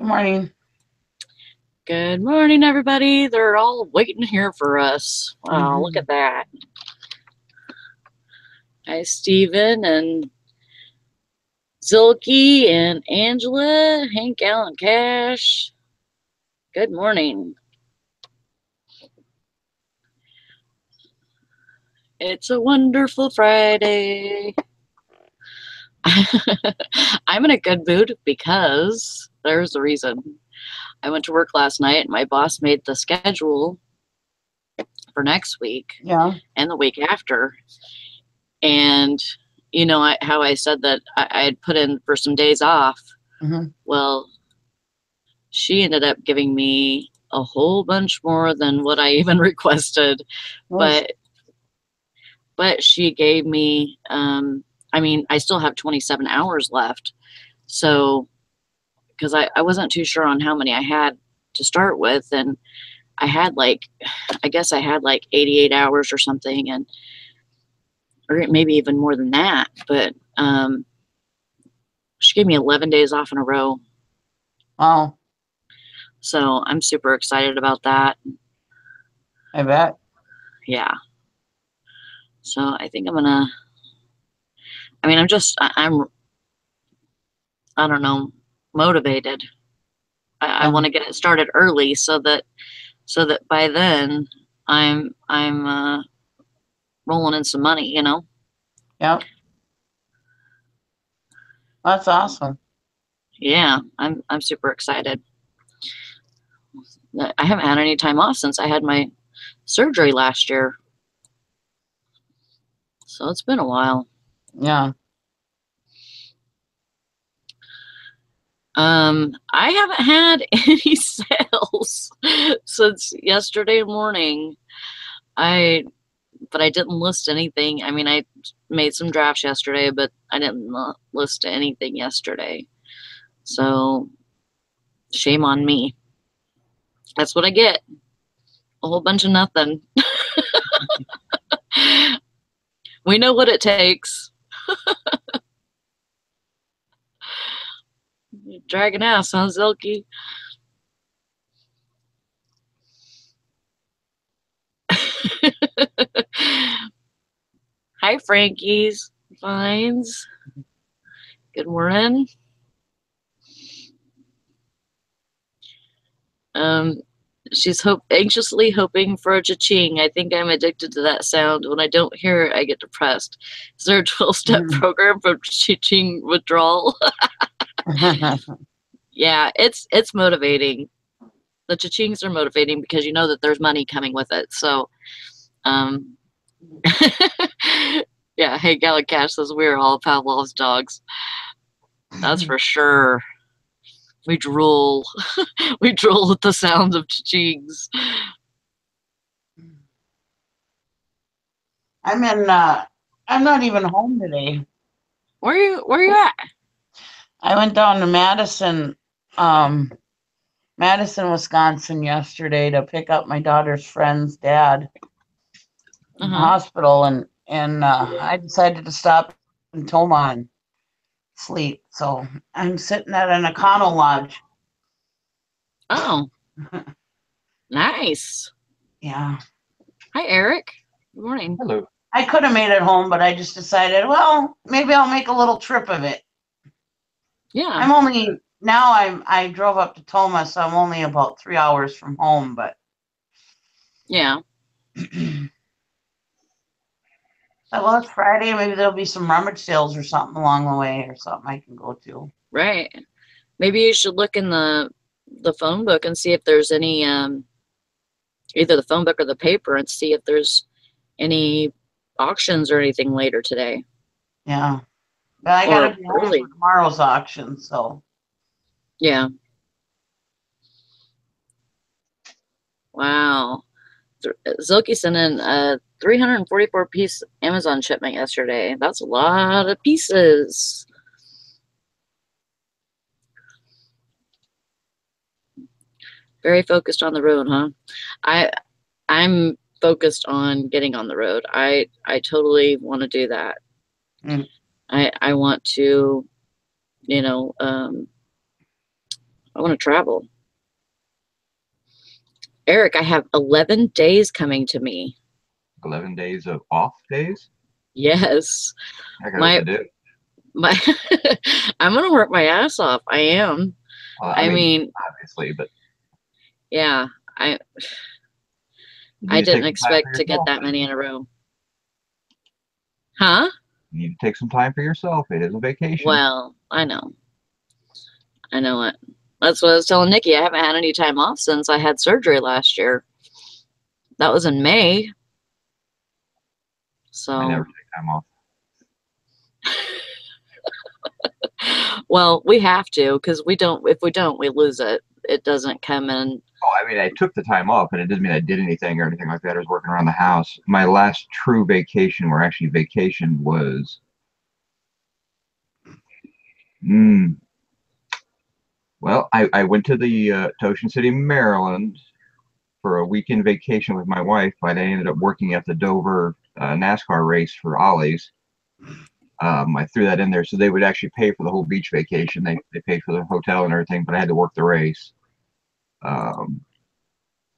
Good morning. Good morning, everybody. They're all waiting here for us. Wow, look at that. Hi, Steven and Zilke and Angela, Hank, Allen, Cash. Good morning. It's a wonderful Friday. I'm in a good mood because there's a reason. I went to work last night and my boss made the schedule for next week and the week after. And you know how I said that I had put in for some days off. Well, she ended up giving me a whole bunch more than what I even requested. But she gave me, I mean, I still have 27 hours left. So, because I wasn't too sure on how many I had to start with. And I had like, I guess I had like 88 hours or something. And or maybe even more than that. But she gave me 11 days off in a row. Wow. So I'm super excited about that. I bet. Yeah. So I think I'm gonna, I mean, I don't know, motivated. I want to get it started early so that by then I'm rolling in some money, you know? Yep. That's awesome. Yeah, I'm super excited. I haven't had any time off since I had my surgery last year. So it's been a while. Yeah. I haven't had any sales since yesterday morning. But I didn't list anything. I mean, I made some drafts yesterday, but I didn't list anything yesterday. So shame on me. That's what I get. A whole bunch of nothing. We know what it takes. Dragging ass, huh, Zilke? Hi, Frankie's Vines. Good morning. She's anxiously hoping for a cha-ching. I think I'm addicted to that sound. When I don't hear it, I get depressed. Is there a 12-step program for cha-ching withdrawal? Yeah, it's motivating. The cha-chings are motivating because you know that there's money coming with it. So, yeah, hey, Gallicash says we're all Pavlov's dogs. That's for sure. We drool. We drool at the sounds of cha-chings. I'm not even home today. Where you at? I went down to Madison, Wisconsin yesterday to pick up my daughter's friend's dad in the hospital, and I decided to stop in Toma and sleep. So I'm sitting at an Econo Lodge. Oh, nice. Yeah. Hi, Eric. Good morning. Hello. I could have made it home, but I just decided, well, maybe I'll make a little trip of it. Yeah. I drove up to Toma, so I'm only about 3 hours from home, but yeah. Well, it's Friday. Maybe there'll be some rummage sales or something along the way or something I can go to. Right. Maybe you should look in the phone book and see if there's any, either the phone book or the paper, and see if there's any auctions or anything later today. Yeah. But I got to be home for tomorrow's auction, so. Yeah. Wow. Zilke sent in a 344-piece Amazon shipment yesterday. That's a lot of pieces. Very focused on the road, huh? I'm focused on getting on the road. I totally want to do that. I want to, you know, I want to travel. Eric, I have 11 days coming to me. 11 days of off days? Yes. I got what to do. I'm going to work my ass off. I am. I mean, obviously, but yeah, I didn't expect to get that many in a row. Huh? You need to take some time for yourself. It is a vacation. Well, I know. I know it. That's what I was telling Nikki. I haven't had any time off since I had surgery last year. That was in May. So I never take time off. Well, we have to, because if we don't, we lose it. It doesn't come in. Oh, I mean, I took the time off, but it doesn't mean I did anything or anything like that. I was working around the house. My last true vacation, where actually vacation was, well, I went to to Ocean City, Maryland for a weekend vacation with my wife, but I ended up working at the Dover NASCAR race for Ollie's. I threw that in there, so they would actually pay for the whole beach vacation. They paid for the hotel and everything, but I had to work the race. So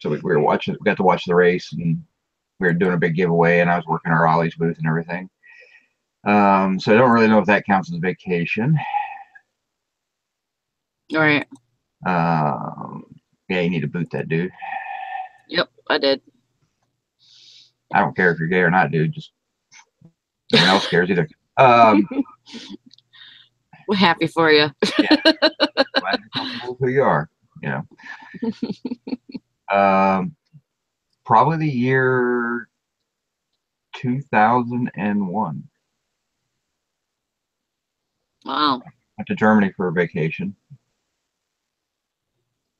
we got to watch the race, and we were doing a big giveaway, and I was working our Ollie's booth and everything. So I don't really know if that counts as a vacation. All right. Yeah, you need to boot that dude. Yep, I did. I don't care if you're gay or not, dude. Just no one else cares either. We're happy for you. Yeah. Glad you're comfortable with who you are, you know. Probably the year 2001. Wow. Went to Germany for a vacation.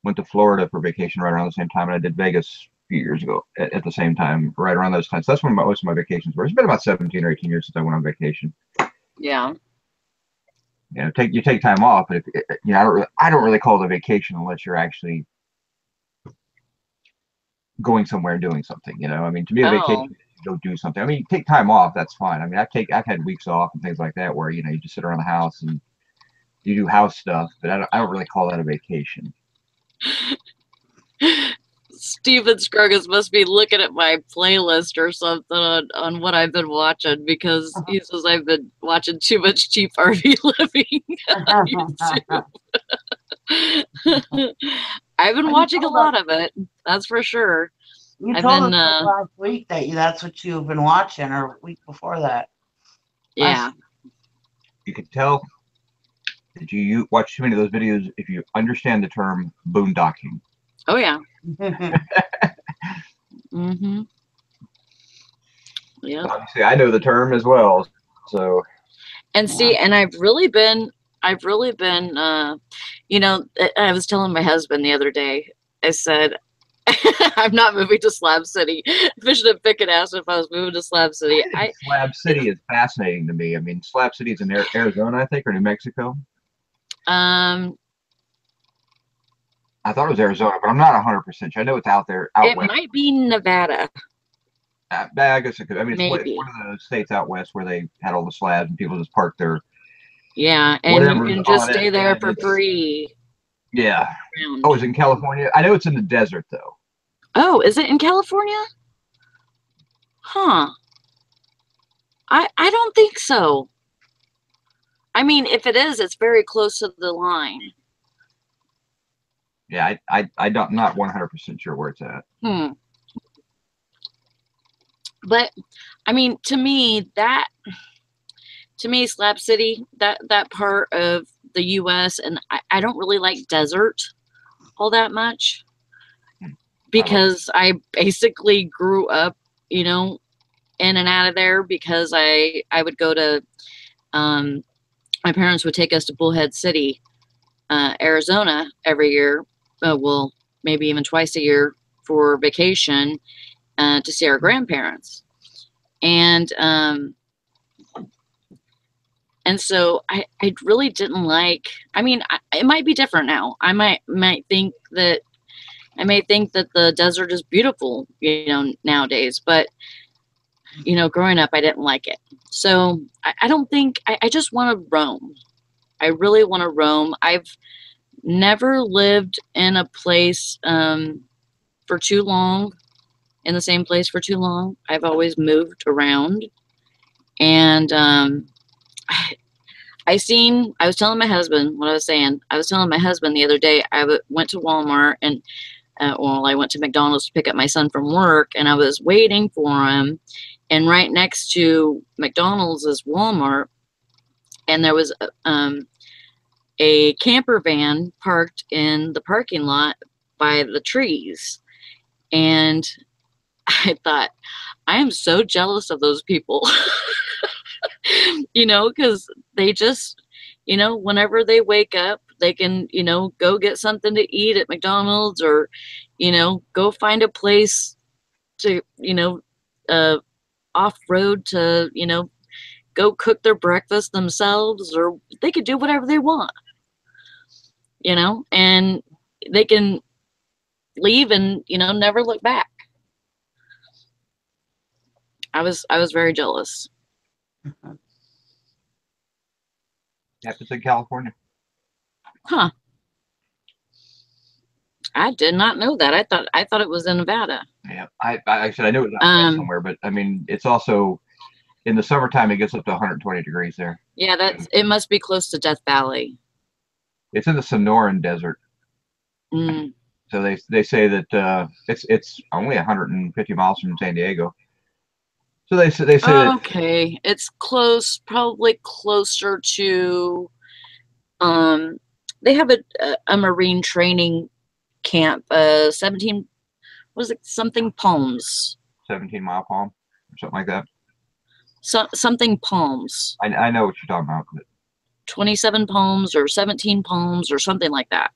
Went to Florida for vacation right around the same time, and I did Vegas a few years ago at the same time, right around those times. So that's when most of my vacations were. It's been about 17 or 18 years since I went on vacation. Yeah. You know, you take time off, but you know, I don't really call it a vacation unless you're actually going somewhere and doing something. You know, I mean, to me, a vacation is you go do something. I mean, you take time off, that's fine. I mean, I've had weeks off and things like that where, you know, you just sit around the house and you do house stuff, but I don't really call that a vacation. Steven Scruggs must be looking at my playlist or something on what I've been watching, because he says I've been watching too much cheap RV living on YouTube. I've been watching a lot of it, that's for sure. You told us last week that that's what you've been watching, or week before that. Yeah. You can tell that you watch too many of those videos if you understand the term boondocking. Oh, yeah. Mm-hmm. Yeah. Obviously, I know the term as well. So. And see, and I've really been, you know, I was telling my husband the other day, I said, I'm not moving to Slab City. Fish and Pickett asked if I was moving to Slab City. Slab City is fascinating to me. I mean, Slab City is in Arizona, I think, or New Mexico. I thought it was Arizona, but I'm not 100% sure. I know it's out there. It west. Might be Nevada. I guess it could. I mean, it's one of the states out west where they had all the slabs and people just parked there. Yeah, and you can just stay there for free. Yeah. Oh, is it in California? I know it's in the desert, though. Oh, is it in California? Huh. I don't think so. I mean, if it is, it's very close to the line. Yeah, I'm not 100% sure where it's at. But I mean, to me, Slab City, that part of the U.S., and I don't really like desert all that much, because I basically grew up, you know, in and out of there, because I would go to, my parents would take us to Bullhead City, Arizona every year. Well, maybe even twice a year for vacation, to see our grandparents. And so I really didn't like, I mean, it might be different now. I might think that, the desert is beautiful, you know, nowadays, but, you know, growing up, I didn't like it. So I don't think, I just want to roam. I really want to roam. never lived in a place for too long, in the same place for too long. I've always moved around. And I was telling my husband what I was saying. I was telling my husband the other day, went to Walmart and, I went to McDonald's to pick up my son from work, and I was waiting for him. And right next to McDonald's is Walmart. And there was a camper van parked in the parking lot by the trees. And I thought, I am so jealous of those people, because they just, whenever they wake up, they can, go get something to eat at McDonald's, or, go find a place to, off road to, go cook their breakfast themselves, or they could do whatever they want, and they can leave and, never look back. I was very jealous. Happens in California. Huh. I did not know that. I thought it was in Nevada. Yeah, I said I knew it was out somewhere, but I mean, it's also in the summertime. It gets up to 120 degrees there. Yeah, it must be close to Death Valley. It's in the Sonoran Desert. Mm. So they say that it's only 150 miles from San Diego. So they say that, okay, it's close, probably closer to. They have a marine training camp. 17, was it something Palms? 17-mile Palm or something like that. Something Palms. I know what you're talking about. But 27 Palms or 17 Palms or something like that.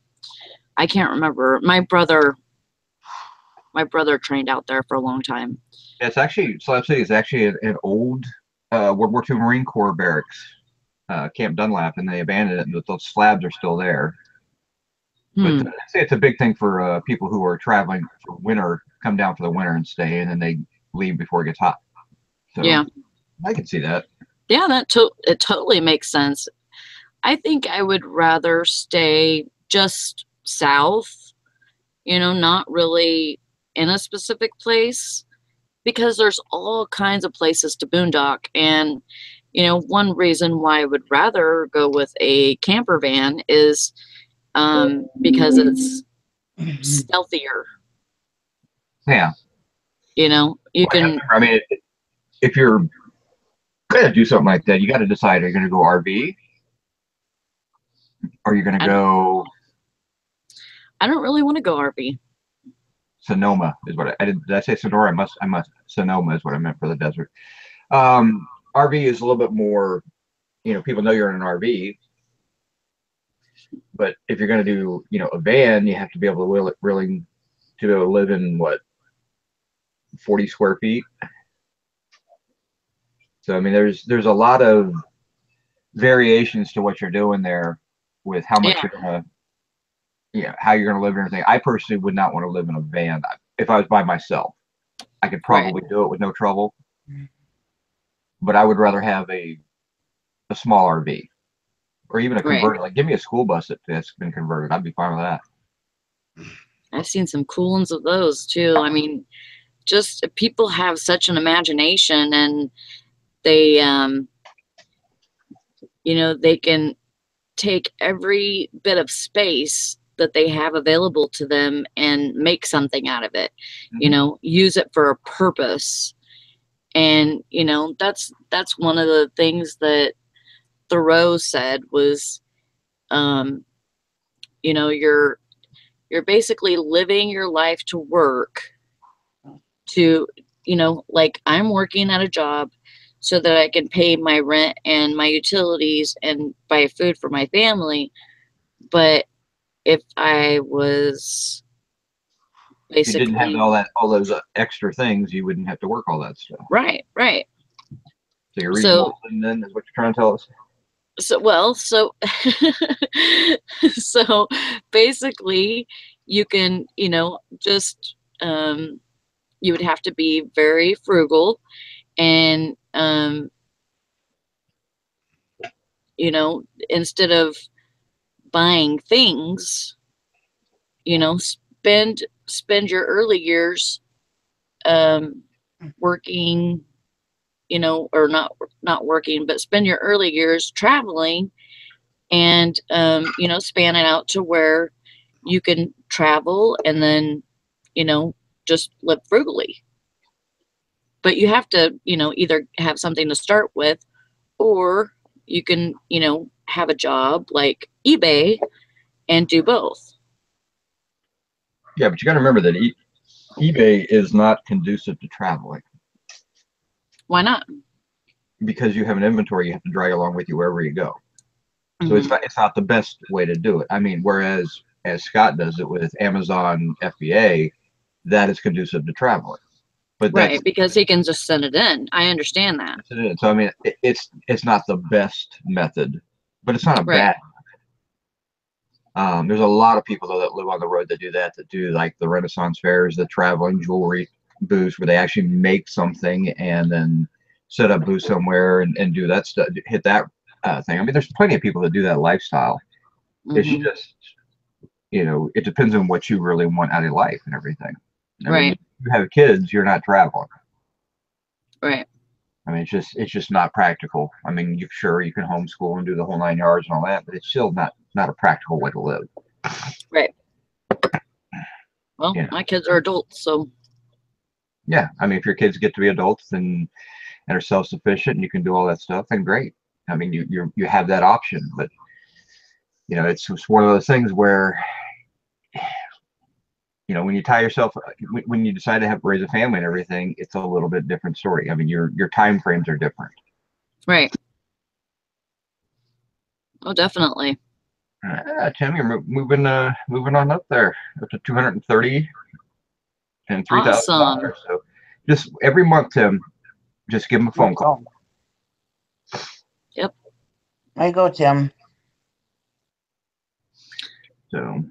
I can't remember. My brother trained out there for a long time. It's actually, Slab City is actually an old World War II Marine Corps barracks, Camp Dunlap, and they abandoned it, and those slabs are still there. But I say it's a big thing for people who are traveling for winter, come down for the winter and stay, and then they leave before it gets hot. So, yeah, I can see that. Yeah, it totally makes sense. I think I would rather stay just south, not really in a specific place, because there's all kinds of places to boondock. And, one reason why I would rather go with a camper van is because it's stealthier. Yeah. You can. I mean, if you're going to do something like that, you got to decide, are you going to go RV? Or are you going to go? I don't really want to go RV. Sonoma is what did I say Sonora? I must Sonoma is what I meant for the desert. RV is a little bit more, people know you're in an RV, but if you're going to do, a van, you have to be able to willing to be able to live in 40 square feet. So I mean, there's a lot of variations to what you're doing there with how much you're gonna. Yeah, how you're going to live and everything. I personally would not want to live in a van. If I was by myself, I could probably do it with no trouble. But I would rather have a small RV or even a converted. Like, give me a school bus that's been converted. I'd be fine with that. I've seen some cool ones of those too. I mean, just people have such an imagination, and they, they can take every bit of space that they have available to them and make something out of it, use it for a purpose. And, that's one of the things that Thoreau said was, you're basically living your life to work to, like I'm working at a job so that I can pay my rent and my utilities and buy food for my family. But if I was basically, you didn't have all those extra things, you wouldn't have to work all that stuff. Right. So you're remodeling then, is what you're trying to tell us? So basically you can, just, you would have to be very frugal and, instead of buying things, you know, spend your early years working, you know, or not working, but spend your early years traveling, and you know, span it out to where you can travel and then, you know, just live frugally. But you have to, you know, either have something to start with, or you can, you know, have a job like eBay and do both. Yeah, but you got to remember that eBay is not conducive to traveling. Why not? Because you have an inventory you have to drag along with you wherever you go. So it's not the best way to do it. I mean, whereas as Scott does it with Amazon FBA, that is conducive to traveling. But right, because he can just send it in. I understand that. So I mean, it's not the best method, but it's not a bad. There's a lot of people though that live on the road that do like the Renaissance fairs, the traveling jewelry booths where they actually make something and then set up booths somewhere and do that stuff, hit that thing. I mean, there's plenty of people that do that lifestyle. It's just, you know, it depends on what you really want out of life and everything. I mean, if you have kids, you're not traveling. Right. I mean, it's just not practical. I mean, you can homeschool and do the whole 9 yards and all that, but it's still not a practical way to live. Right. Well, my kids are adults, so. Yeah, I mean, if your kids get to be adults and are self-sufficient and you can do all that stuff, then great. I mean, you have that option, but you know, it's one of those things where, you know, when you tie yourself, when you decide to raise a family and everything, it's a little bit different story. I mean, your time frames are different. Right. Oh, definitely. Tim, you're moving on up there up to 230 and $3,000. Awesome. So just every month, Tim, just give him a phone call. Yep. I go, Tim. So.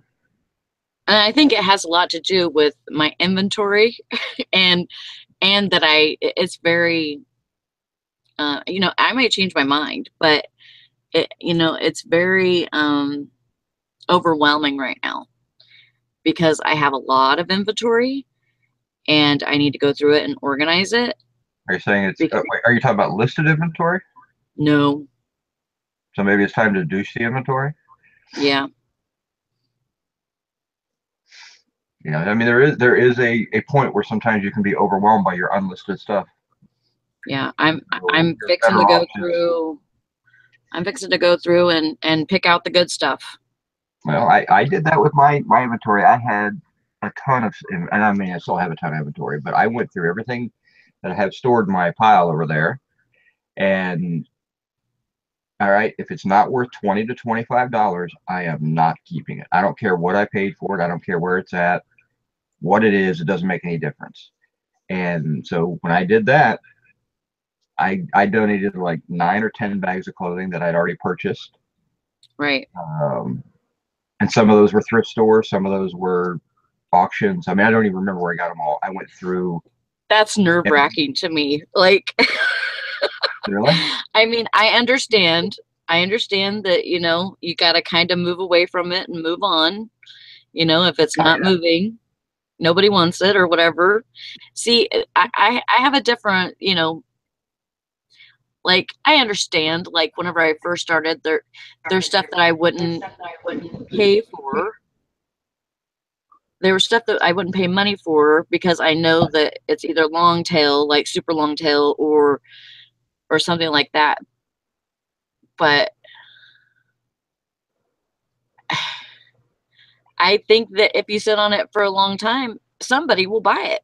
And I think it has a lot to do with my inventory and that it's very, you know, I may change my mind, but you know, it's very overwhelming right now because I have a lot of inventory and I need to go through it and organize it. Are you saying are you talking about listed inventory? No. So maybe it's time to douche the inventory? Yeah. You know, I mean, there is a point where sometimes you can be overwhelmed by your unlisted stuff. Yeah, I'm fixing to go through. I'm fixing to go through and pick out the good stuff. Well, I did that with my inventory. I had a ton of, and I mean, I still have a ton of inventory, but I went through everything that I have stored in my pile over there, and all right, if it's not worth $20 to $25, I am not keeping it. I don't care what I paid for it. I don't care where it's at, what it is. It doesn't make any difference. And so when I did that, I donated like 9 or 10 bags of clothing that I'd already purchased. Right. And some of those were thrift stores. Some of those were auctions. I mean, I don't even remember where I got them all. I went through. That's nerve-wracking to me. Like, really? I mean, I understand that, you know, you got to kind of move away from it and move on. You know, if it's not moving, nobody wants it or whatever. See, I have a different, you know, like, I understand, like, whenever I first started, there's stuff that I wouldn't pay for. There was stuff that I wouldn't pay money for because I know that it's either long tail, like super long tail, or something like that. But I think that if you sit on it for a long time, somebody will buy it.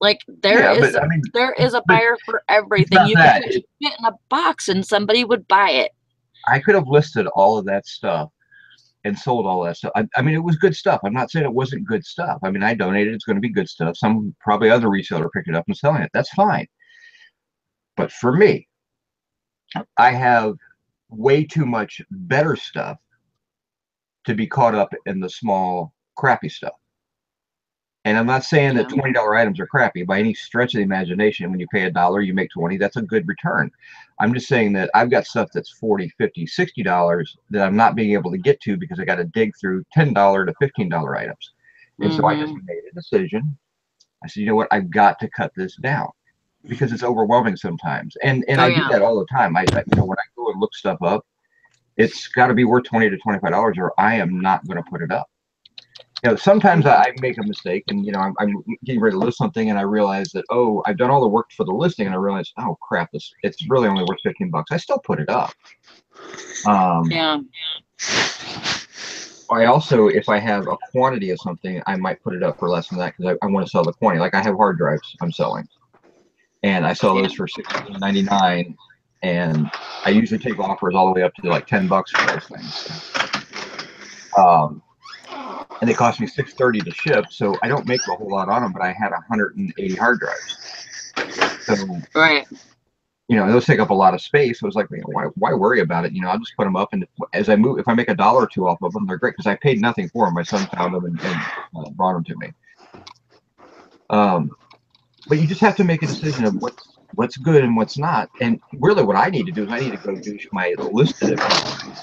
Like there is a buyer for everything. You could put it in a box and somebody would buy it. I could have listed all of that stuff and sold all that stuff. I mean, it was good stuff. I'm not saying it wasn't good stuff. I mean, I donated. It's going to be good stuff. Some probably other reseller picked it up and selling it. That's fine. But for me, I have way too much better stuff to be caught up in the small, crappy stuff. And I'm not saying that $20 items are crappy by any stretch of the imagination. When you pay $1, you make 20. That's a good return. I'm just saying that I've got stuff that's $40, $50, $60 that I'm not being able to get to because I got to dig through $10 to $15 items. And so I just made a decision. I said, you know what? I've got to cut this down because it's overwhelming sometimes. And I do that all the time. I when I go and look stuff up, it's got to be worth $20 to $25 or I am not going to put it up. Sometimes I make a mistake and, I'm getting ready to list something and I realize that, oh, I've done all the work for the listing and I realize, oh, crap, it's really only worth $15. I still put it up. I also, if I have a quantity of something, I might put it up for less than that because I want to sell the quantity. Like I have hard drives I'm selling. And I sell those for $16.99. And I usually take offers all the way up to like $10 for those things. And they cost me $6.30 to ship, so I don't make a whole lot on them. But I had 180 hard drives, so those take up a lot of space. So it was like, why worry about it? I'll just put them up, and as I move, if I make $1 or $2 off of them, they're great because I paid nothing for them. My son found them and brought them to me. But you just have to make a decision of what's good and what's not. And really, what I need to do is I need to go do my listed inventory.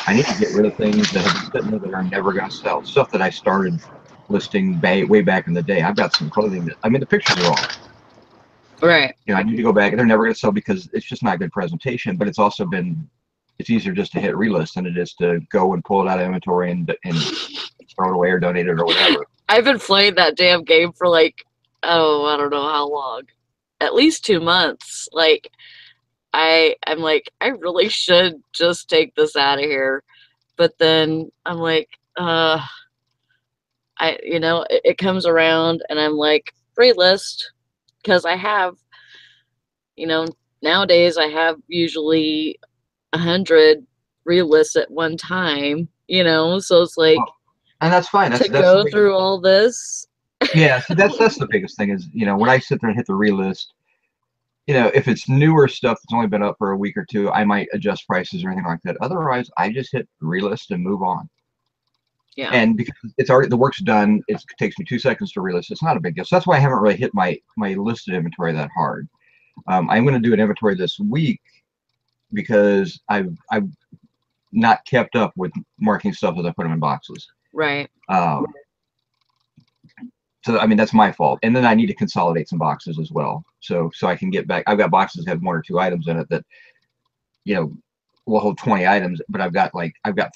I need to get rid of things that have been sitting there that are never going to sell. Stuff that I started listing way back in the day. I've got some clothing that, the pictures are wrong. Right. I need to go back. They're never going to sell because it's just not good presentation. But it's also it's easier just to hit relist than it is to go and pull it out of inventory and throw it away or donate it or whatever. I've been playing that damn game for I don't know how long. At least 2 months. I'm like, I really should just take this out of here. But then I'm like, it comes around and I'm like, free list. Because I have, nowadays I have usually 100 relists at one time, so it's like, and that's fine. That's go through all this. Yeah, so that's the biggest thing is, when I sit there and hit the relist, if it's newer stuff that's only been up for a week or two, I might adjust prices or anything like that. Otherwise, I just hit relist and move on. Yeah. And because it's already, the work's done, it takes me 2 seconds to relist. It's not a big deal. So that's why I haven't really hit my listed inventory that hard. I'm going to do an inventory this week because I've not kept up with marking stuff as I put them in boxes. Right. So, that's my fault. And then I need to consolidate some boxes as well. So I can get back. I've got boxes that have 1 or 2 items in it that, will hold 20 items, but I've got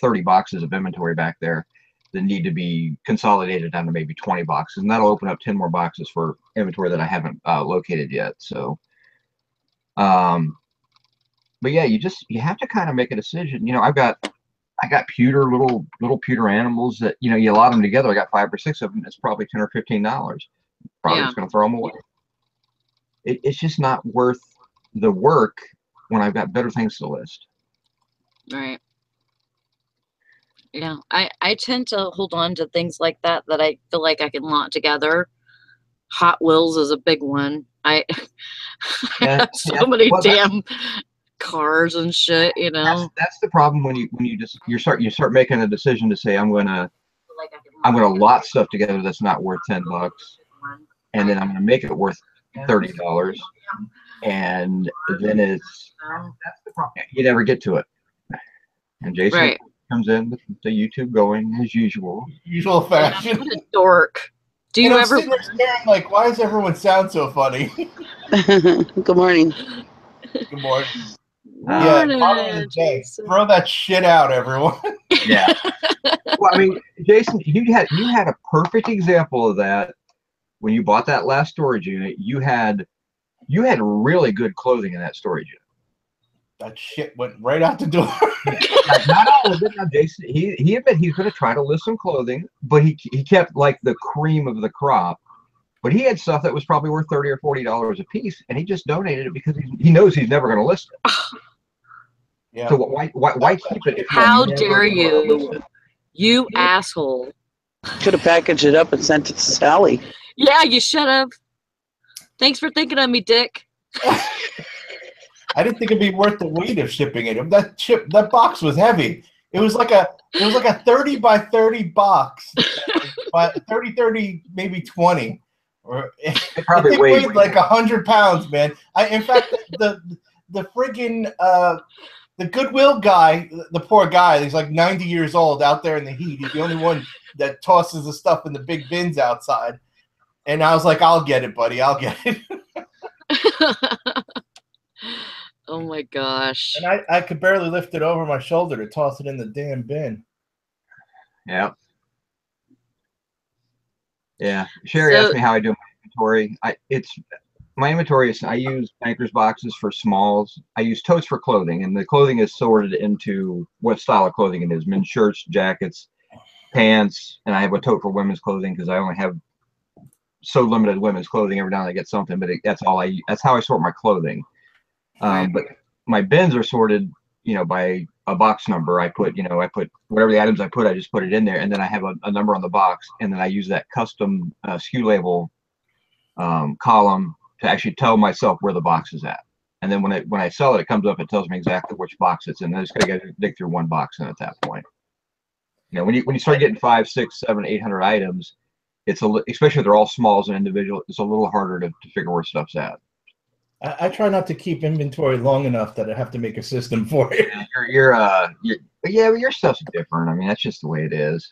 30 boxes of inventory back there that need to be consolidated down to maybe 20 boxes. And that'll open up 10 more boxes for inventory that I haven't located yet. So, but yeah, you have to kind of make a decision. I got pewter, little pewter animals that, you lot them together. I got 5 or 6 of them. It's probably $10 or $15. Probably just going to throw them away. It's just not worth the work when I've got better things to list. Right. Yeah. I tend to hold on to things like that I feel like I can lot together. Hot Wheels is a big one. I have so many damn cars and shit, That's the problem when you start making a decision to say I'm gonna lot stuff together that's not worth $10, and then I'm gonna make it worth $30, and then that's the problem. You never get to it. And Jason comes in with the YouTube going as usual. Usual fashion. What a dork. Do you ever staring like, why does everyone sound so funny? Good morning. Good morning. Throw that shit out, everyone. Yeah. Well, Jason, you had a perfect example of that when you bought that last storage unit. You had really good clothing in that storage unit. That shit went right out the door. Not all of it. Now, Jason, he admitted he's going to try to list some clothing, but he kept like the cream of the crop. But he had stuff that was probably worth $30 or $40 a piece, and he just donated it because he knows he's never going to list it. Yeah. So why keep it? How dare you? You asshole. Could have packaged it up and sent it to Sally. Yeah, you should have. Thanks for thinking of me, Dick. I didn't think it'd be worth the weight of shipping it. That box was heavy. It was like a 30 by 30 box. but 30, maybe 20. Or it probably weighed like 100 pounds, man. In fact, the friggin' the Goodwill guy, the poor guy, he's like 90 years old out there in the heat. He's the only one that tosses the stuff in the big bins outside. And I was like, I'll get it, buddy. I'll get it. Oh my gosh. And I could barely lift it over my shoulder to toss it in the damn bin. Yeah. Yeah. Sherry asked me how I do my inventory. My inventory is, I use banker's boxes for smalls. I use totes for clothing, and the clothing is sorted into what style of clothing it is: men's shirts, jackets, pants, and I have a tote for women's clothing because I only have so limited women's clothing. Every now and then I get something, but that's how I sort my clothing. But my bins are sorted, by a box number. I put whatever the items I put, I just put it in there, and then I have a number on the box, and then I use that custom SKU label column to actually tell myself where the box is at. And then when I sell it, it comes up, it tells me exactly which box it's in. I just gotta dig through one box in at that point. When you start getting 500, 600, 700, 800 items, especially if they're all smalls and individual, it's a little harder to figure where stuff's at. I try not to keep inventory long enough that I have to make a system for it. But your stuff's different. I mean, that's just the way it is.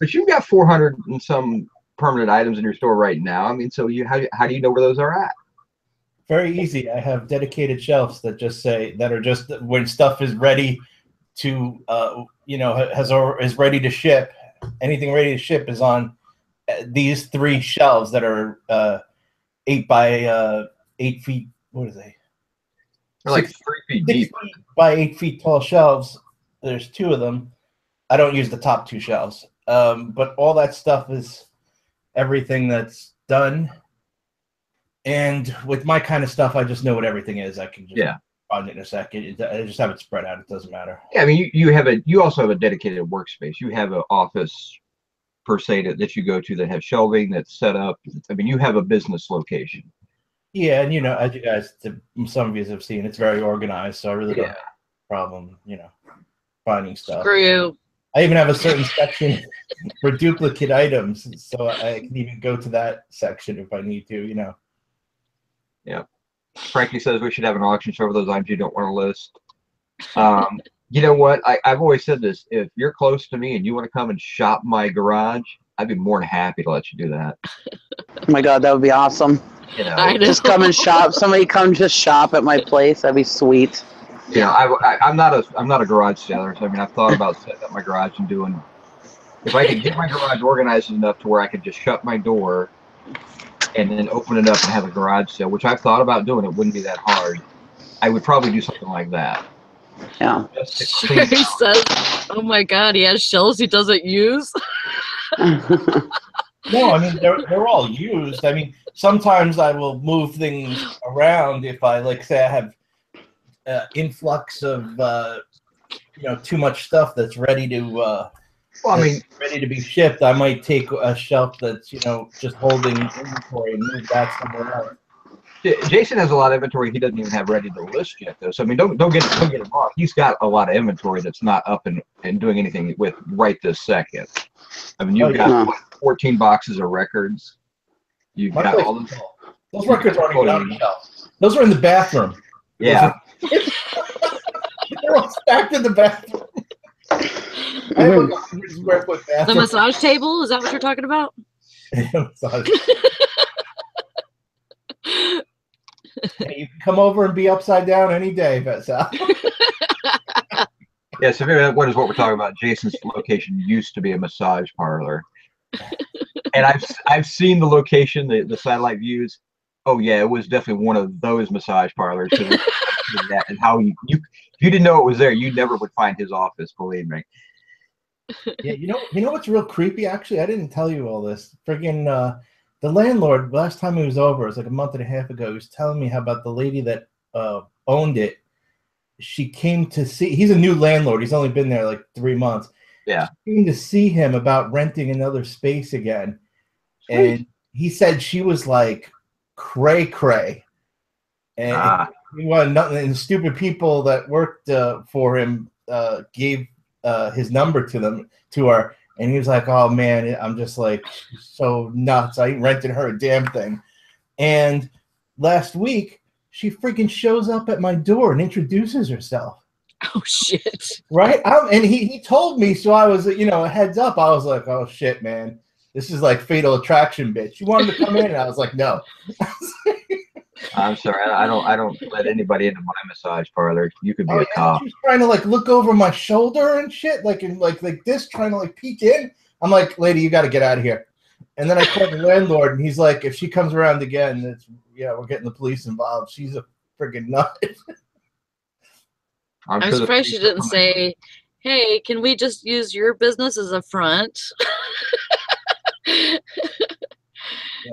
But you've got 400 and some permanent items in your store right now. I mean, so how do you know where those are at? Very easy. I have dedicated shelves that are just when stuff is ready to, is ready to ship. Anything ready to ship is on these 3 shelves that are 8 by 8 feet. What are they? They're like 3 feet deep. 6 feet by 8 feet tall shelves. There's 2 of them. I don't use the top 2 shelves, but all that stuff is everything that's done. And with my kind of stuff, I just know what everything is. I can just find it in a second. I just have it spread out. It doesn't matter. Yeah, I mean, you also have a dedicated workspace. You have an office per se that you go to that have shelving that's set up. I mean, you have a business location. Yeah, and as you guys, some of you have seen, it's very organized. So I really don't have a problem, finding stuff. Screw you. I even have a certain section for duplicate items, so I can even go to that section if I need to, Yeah. Frankie says we should have an auction show for those items you don't want to list. You know what? I've always said this. If you're close to me and you want to come and shop my garage, I'd be more than happy to let you do that. Oh my God, that would be awesome. Just come and shop. Somebody come just shop at my place. That'd be sweet. I'm not a garage seller. So I mean, I've thought about setting up my garage and doing. If I could get my garage organized enough to where I could just shut my door and then open it up and have a garage sale, which I've thought about doing. It wouldn't be that hard. I would probably do something like that. Yeah. Sure, he says, "Oh my God, he has shelves he doesn't use." No, I mean they're all used. I mean, sometimes I will move things around if I say I have influx of too much stuff that's ready to ready to be shipped. I might take a shelf that's just holding inventory and move that somewhere else. Jason has a lot of inventory he doesn't even have ready to list yet, though. So I mean, don't get him off. He's got a lot of inventory that's not up and doing anything with right this second. I mean, you've got 14 boxes of records. You've got all those records aren't even on the shelf. Those are in the bathroom. Yeah. They're all stacked in the bathroom. I have a 100 square foot bathroom. The massage table? Is that what you're talking about? Hey, you can come over and be upside down any day, Sal. Yeah, so what we're talking about? Jason's location used to be a massage parlor, and I've seen the location, the satellite views. Oh yeah, it was definitely one of those massage parlors. And how if you didn't know it was there, you never would find his office. Believe me. Yeah, you know what's real creepy? Actually, I didn't tell you all this. Friggin' the landlord, last time he was over, it was like a month and a half ago, he was telling me how about the lady that owned it. She came to see, he's a new landlord. He's only been there like 3 months. Yeah. She came to see him about renting another space again. Sweet. And he said she was like cray. And he wanted nothing. And the stupid people that worked for him gave his number to her. And he was like, oh, man, I'm just like so nuts. I ain't renting her a damn thing. And last week, she freaking shows up at my door and introduces herself. Oh, shit. Right? And he told me, so I was, a heads up. I was like, oh, shit, man. This is like Fatal Attraction, bitch. You wanted to come in? And I was like, no. I'm sorry. I don't let anybody into my massage parlor. You could be a cop. She's trying to, like, look over my shoulder and shit, like this, trying to, like, peek in. I'm like, lady, you got to get out of here. And then I called the landlord, and he's like, if she comes around again, we're getting the police involved. She's a friggin' nut. I'm surprised she didn't say, hey, can we just use your business as a front?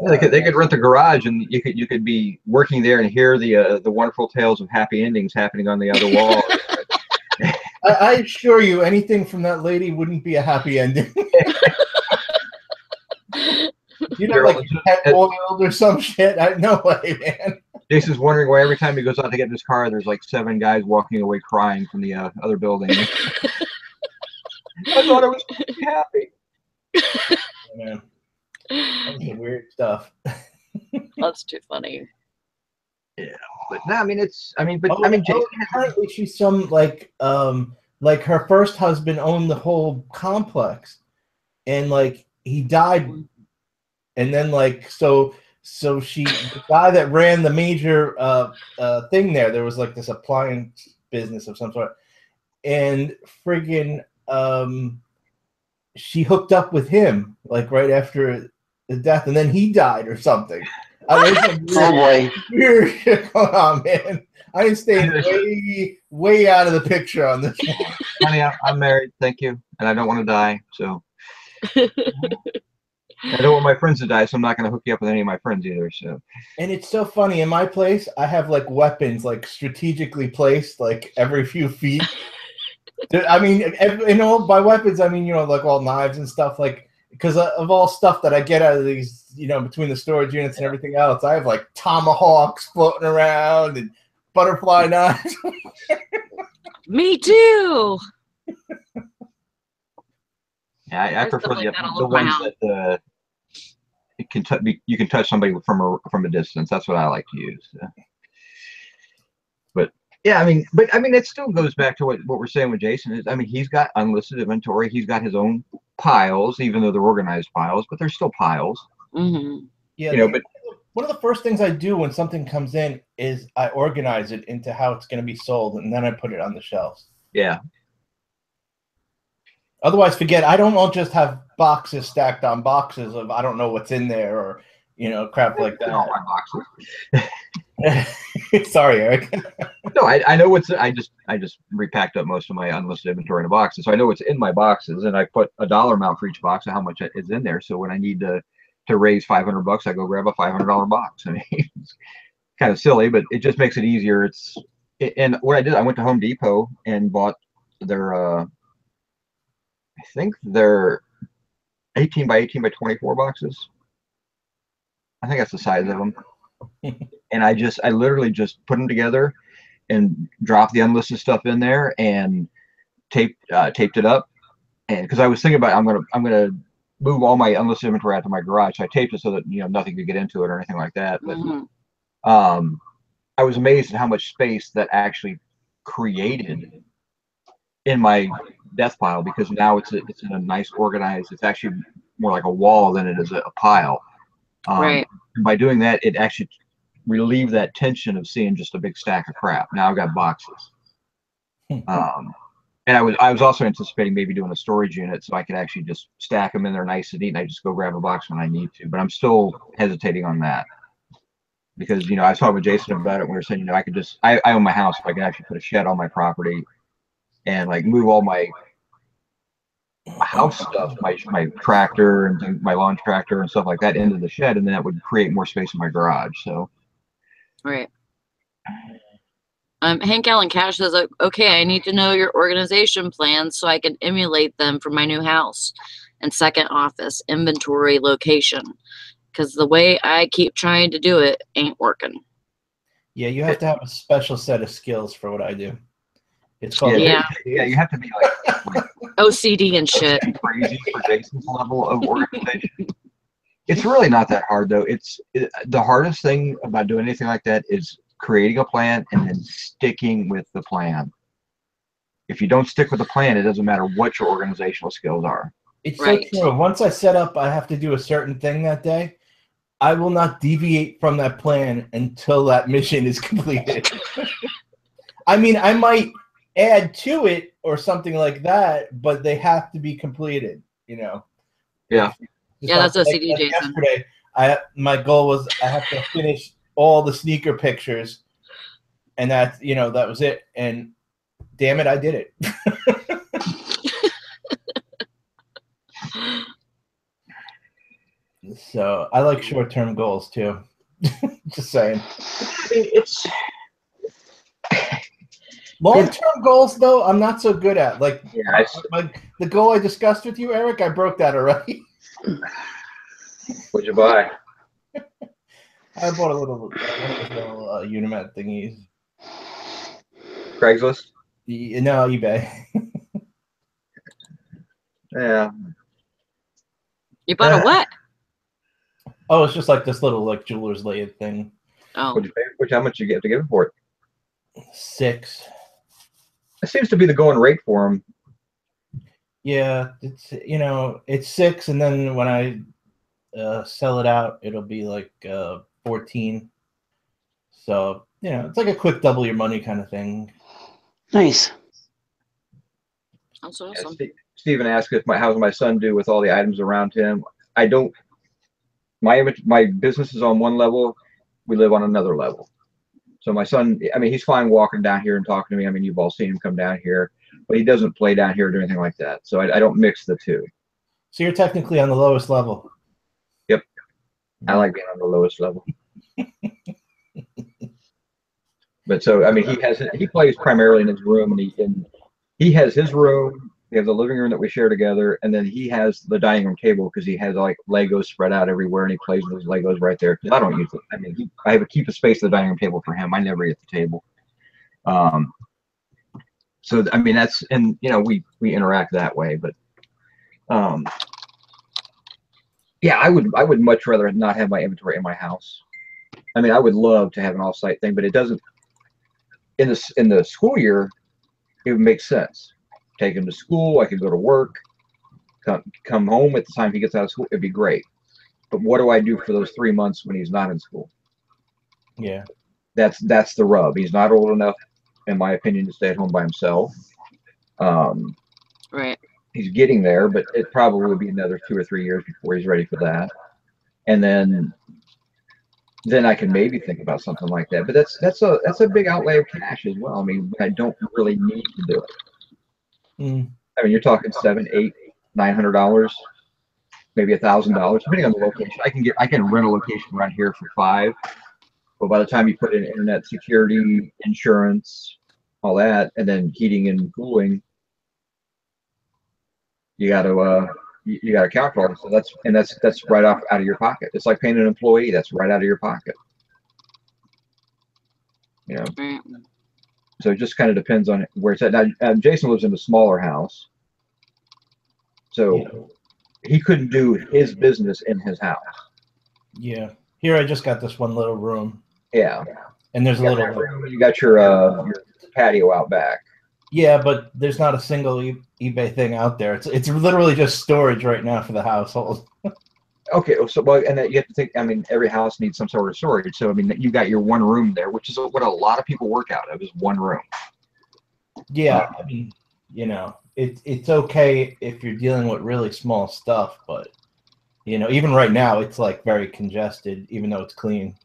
Yeah, they could rent the garage, and you could be working there and hear the wonderful tales of happy endings happening on the other wall. I assure you, anything from that lady wouldn't be a happy ending. Like pet oiled or some shit. No way, man. Jason's wondering why every time he goes out to get in his car, there's like 7 guys walking away crying from the other building. I thought I was happy. Man. That's some weird stuff. That's too funny. Yeah, but no, Jason, apparently she's some like her first husband owned the whole complex, and like he died, and then like so the guy that ran the major thing there was like this appliance business of some sort, and friggin' she hooked up with him like right after the death, and then he died or something. Weird shit going on, man. I stayed way out of the picture on this one. Honey, I'm married, thank you, and I don't want to die, so I don't want my friends to die, so I'm not going to hook you up with any of my friends either. So, and it's so funny. In my place, I have like weapons like strategically placed like every few feet. I mean, by weapons, I mean, like all knives and stuff, like, because of all stuff that I get out of these, between the storage units and everything else, I have like tomahawks floating around and butterfly knives. Me too. Yeah, I prefer the ones that you can touch somebody from a distance. That's what I like to use. But yeah, it still goes back to what we're saying with Jason is, he's got unlisted inventory. He's got his own piles, even though they're organized piles, but they're still piles. Mm-hmm. Yeah, but one of the first things I do when something comes in is I organize it into how it's going to be sold, and then I put it on the shelves. Yeah. Otherwise, forget. I don't just have boxes stacked on boxes of I don't know what's in there or crap like that. All my boxes. Sorry, Eric. No, I know I just repacked up most of my unlisted inventory in a box, so I know what's in my boxes, and I put a dollar amount for each box of how much is in there. So when I need to raise $500, I go grab a $500 box. It's kind of silly, but it just makes it easier. And what I did, I went to Home Depot and bought their I think they're 18 by 18 by 24 boxes. I think that's the size of them. And I literally just put them together and dropped the unlisted stuff in there and taped it up. And because I was thinking about I'm gonna move all my unlisted inventory out to my garage, so I taped it so that nothing could get into it or anything like that. But I was amazed at how much space that actually created in my death pile, because now it's in a nice organized. It's actually more like a wall than it is a pile. Right. And by doing that, it actually relieved that tension of seeing just a big stack of crap. Now I've got boxes. And I was also anticipating maybe doing a storage unit so I could actually just stack them in there nice and neat, and I just go grab a box when I need to. But I'm still hesitating on that because I was talking with Jason about it. We were saying I could just I own my house, so I can actually put a shed on my property and like move all my house stuff, my tractor and my lawn tractor and stuff like that into the shed, and then that would create more space in my garage. So, right. Hank Allen Cash says, okay, I need to know your organization plans so I can emulate them for my new house and second office inventory location, because the way I keep trying to do it ain't working. Yeah, you have to have a special set of skills for what I do. It's called you have to be like OCD and shit. easy for Jason's level of organization. It's really not that hard, though. The hardest thing about doing anything like that is creating a plan and then sticking with the plan. If you don't stick with the plan, it doesn't matter what your organizational skills are. It's so true. Once I set up, I have to do a certain thing that day. I will not deviate from that plan until that mission is completed. I mean, I might add to it or something like that, but they have to be completed, you know? Yeah. Yeah, that's a CD, Jason. Yesterday, my goal was I have to finish all the sneaker pictures, and that was it. And damn it, I did it. So I like short-term goals too. Just saying. It's long-term goals though. I'm not so good at. Like the goal I discussed with you, Eric. I broke that already. What'd you buy? I bought one of those little Unimet thingies. Craigslist? No, eBay. Yeah. You bought a what? Oh, it's just like this little like jeweler's lathe thing. Oh. What'd you pay? How much you get to give it for it? $6. It seems to be the going rate for them. Yeah, it's it's $6, and then when I sell it out, it'll be like 14. So it's like a quick double your money kind of thing. Nice. That's awesome. Stephen asked how's my son do with all the items around him. I don't. My business is on one level. We live on another level. So my son, I mean, he's fine walking down here and talking to me. I mean, you've all seen him come down here, but he doesn't play down here or do anything like that. So I don't mix the two. So you're technically on the lowest level. Yep. I like being on the lowest level. But so, I mean, he plays primarily in his room, and he has his room. We have the living room that we share together, and then he has the dining room table because he has like Legos spread out everywhere, and he plays with those Legos right there. Because I don't use it. I mean, I keep a space at the dining room table for him. I never eat at the table. So I mean, we interact that way. But yeah, I would much rather not have my inventory in my house. I mean, I would love to have an off-site thing, but it doesn't. In the school year, it would make sense. Take him to school. I could go to work. Come home at the time he gets out of school. It'd be great. But what do I do for those 3 months when he's not in school? Yeah, that's the rub. He's not old enough, in my opinion, to stay at home by himself. Right. He's getting there, but it probably will be another 2 or 3 years before he's ready for that. And then I can maybe think about something like that. But that's a big outlay of cash as well. I mean, I don't really need to do it. I mean, you're talking $700, $800, $900, maybe $1,000, depending on the location. I can rent a location around here for $5. But by the time you put in internet security, insurance, all that, and then heating and cooling, you got to account for all this. So that's right out of your pocket. It's like paying an employee. That's right out of your pocket. So it just kind of depends on where it's at. Now, Jason lives in a smaller house, so he couldn't do his business in his house. Yeah. Here I just got this one little room. Yeah. And there's a little room. You got your patio out back. Yeah, but there's not a single eBay thing out there. It's literally just storage right now for the household. Okay, so and then you have to think. I mean, every house needs some sort of storage. So I mean, you got your one room there, which is what a lot of people work out of, is one room. Yeah, I mean, it's okay if you're dealing with really small stuff, but even right now it's like very congested, even though it's clean.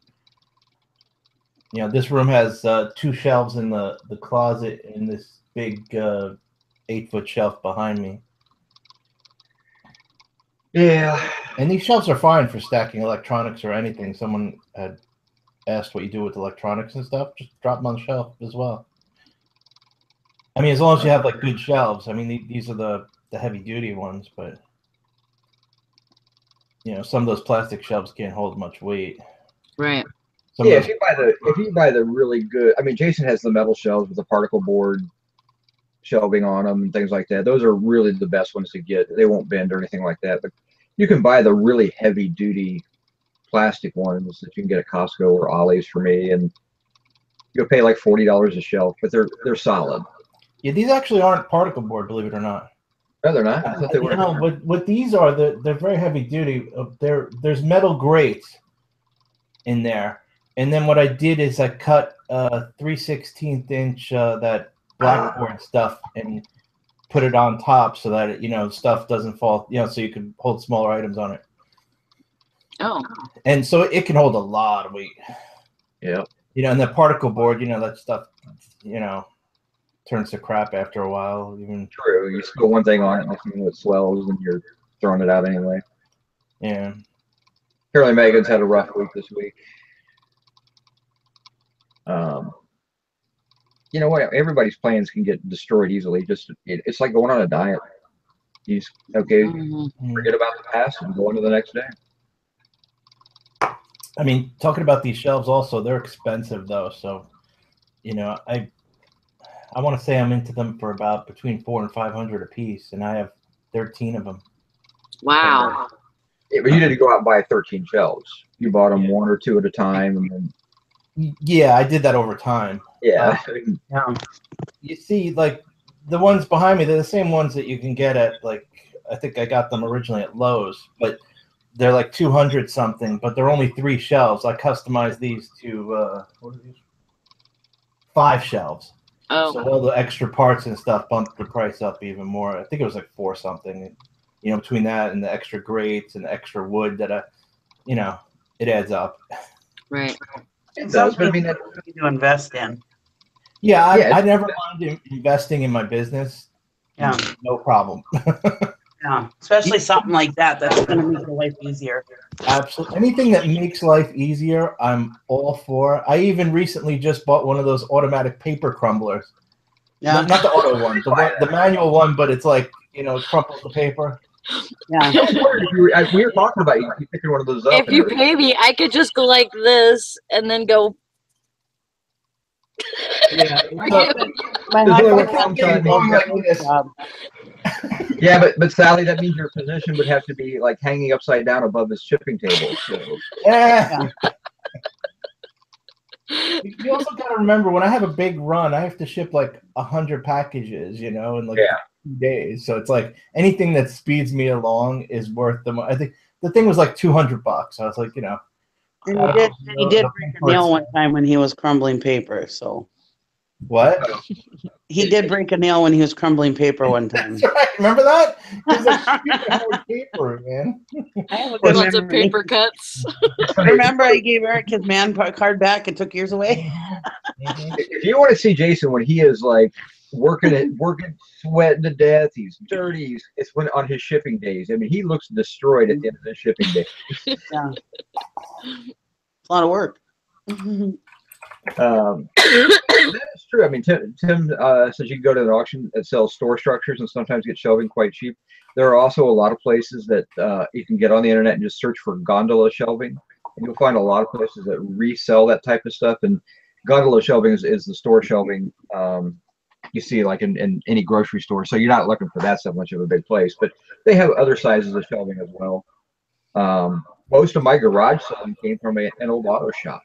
This room has 2 shelves in the closet and this big 8-foot shelf behind me. Yeah. And these shelves are fine for stacking electronics or anything. Someone had asked what you do with electronics and stuff. Just drop them on the shelf as well. I mean, as long as you have like good shelves. I mean, these are the heavy duty ones, but some of those plastic shelves can't hold much weight. Right. If you buy the really good, I mean, Jason has the metal shelves with the particle board shelving on them and things like that. Those are really the best ones to get. They won't bend or anything like that. But you can buy the really heavy duty plastic ones that you can get at Costco or Ollie's for me, and you'll pay like $40 a shelf, but they're solid. Yeah, these actually aren't particle board, believe it or not. No, they're not. I thought they were. No, what these are, they're very heavy duty. There's metal grates in there, and then what I did is I cut 3/16 inch that blackboard stuff and put it on top so that it, stuff doesn't fall. So you can hold smaller items on it. Oh. And so it can hold a lot of weight. Yeah. And the particle board, that stuff, turns to crap after a while. Even true. You spill one thing on it, next thing it swells, and you're throwing it out anyway. Yeah. Apparently, Megan's had a rough week this week. You know what? Everybody's plans can get destroyed easily. It's like going on a diet. You just, forget about the past and go on to the next day. I mean, talking about these shelves also, they're expensive though. So, I want to say I'm into them for about between $400 and $500 a piece, and I have 13 of them. Wow. Yeah, but you didn't go out and buy 13 shelves. You bought them one or two at a time, and then. Yeah, I did that over time. Yeah. You see, like the ones behind me, they're the same ones that you can get at I think I got them originally at Lowe's, but they're like 200 something, but they're only 3 shelves. I customized these to what are these? 5 shelves. Oh. So all the extra parts and stuff bumped the price up even more. I think it was like 4 something. Between that and the extra grates and the extra wood that it adds up. Right. It's something you need to invest in. Yeah, I never minded investing in my business. Yeah. No problem. Yeah, especially something like that. That's going to make your life easier. Absolutely. Anything that makes life easier, I'm all for. I even recently just bought one of those automatic paper crumblers. Yeah. Not the auto one, the manual one, but it's like, it crumples the paper. Yeah. We were talking about you picking one of those up. If you pay me, I could just go like this and then go. Yeah. Yeah, but Sally, that means your position would have to be like hanging upside down above his shipping table. So. Yeah. You also got to remember, when I have a big run, I have to ship like 100 packages, in like 2 days. So it's like anything that speeds me along is worth the money. I think the thing was like $200. I was like, And he did break a nail one time when he was crumbling paper. So. What? He did break a nail when he was crumbling paper one time. That's right. Remember that? It was like paper, man. I have a good lots of paper cuts. Remember, I gave Eric his man card back and took yours away. If you want to see Jason when he is like working, sweating to death, he's dirty. It's when on his shipping days. I mean, he looks destroyed at the end of the shipping day. Yeah, it's a lot of work. That is true. I mean, Tim says you can go to an auction that sells store structures and sometimes get shelving quite cheap. There are also a lot of places that you can get on the internet and just search for gondola shelving, and you'll find a lot of places that resell that type of stuff. And gondola shelving is the store shelving you see like in any grocery store. So you're not looking for that so much of a big place, but they have other sizes of shelving as well. Most of my garage selling came from an old auto shop.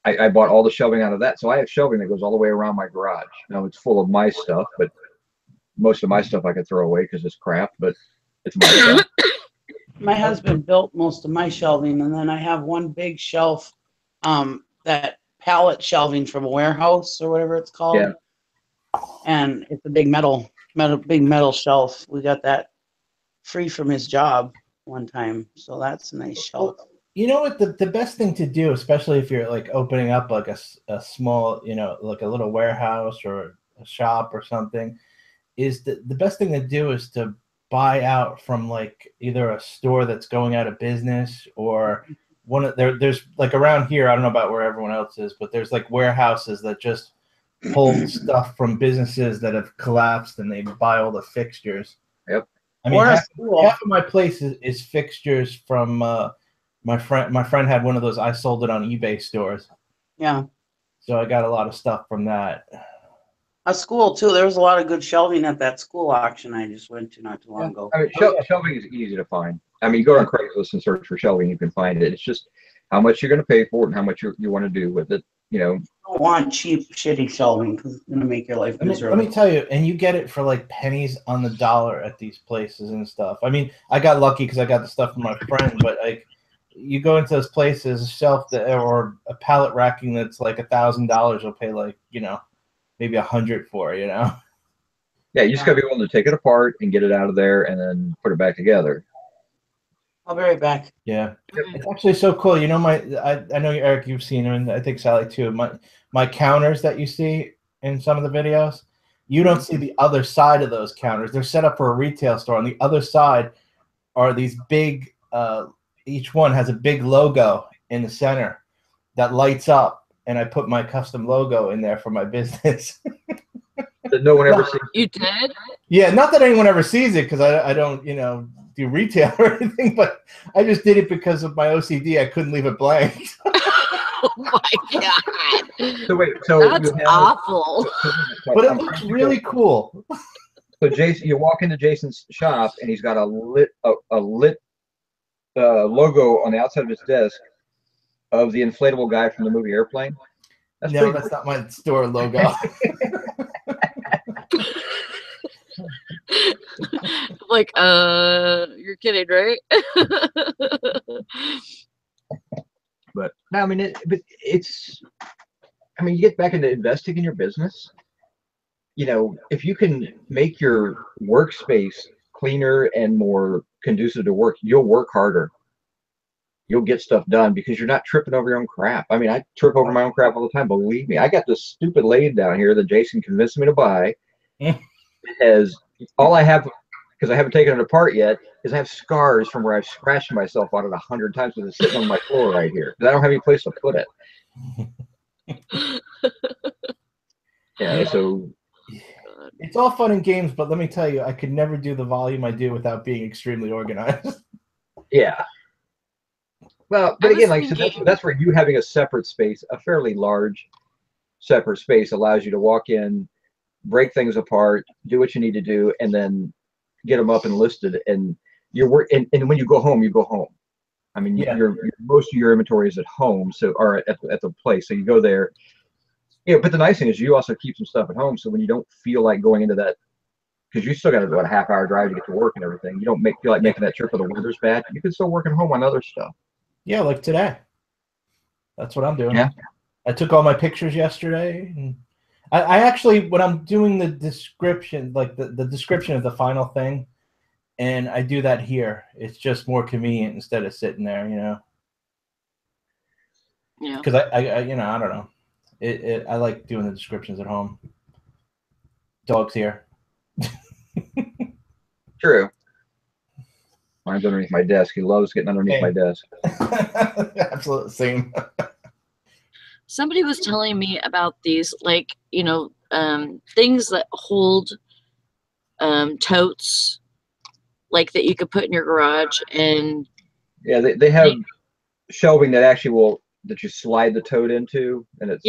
I bought all the shelving out of that, so I have shelving that goes all the way around my garage. Now it's full of my stuff, but most of my stuff I could throw away because it's crap, but it's my stuff. My husband built most of my shelving, and then I have one big shelf, that pallet shelving from a warehouse or whatever it's called. Yeah. And it's a big metal shelf. We got that free from his job one time, so that's a nice shelf. You know what, the best thing to do, especially if you're like opening up like a small, like a little warehouse or a shop or something, is the best thing to do is to buy out from like either a store that's going out of business or there's like around here, I don't know about where everyone else is, but there's like warehouses that just hold stuff from businesses that have collapsed and they buy all the fixtures. Yep. I mean, half of my place is fixtures from my friend had one of those I sold it on eBay stores. Yeah. So I got a lot of stuff from that. A school too. There was a lot of good shelving at that school auction I just went to not too long ago. I mean, shelving is easy to find. I mean, you go on Craigslist and search for shelving, you can find it. It's just how much you're going to pay for it and how much you want to do with it. You know, you don't want cheap, shitty shelving because it's going to make your life miserable. Let me tell you, and you get it for like pennies on the dollar at these places and stuff. I mean, I got lucky because I got the stuff from my friend, but like, you go into those places, a shelf or a pallet racking that's like $1,000, you'll pay like, you know, maybe $100 for, you know. Yeah, you just got to be willing to take it apart and get it out of there and then put it back together. I'll be right back. Yeah, it's actually so cool. You know, I know Eric, you've seen them, and I think Sally too. My counters that you see in some of the videos, you don't see the other side of those counters. They're set up for a retail store. On the other side are these big. Each one has a big logo in the center that lights up, and I put my custom logo in there for my business. That no one ever sees. You did? Yeah, not that anyone ever sees it because I don't, you know, do retail or anything, but I just did it because of my OCD. I couldn't leave it blank. Oh my god! So wait, so that's awful. But it looks really cool. So Jason, you walk into Jason's shop and he's got a lit logo on the outside of his desk of the inflatable guy from the movie Airplane. No, that's not my store logo. Like, you're kidding, right? But no, I mean, I mean, you get back into investing in your business. You know, if you can make your workspace cleaner and more conducive to work, you'll work harder. You'll get stuff done because you're not tripping over your own crap. I mean, I trip over my own crap all the time. Believe me, I got this stupid lathe down here that Jason convinced me to buy. It has all I have, because I haven't taken it apart yet, is I have scars from where I've scratched myself on it 100 times because it's sitting on my floor right here. Because I don't have any place to put it. Yeah, so it's all fun and games, but let me tell you, I could never do the volume I do without being extremely organized. Yeah. Well, but again, like so that's where you having a separate space, a fairly large separate space, allows you to walk in, break things apart, do what you need to do, and then get them up and listed. And and when you go home, you go home. I mean, most of your inventory is at home, or at the place. So you go there. Yeah, but the nice thing is you also keep some stuff at home. So when you don't feel like going into that, because you still got about a half-hour drive to get to work and everything, you don't feel like making that trip where the weather's bad. You can still work at home on other stuff. Yeah, like today. That's what I'm doing. Yeah. I took all my pictures yesterday. And I actually, when I'm doing the description, like the description of the final thing, and I do that here, it's just more convenient instead of sitting there, you know. Yeah. Because I you know, I don't know. I like doing the descriptions at home. Dog's here. True. Mine's underneath my desk. He loves getting underneath my desk. Absolutely same. Somebody was telling me about these, like, you know, things that hold totes, like that you could put in your garage. And yeah, they have shelving that actually that you slide the tote into, and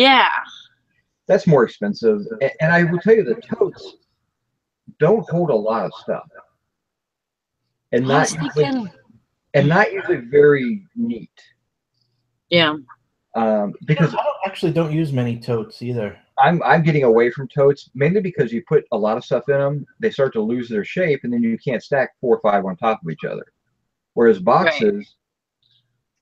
that's more expensive. And I will tell you, the totes don't hold a lot of stuff, and not usually very neat. Yeah. Because I don't use many totes either. I'm getting away from totes mainly because you put a lot of stuff in them, they start to lose their shape, and then you can't stack 4 or 5 on top of each other. Whereas boxes,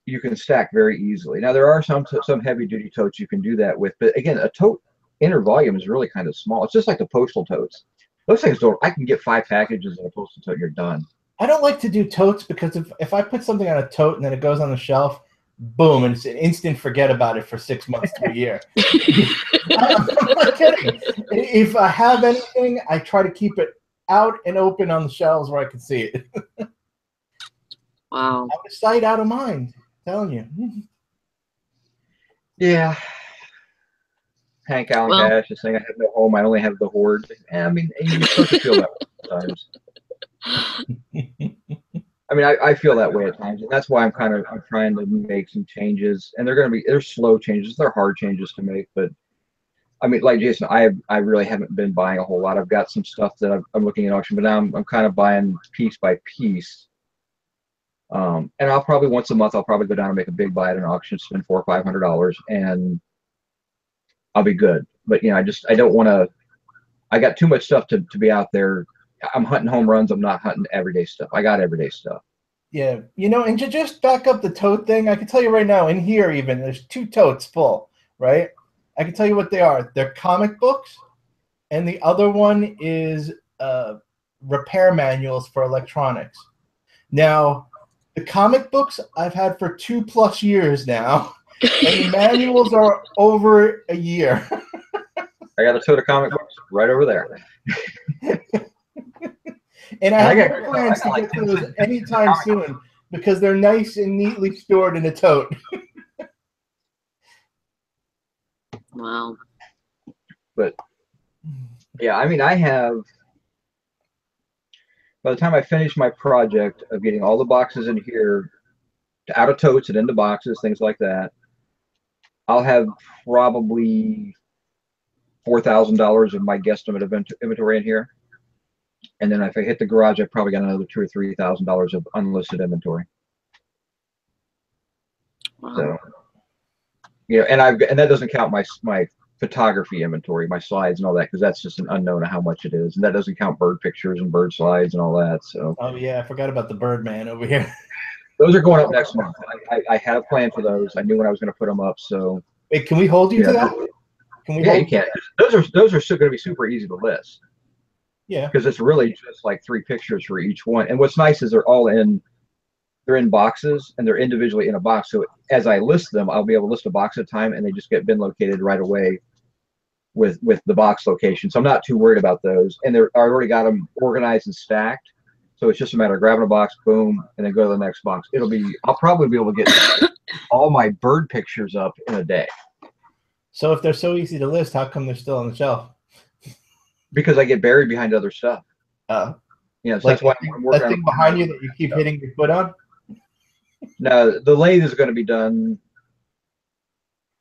you can stack very easily. Now there are some heavy duty totes you can do that with, but again, a tote inner volume is really kind of small. It's just like the postal totes. Those things I can get 5 packages in a postal tote, you're done. I don't like to do totes because if I put something on a tote and then it goes on the shelf, boom, and it's an instant forget about it for 6 months to a year. I'm not kidding. If I have anything, I try to keep it out and open on the shelves where I can see it. Wow. Out of sight, out of mind. I'm telling you. Yeah. Hank Allen Cash is saying, I have no home, I only have the hoard. I mean, you start to feel that way sometimes. I mean, I feel that way at times, and that's why I'm trying to make some changes. And they're slow changes, they're hard changes to make, but I mean, like Jason, I really haven't been buying a whole lot. I've got some stuff that I'm looking at auction, but now I'm kind of buying piece by piece. And I'll probably once a month I'll probably go down and make a big buy at an auction, spend $400 or $500, and I'll be good. But you know, I don't want to. I got too much stuff to be out there. I'm hunting home runs. I'm not hunting everyday stuff. I got everyday stuff. Yeah, you know, and to just back up the tote thing, I can tell you right now, in here even, there's 2 totes full, right? I can tell you what they are. They're comic books, and the other one is repair manuals for electronics. Now, the comic books I've had for 2+ years now, and the manuals are over a year. I got a tote of comic books right over there. And I have no plans to get those anytime soon because they're nice and neatly stored in a tote. Wow. But yeah, I mean, I have, by the time I finish my project of getting all the boxes in here out of totes and into boxes, things like that, I'll have probably $4,000 of my guesstimate of inventory in here. And then if I hit the garage, I probably got another $2,000 or $3,000 of unlisted inventory. Wow. So, yeah, and that doesn't count my photography inventory, my slides and all that, because that's just an unknown of how much it is, and that doesn't count bird pictures and bird slides and all that. So. Oh yeah, I forgot about the Birdman over here. Those are going up next month. I had a plan for those. I knew when I was going to put them up. So. Wait, can we hold you to that? Can we? Yeah, you can. Those are still going to be super easy to list. Yeah. Because it's really just like 3 pictures for each one. And what's nice is they're in boxes and they're individually in a box. So as I list them, I'll be able to list a box at a time, and they just get bin located right away with the box location. So I'm not too worried about those. And I already got them organized and stacked. So it's just a matter of grabbing a box, boom, and then go to the next box. I'll probably be able to get all my bird pictures up in a day. So if they're so easy to list, how come they're still on the shelf? Because I get buried behind other stuff. Yeah, so like that's why I'm working that thing behind you that you keep hitting your foot on. No, the lathe is going to be done.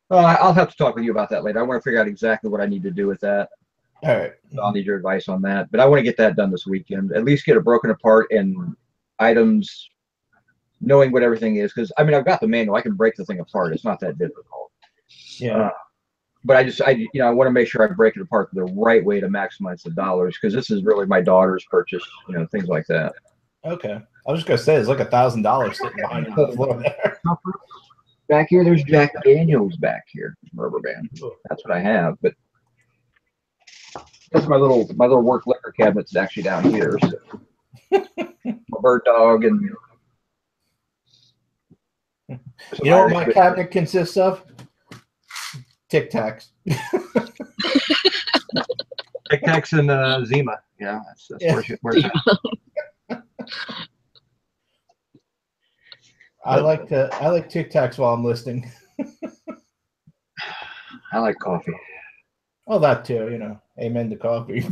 I'll have to talk with you about that later. I want to figure out exactly what I need to do with that. All right. So I'll need your advice on that. But I want to get that done this weekend. At least get it broken apart and items, knowing what everything is. Because I mean, I've got the manual. I can break the thing apart. It's not that difficult. Yeah. But I want to make sure I break it apart the right way to maximize the dollars, because this is really my daughter's purchase, things like that. Okay. I was just gonna say there's like $1,000 sitting behind the floor there. Back here, there's Jack Daniels back here, rubber band. That's what I have, but that's my little work liquor cabinet's actually down here. So. My bird dog and. You know what my cabinet consists of? Tic Tacs. Tic Tacs and Zima. Yeah, that's where it's at. I like Tic Tacs while I'm listening. I like coffee. Well, that too, amen to coffee.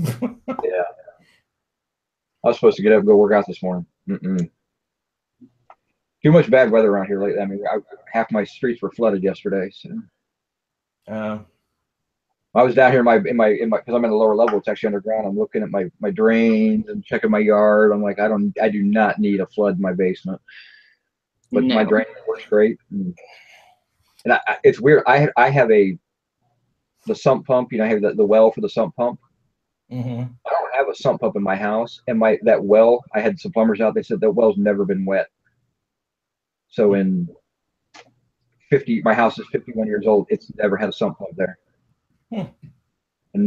Yeah. I was supposed to get up and go work out this morning. Too much bad weather around here lately. I mean, half my streets were flooded yesterday. So. I was down here in my because I'm in the lower level. It's actually underground. I'm looking at my drains and checking my yard. I'm like, I do not need a flood in my basement. But my drain works great. And it's weird. I have the sump pump. I have the well for the sump pump. Mm-hmm. I don't have a sump pump in my house, and that well, I had some plumbers out. They said that well's never been wet. So in my house is 51 years old. It's never had a sump pump there. And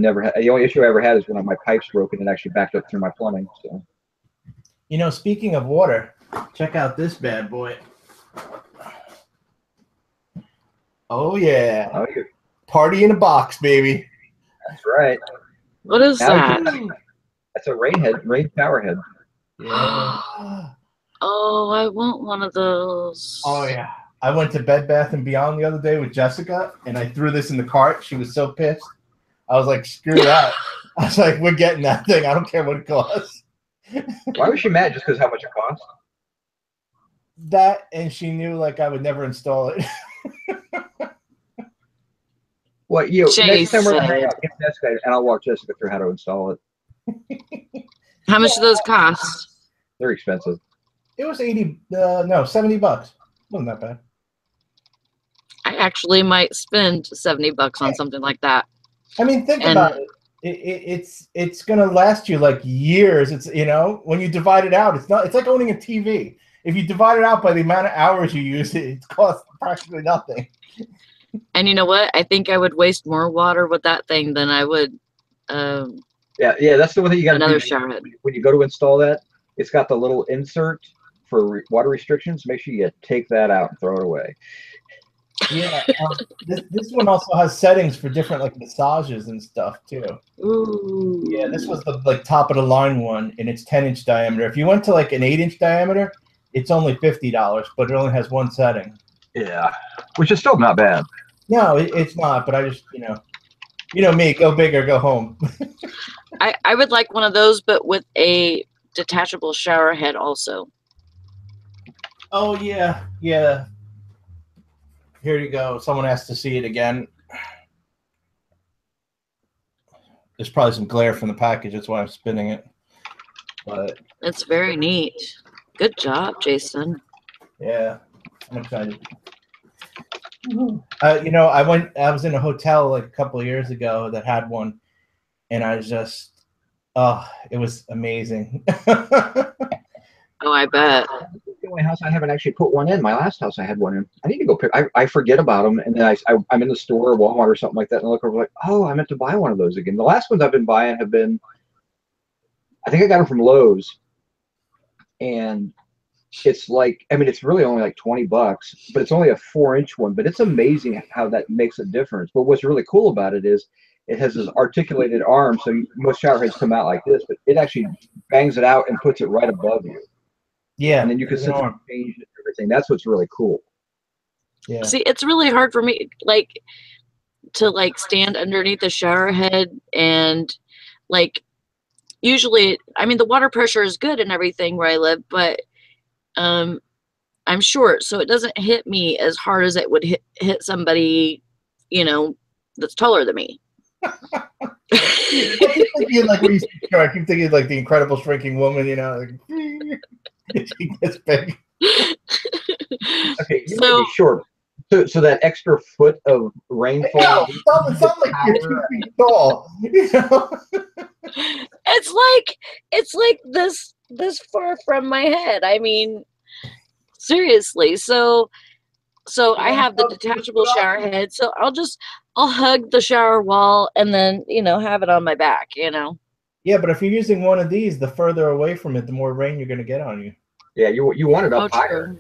the only issue I ever had is when my pipes broke and it actually backed up through my plumbing. So. Speaking of water, check out this bad boy. Oh yeah. Oh, party in a box, baby. That's right. What is that? That's a rain shower head. Yeah. Oh, I want one of those. Oh yeah. I went to Bed Bath & Beyond the other day with Jessica, and I threw this in the cart. She was so pissed. I was like, screw that. I was like, we're getting that thing. I don't care what it costs. Why was she mad? Just because how much it cost? That, and she knew like I would never install it. Well, next time we're gonna hang out, get Jessica, and I'll walk Jessica through how to install it. How much do those cost? They're expensive. It was $70. Wasn't that bad. I actually might spend $70 on something like that. I mean, think about it. It's gonna last you like years. It's when you divide it out, it's like owning a TV. If you divide it out by the amount of hours you use it, it costs practically nothing. And you know what? I think I would waste more water with that thing than I would. Yeah, that's the one thing you got to do. Another shower head. When you go to install that, it's got the little insert for water restrictions. Make sure you take that out and throw it away. Yeah, this one also has settings for different like massages and stuff too. Ooh. Yeah, this was the top of the line one, and it's 10-inch diameter. If you went to like an 8-inch diameter, it's only $50, but it only has one setting. Yeah, which is still not bad. No, it's not. But I just me, go big or go home. I would like one of those, but with a detachable shower head also. Oh yeah. Here you go. Someone has to see it again. There's probably some glare from the package. That's why I'm spinning it. But it's very neat. Good job, Jason. Yeah, I'm excited. I was in a hotel like a couple of years ago that had one, and I just, it was amazing. Oh, I bet. The only house I haven't actually put one in. My last house I had one in. I need to go pick. I forget about them, and then I'm in the store, or Walmart or something like that, and I look over like, oh, I meant to buy one of those again. The last ones I've been buying have been, I think I got them from Lowe's, and it's like, I mean, it's really only like $20, but it's only a 4-inch one. But it's amazing how that makes a difference. But what's really cool about it is it has this articulated arm, so most shower heads come out like this, but it actually bangs it out and puts it right above you. Yeah, and then you can sit there and change it and everything. That's what's really cool. Yeah. See, it's really hard for me, to stand underneath the shower head and usually, I mean, the water pressure is good and everything where I live, but I'm short, so it doesn't hit me as hard as it would hit somebody, that's taller than me. I keep thinking like the Incredible Shrinking Woman, she gets big. Okay, you may be short. So that extra foot of rainfall. It's not like you're 2 feet tall. It's like this far from my head. I mean, seriously. So I have the detachable shower head. So I'll hug the shower wall and then have it on my back. Yeah, but if you're using one of these, the further away from it, the more rain you're going to get on you. Yeah, you want it up higher.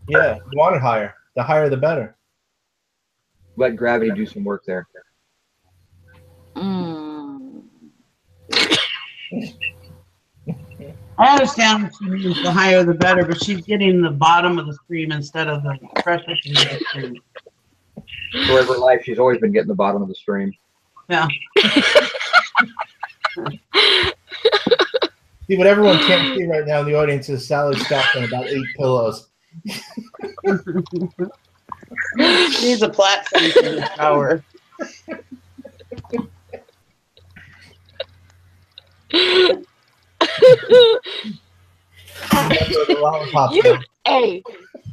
Yeah, you want it higher. The higher, the better. Let gravity do some work there. I understand what she means, the higher the better, but she's getting the bottom of the stream instead of the pressure in the stream. For her life, she's always been getting the bottom of the stream. Yeah. See, what everyone can't see right now in the audience is Sally stacked on about 8 pillows. She's a platform in the shower. Hey,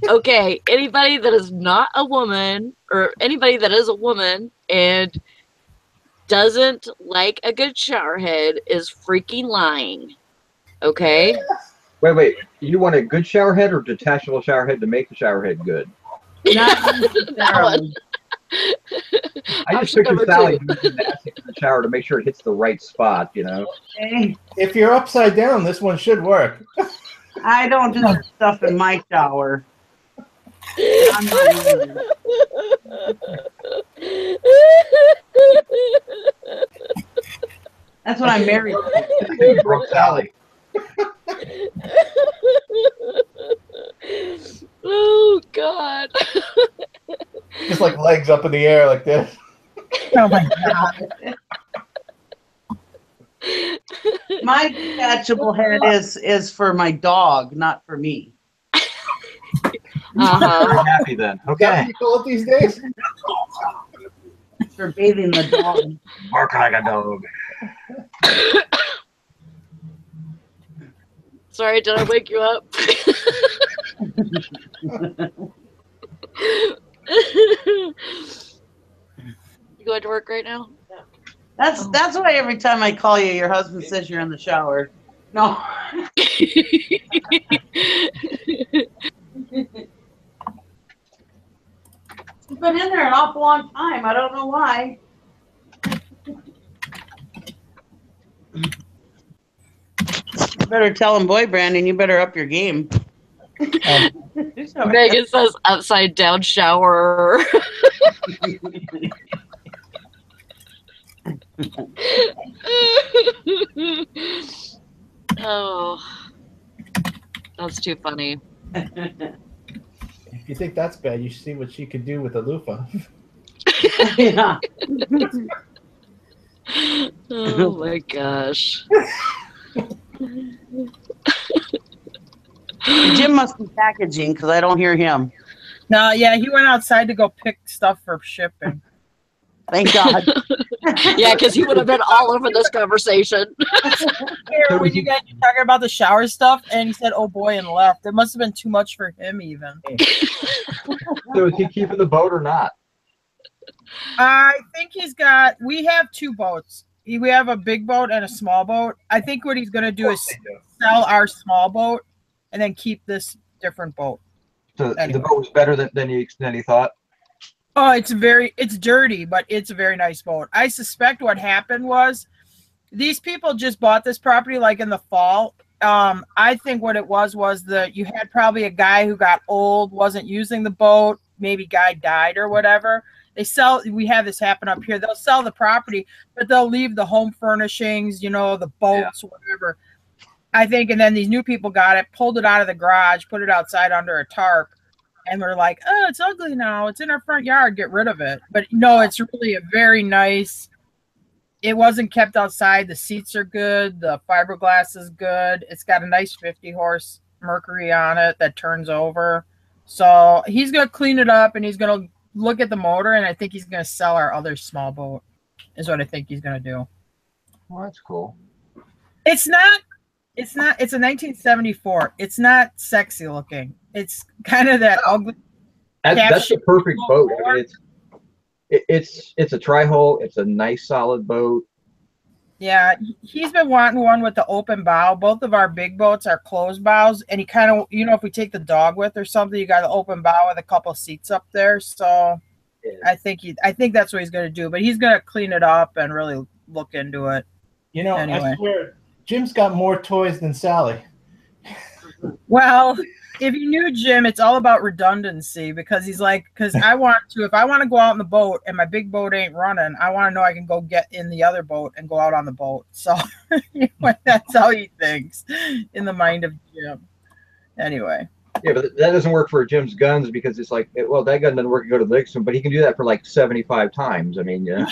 okay, anybody that is not a woman, or anybody that is a woman and doesn't like a good shower head is freaking lying. Okay? Wait. You want a good shower head or detachable shower head to make the shower head good? That one. I just picture Sally doing gymnastics in the shower to make sure it hits the right spot, If you're upside down, this one should work. I don't do that stuff in my shower. I'm not either. That's what I'm married to. You broke Sally. Oh God. Just like legs up in the air like this. Oh my God. My detachable head is for my dog, not for me. Very happy then. Okay. That's what you call it these days? for bathing the dog. Bark like a dog. Sorry, did I wake you up? You going to work right now? That's why every time I call you, your husband says you're in the shower. No. You've been in there an awful long time. I don't know why. You better tell him, boy, Brandon, you better up your game. Megan says upside down shower. Oh, that's too funny. If you think that's bad, you should see what she could do with a loofah. Yeah. Oh my gosh. Jim must be packaging because I don't hear him. No, yeah, he went outside to go pick stuff for shipping. Thank God. Yeah, because he would have been all over this conversation. Here, when you guys were talking about the shower stuff, and he said, "Oh boy," and left. It must have been too much for him, even. So is he keeping the boat or not? I think he's got. We have two boats. We have a big boat and a small boat. I think what he's going to do is sell our small boat and then keep this different boat. So Anyway. the boat was better than he thought? Oh, it's dirty, but it's a very nice boat. I suspect what happened was these people just bought this property like in the fall. I think what it was that you had probably a guy who got old, wasn't using the boat, maybe guy died or whatever. We have this happen up here. They'll sell the property, but they'll leave the home furnishings, the boats, whatever. I think, and then these new people got it, pulled it out of the garage, put it outside under a tarp. And we're like, oh, it's ugly now. It's in our front yard. Get rid of it. But no, it's really a very nice. It wasn't kept outside. The seats are good. The fiberglass is good. It's got a nice 50-horse Mercury on it that turns over. So he's going to clean it up and he's going to look at the motor. And I think he's going to sell our other small boat is what I think he's going to do. Well, that's cool. It's a 1974. It's not sexy looking. It's kind of that ugly. That's the perfect boat. I mean, it's a tri-hull. It's a nice solid boat. Yeah, he's been wanting one with the open bow. Both of our big boats are closed bows, and he kind of, if we take the dog with or something, you got an open bow with a couple seats up there. So yeah. I think that's what he's going to do. But he's going to clean it up and really look into it. Anyway. I swear, Jim's got more toys than Sally. Well, if you knew Jim, it's all about redundancy because he's like, if I want to go out in the boat and my big boat ain't running, I want to know I can go get in the other boat and go out on the boat. So that's how he thinks in the mind of Jim. Anyway. Yeah, but that doesn't work for Jim's guns because it's like, well, that gun doesn't work to go to the next one, but he can do that for like 75 times. I mean, yeah.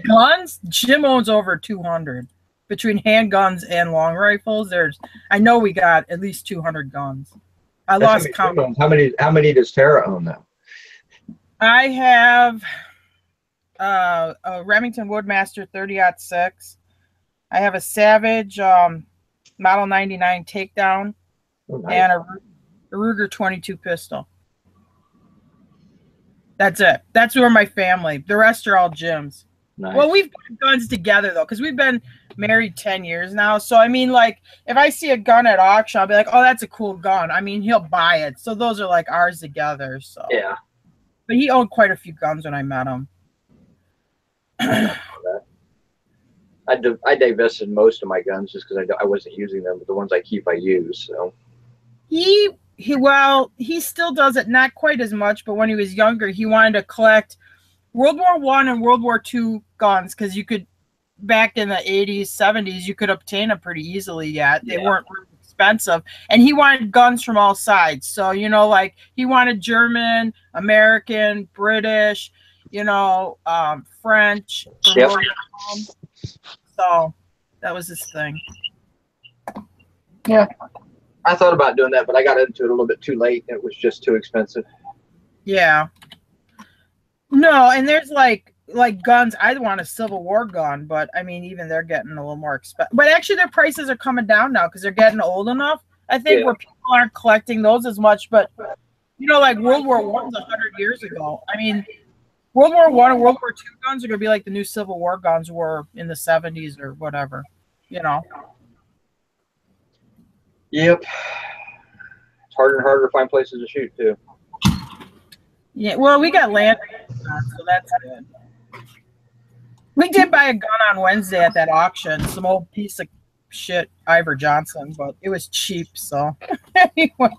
Guns? Jim owns over 200. Between handguns and long rifles, I know we got at least 200 guns. I lost count. How many does Tara own now? I have a Remington Woodmaster 30-06. I have a Savage Model 99 Takedown and a Ruger 22 pistol. That's it. That's where my family. The rest are all Jim's. Nice. Well, we've got guns together though, because we've been married 10 years now. So I mean, like, if I see a gun at auction, I'll be like, "Oh, that's a cool gun." I mean, he'll buy it. So those are like ours together. So yeah. But he owned quite a few guns when I met him. I divested most of my guns just because I wasn't using them, but the ones I keep, I use. So he still does it, not quite as much, but when he was younger, he wanted to collect World War I and World War II guns because you could, back in the 80s, 70s, you could obtain them pretty easily yet. They weren't really expensive. And he wanted guns from all sides. So, like he wanted German, American, British, French. Yep. So that was his thing. Yeah. I thought about doing that, but I got into it a little bit too late. It was just too expensive. Yeah. No, and there's like like guns, I'd want a Civil War gun, but I mean, even they're getting a little more expensive. But actually, their prices are coming down now because they're getting old enough. I think where people aren't collecting those as much. But you know, like World War I was 100 years ago. I mean, World War I and World War II guns are gonna be like the new Civil War guns were in the 70s or whatever. You know. Yep. It's harder and harder to find places to shoot too. Yeah, well, we got land, so that's good. We did buy a gun on Wednesday at that auction, some old piece of shit Ivor Johnson, but it was cheap, so anyway.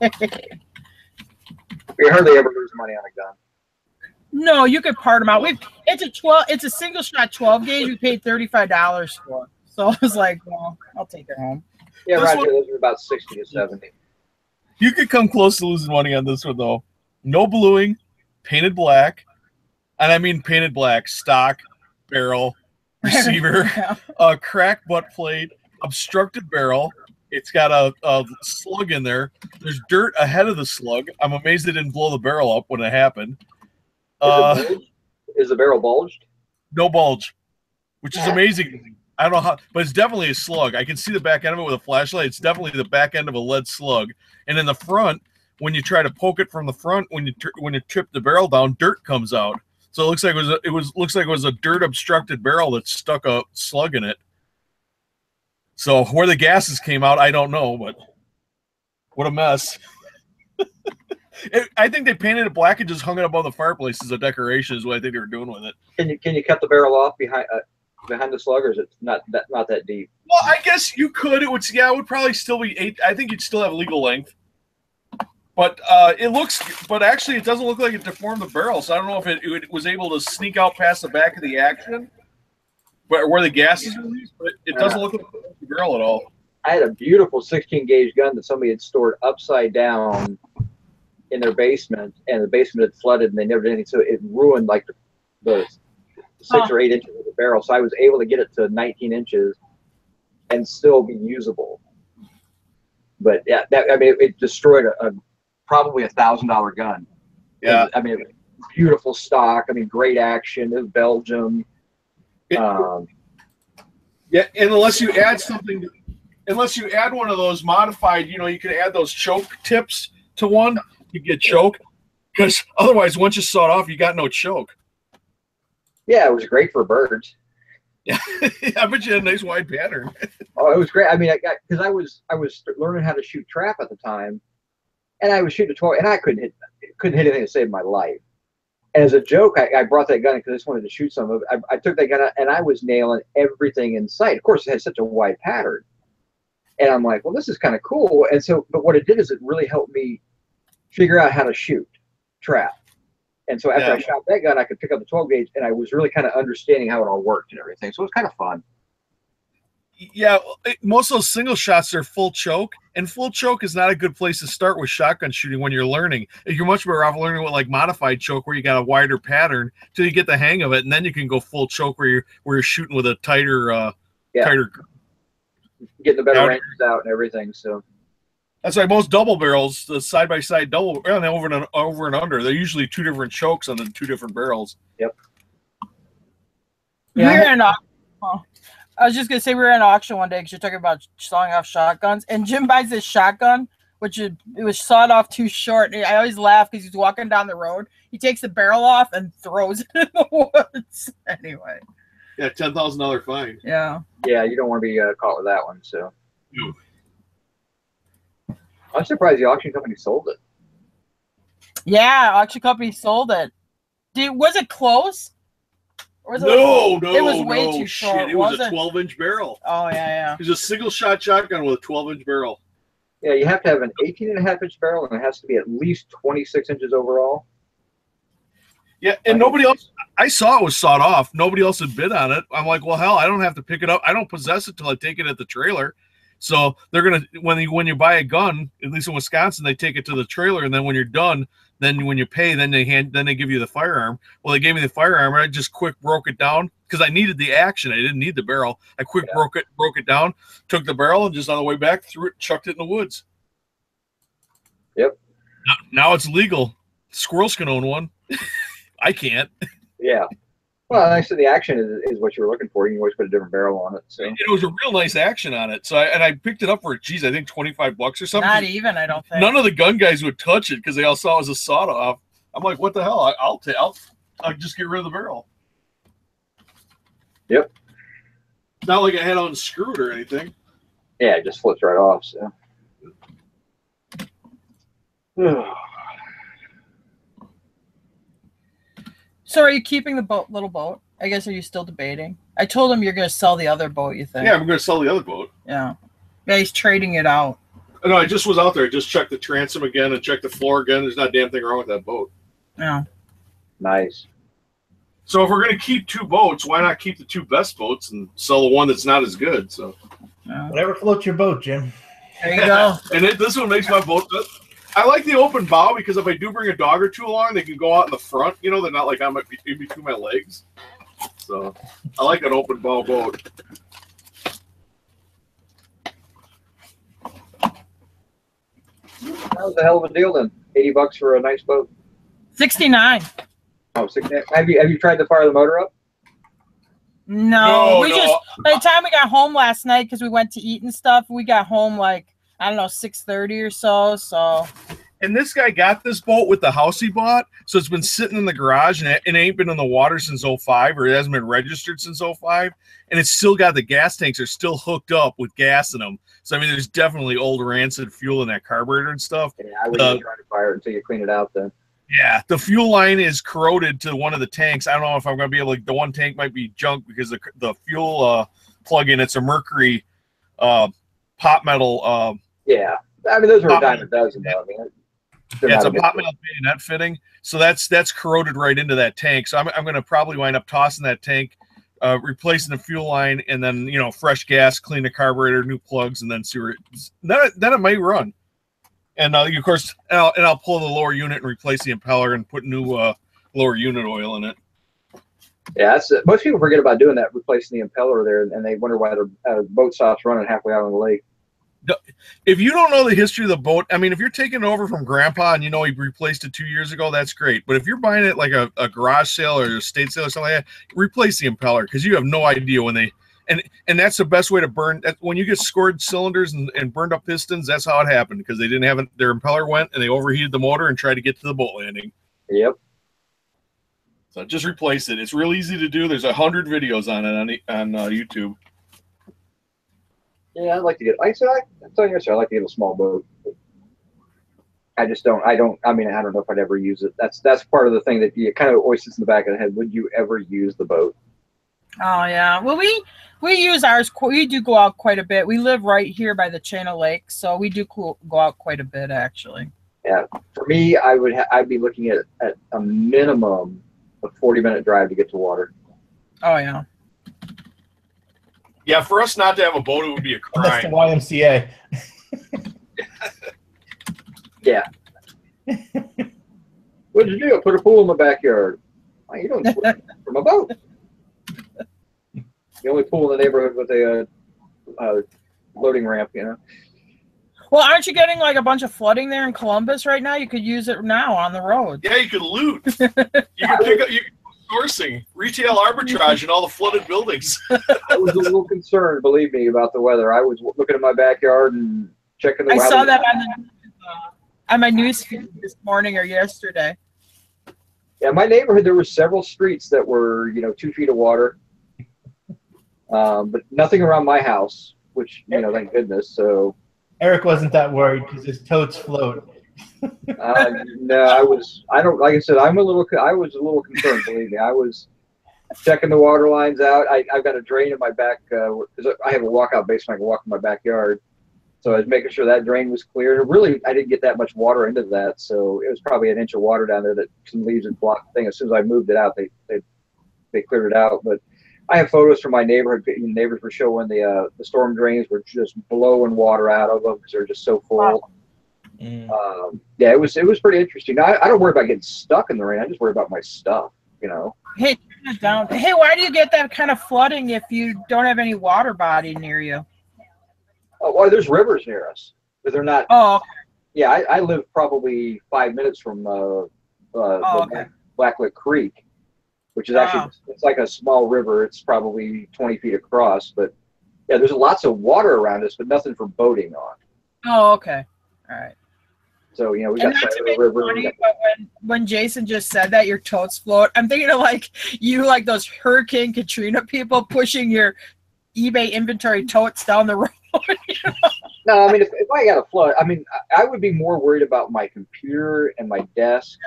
We hardly ever lose money on a gun. No, you could part them out. It's a single shot 12 gauge. We paid $35 for. So I was like, well, I'll take it home. Yeah, Roger, those are about 60 to 70. You could come close to losing money on this one though. No bluing, painted black, and I mean painted black, stock, barrel, receiver, a cracked butt plate, obstructed barrel. It's got a slug in there. There's dirt ahead of the slug. I'm amazed they didn't blow the barrel up when it happened. Is the barrel bulged? No bulge, which is amazing. I don't know how, but it's definitely a slug. I can see the back end of it with a flashlight. It's definitely the back end of a lead slug. And in the front, when you try to poke it from the front, when you trip the barrel down, dirt comes out. So it looks like it was a dirt obstructed barrel that stuck a slug in it. So where the gases came out, I don't know, but what a mess. I think they painted it black and just hung it above the fireplace as a decoration is what I think they were doing with it. Can you cut the barrel off behind the slug, or is it not that deep? Well, I guess you could. It would probably still be 8. I think you'd still have legal length. But but actually it doesn't look like it deformed the barrel. So I don't know if it was able to sneak out past the back of the action, but where the gas is released, but it doesn't look like the barrel at all. I had a beautiful 16 gauge gun that somebody had stored upside down in their basement, and the basement had flooded and they never did anything. So it ruined like the 6 or 8 inches of the barrel. So I was able to get it to 19 inches and still be usable. But yeah, it destroyed probably $1,000 gun. Yeah. I mean, beautiful stock. I mean, great action. It was Belgium. Yeah, and unless you add one of those modified, you could add those choke tips to one to get choke, because otherwise, once you saw it off, you got no choke. Yeah, it was great for birds. Yeah, I bet you had a nice wide pattern. Oh, it was great. I mean, because I was learning how to shoot trap at the time, and I was shooting a 12, and I couldn't hit anything to save my life. And as a joke, I brought that gun because I just wanted to shoot some of it. I took that gun out, and I was nailing everything in sight. Of course, it had such a wide pattern, and I'm like, well, this is kind of cool. And so, but what it did is it really helped me figure out how to shoot trap. And so after I shot that gun, I could pick up the 12 gauge, and I was really kind of understanding how it all worked and everything. So it was kind of fun. Yeah, most of those single shots are full choke, and full choke is not a good place to start with shotgun shooting when you're learning. You're much better off learning with like modified choke, where you got a wider pattern till you get the hang of it, and then you can go full choke where you're shooting with a tighter, tighter. Getting the better ranges out and everything. So that's why most double barrels, the side by side double, over and under, they're usually 2 different chokes on the 2 different barrels. Yep. Yeah. I was just gonna say we were at an auction one day because you're talking about sawing off shotguns, and Jim buys this shotgun, it was sawed off too short. And I always laugh because he's walking down the road. He takes the barrel off and throws it in the woods. Anyway. Yeah, $10,000 fine. Yeah. Yeah, you don't want to be caught with that one. So. I'm surprised the auction company sold it. Yeah, auction company sold it. Was it close? No, it was way too short. Shit. It was a 12-inch barrel. Oh, yeah. It was a single shot shotgun with a 12-inch barrel. Yeah, you have to have an 18.5-inch barrel, and it has to be at least 26 inches overall. Yeah, and nobody else, I saw it was sawed off. Nobody else had bid on it. I'm like, well, hell, I don't have to pick it up. I don't possess it till I take it at the trailer. So they're going to, when you buy a gun, at least in Wisconsin, they take it to the trailer, and then when you're done, then when you pay, then they give you the firearm. Well, they gave me the firearm, and I just quick broke it down because I needed the action. I didn't need the barrel. I quick broke it down, took the barrel, and just on the way back, threw it, chucked it in the woods. Yep. Now it's legal. Squirrels can own one. I can't. Yeah. Well, nice of the action is what you were looking for. You can always put a different barrel on it. So it was a real nice action on it. So I picked it up for, geez, I think $25 or something. Not even, I don't think. None of the gun guys would touch it because they all saw it was a sawed off. I'm like, what the hell? I'll just get rid of the barrel. Yep. It's not like I had unscrewed or anything. Yeah, it just flips right off. So. So are you keeping the little boat? I guess, are you still debating? I told him you're going to sell the other boat, you think? Yeah, I'm going to sell the other boat. Yeah. Yeah, he's trading it out. No, I just was out there. I just checked the transom again and checked the floor again. There's not a damn thing wrong with that boat. Yeah. Nice. So if we're going to keep two boats, why not keep the two best boats and sell the one that's not as good? So whatever floats your boat, Jim. There you go. And this one makes my boat. I like the open bow because if I do bring a dog or two along, they can go out in the front. You know, they're not like I'm in between my legs. So I like an open bow boat. That was a hell of a deal then. $80 for a nice boat. 69. Oh, 69. Have you tried to fire the motor up? No, just by the time we got home last night, because we went to eat and stuff, we got home like, I don't know, 6:30 or so. So. And this guy got this boat with the house he bought, so it's been sitting in the garage and it ain't been in the water since 05, or it hasn't been registered since 05, and it's still got the gas tanks are still hooked up with gas in them. So I mean, there's definitely old rancid fuel in that carburetor and stuff. Yeah, I wouldn't try to fire it until you clean it out then. Yeah, the fuel line is corroded to one of the tanks. I don't know if I'm going to be able to, the one tank might be junk because the fuel plug-in, it's a mercury pot metal. Yeah, I mean, those are a dime a dozen though. I mean, yeah, it's a pot metal bayonet fitting. So that's corroded right into that tank. So I'm going to probably wind up tossing that tank, replacing the fuel line, and then, you know, fresh gas, clean the carburetor, new plugs, and then see where then it may run. And of course, I'll pull the lower unit and replace the impeller and put new lower unit oil in it. Yeah, most people forget about doing that, replacing the impeller there, and they wonder why their boat stops running halfway out on the lake. If you don't know the history of the boat, I mean, if you're taking it over from Grandpa and you know he replaced it 2 years ago, that's great. But if you're buying it like a garage sale or a estate sale or something like that, replace the impeller because you have no idea when they. And that's the best way to burn. When you get scored cylinders and burned up pistons, that's how it happened because they didn't have it. Their impeller went and they overheated the motor and tried to get to the boat landing. Yep. So just replace it. It's real easy to do. There's 100 videos on it on YouTube. Yeah, I'd like to get. I'm telling you yesterday, I like to get a small boat. I just don't. I mean, I don't know if I'd ever use it. That's part of the thing that you kind of always sits in the back of the head. Would you ever use the boat? Oh yeah. Well, we use ours. We do go out quite a bit. We live right here by the chain of lakes, so we do go out quite a bit actually. Yeah, for me, I'd be looking at a minimum of 40-minute drive to get to water. Oh yeah. Yeah, for us not to have a boat, it would be a crime. That's the YMCA. Yeah. What'd you do? I put a pool in my backyard. Why, you don't swim from a boat. The only pool in the neighborhood with a loading ramp, you know. Well, aren't you getting like a bunch of flooding there in Columbus right now? You could use it now on the road. Yeah, you could loot. You could pick up. You could sourcing, retail arbitrage in all the flooded buildings. I was a little concerned, believe me, about the weather. I was looking at my backyard and checking the weather. I saw that on my news feed this morning or yesterday. Yeah, my neighborhood, there were several streets that were, 2 feet of water, but nothing around my house, which, thank goodness. So Eric wasn't that worried because his totes float. No, like I said, I was a little concerned, believe me. I was checking the water lines out. I've got a drain in my back, because I have a walkout basement. I can walk in my backyard. So I was making sure that drain was clear. And really, I didn't get that much water into that. So it was probably an inch of water down there that some leaves had blocked the thing. As soon as I moved it out, they cleared it out. But I have photos from my neighborhood. Neighbors were showing the storm drains were just blowing water out of them because they're just so full. Wow. Yeah, it was pretty interesting. I don't worry about getting stuck in the rain. I just worry about my stuff, Hey, turn it down. Hey, why do you get that kind of flooding if you don't have any water body near you? Oh, well, there's rivers near us, but they're not. Oh, okay. Yeah, I live probably 5 minutes from Okay. Blacklick Creek, which is actually, it's like a small river. It's probably 20 feet across, but yeah, there's lots of water around us, but nothing for boating on. Oh, okay. All right. So, you know, we got side of the river. Funny, but when Jason just said that your totes float, I'm thinking of like you, like those Hurricane Katrina people pushing your eBay inventory totes down the road. You know? No, I mean, if I got a flood, I mean, I would be more worried about my computer and my desk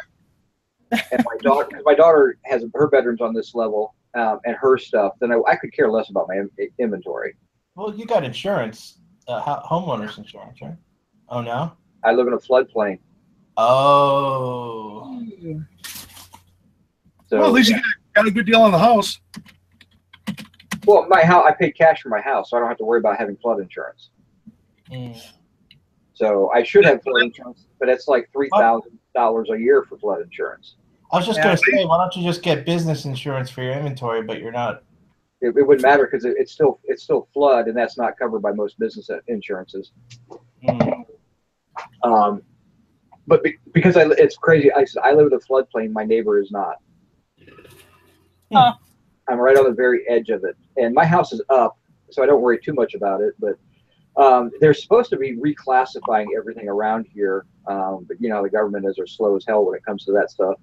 and my daughter, because my daughter has her bedroom's on this level and her stuff. Then I could care less about my inventory. Well, you got insurance, homeowners insurance, right? Oh, no? I live in a floodplain. Oh. So, well, at least you got a good deal on the house. Well, my house, I paid cash for my house, so I don't have to worry about having flood insurance. So I should have flood insurance, but it's like $3,000 a year for flood insurance. I was just going to say, why don't you just get business insurance for your inventory, but you're not. It wouldn't matter because it's still flood, and that's not covered by most business insurances. But because it's crazy. I live in a floodplain. My neighbor is not. Huh. I'm right on the very edge of it, and my house is up, so I don't worry too much about it. But they're supposed to be reclassifying everything around here, but you know the government is slow as hell when it comes to that stuff.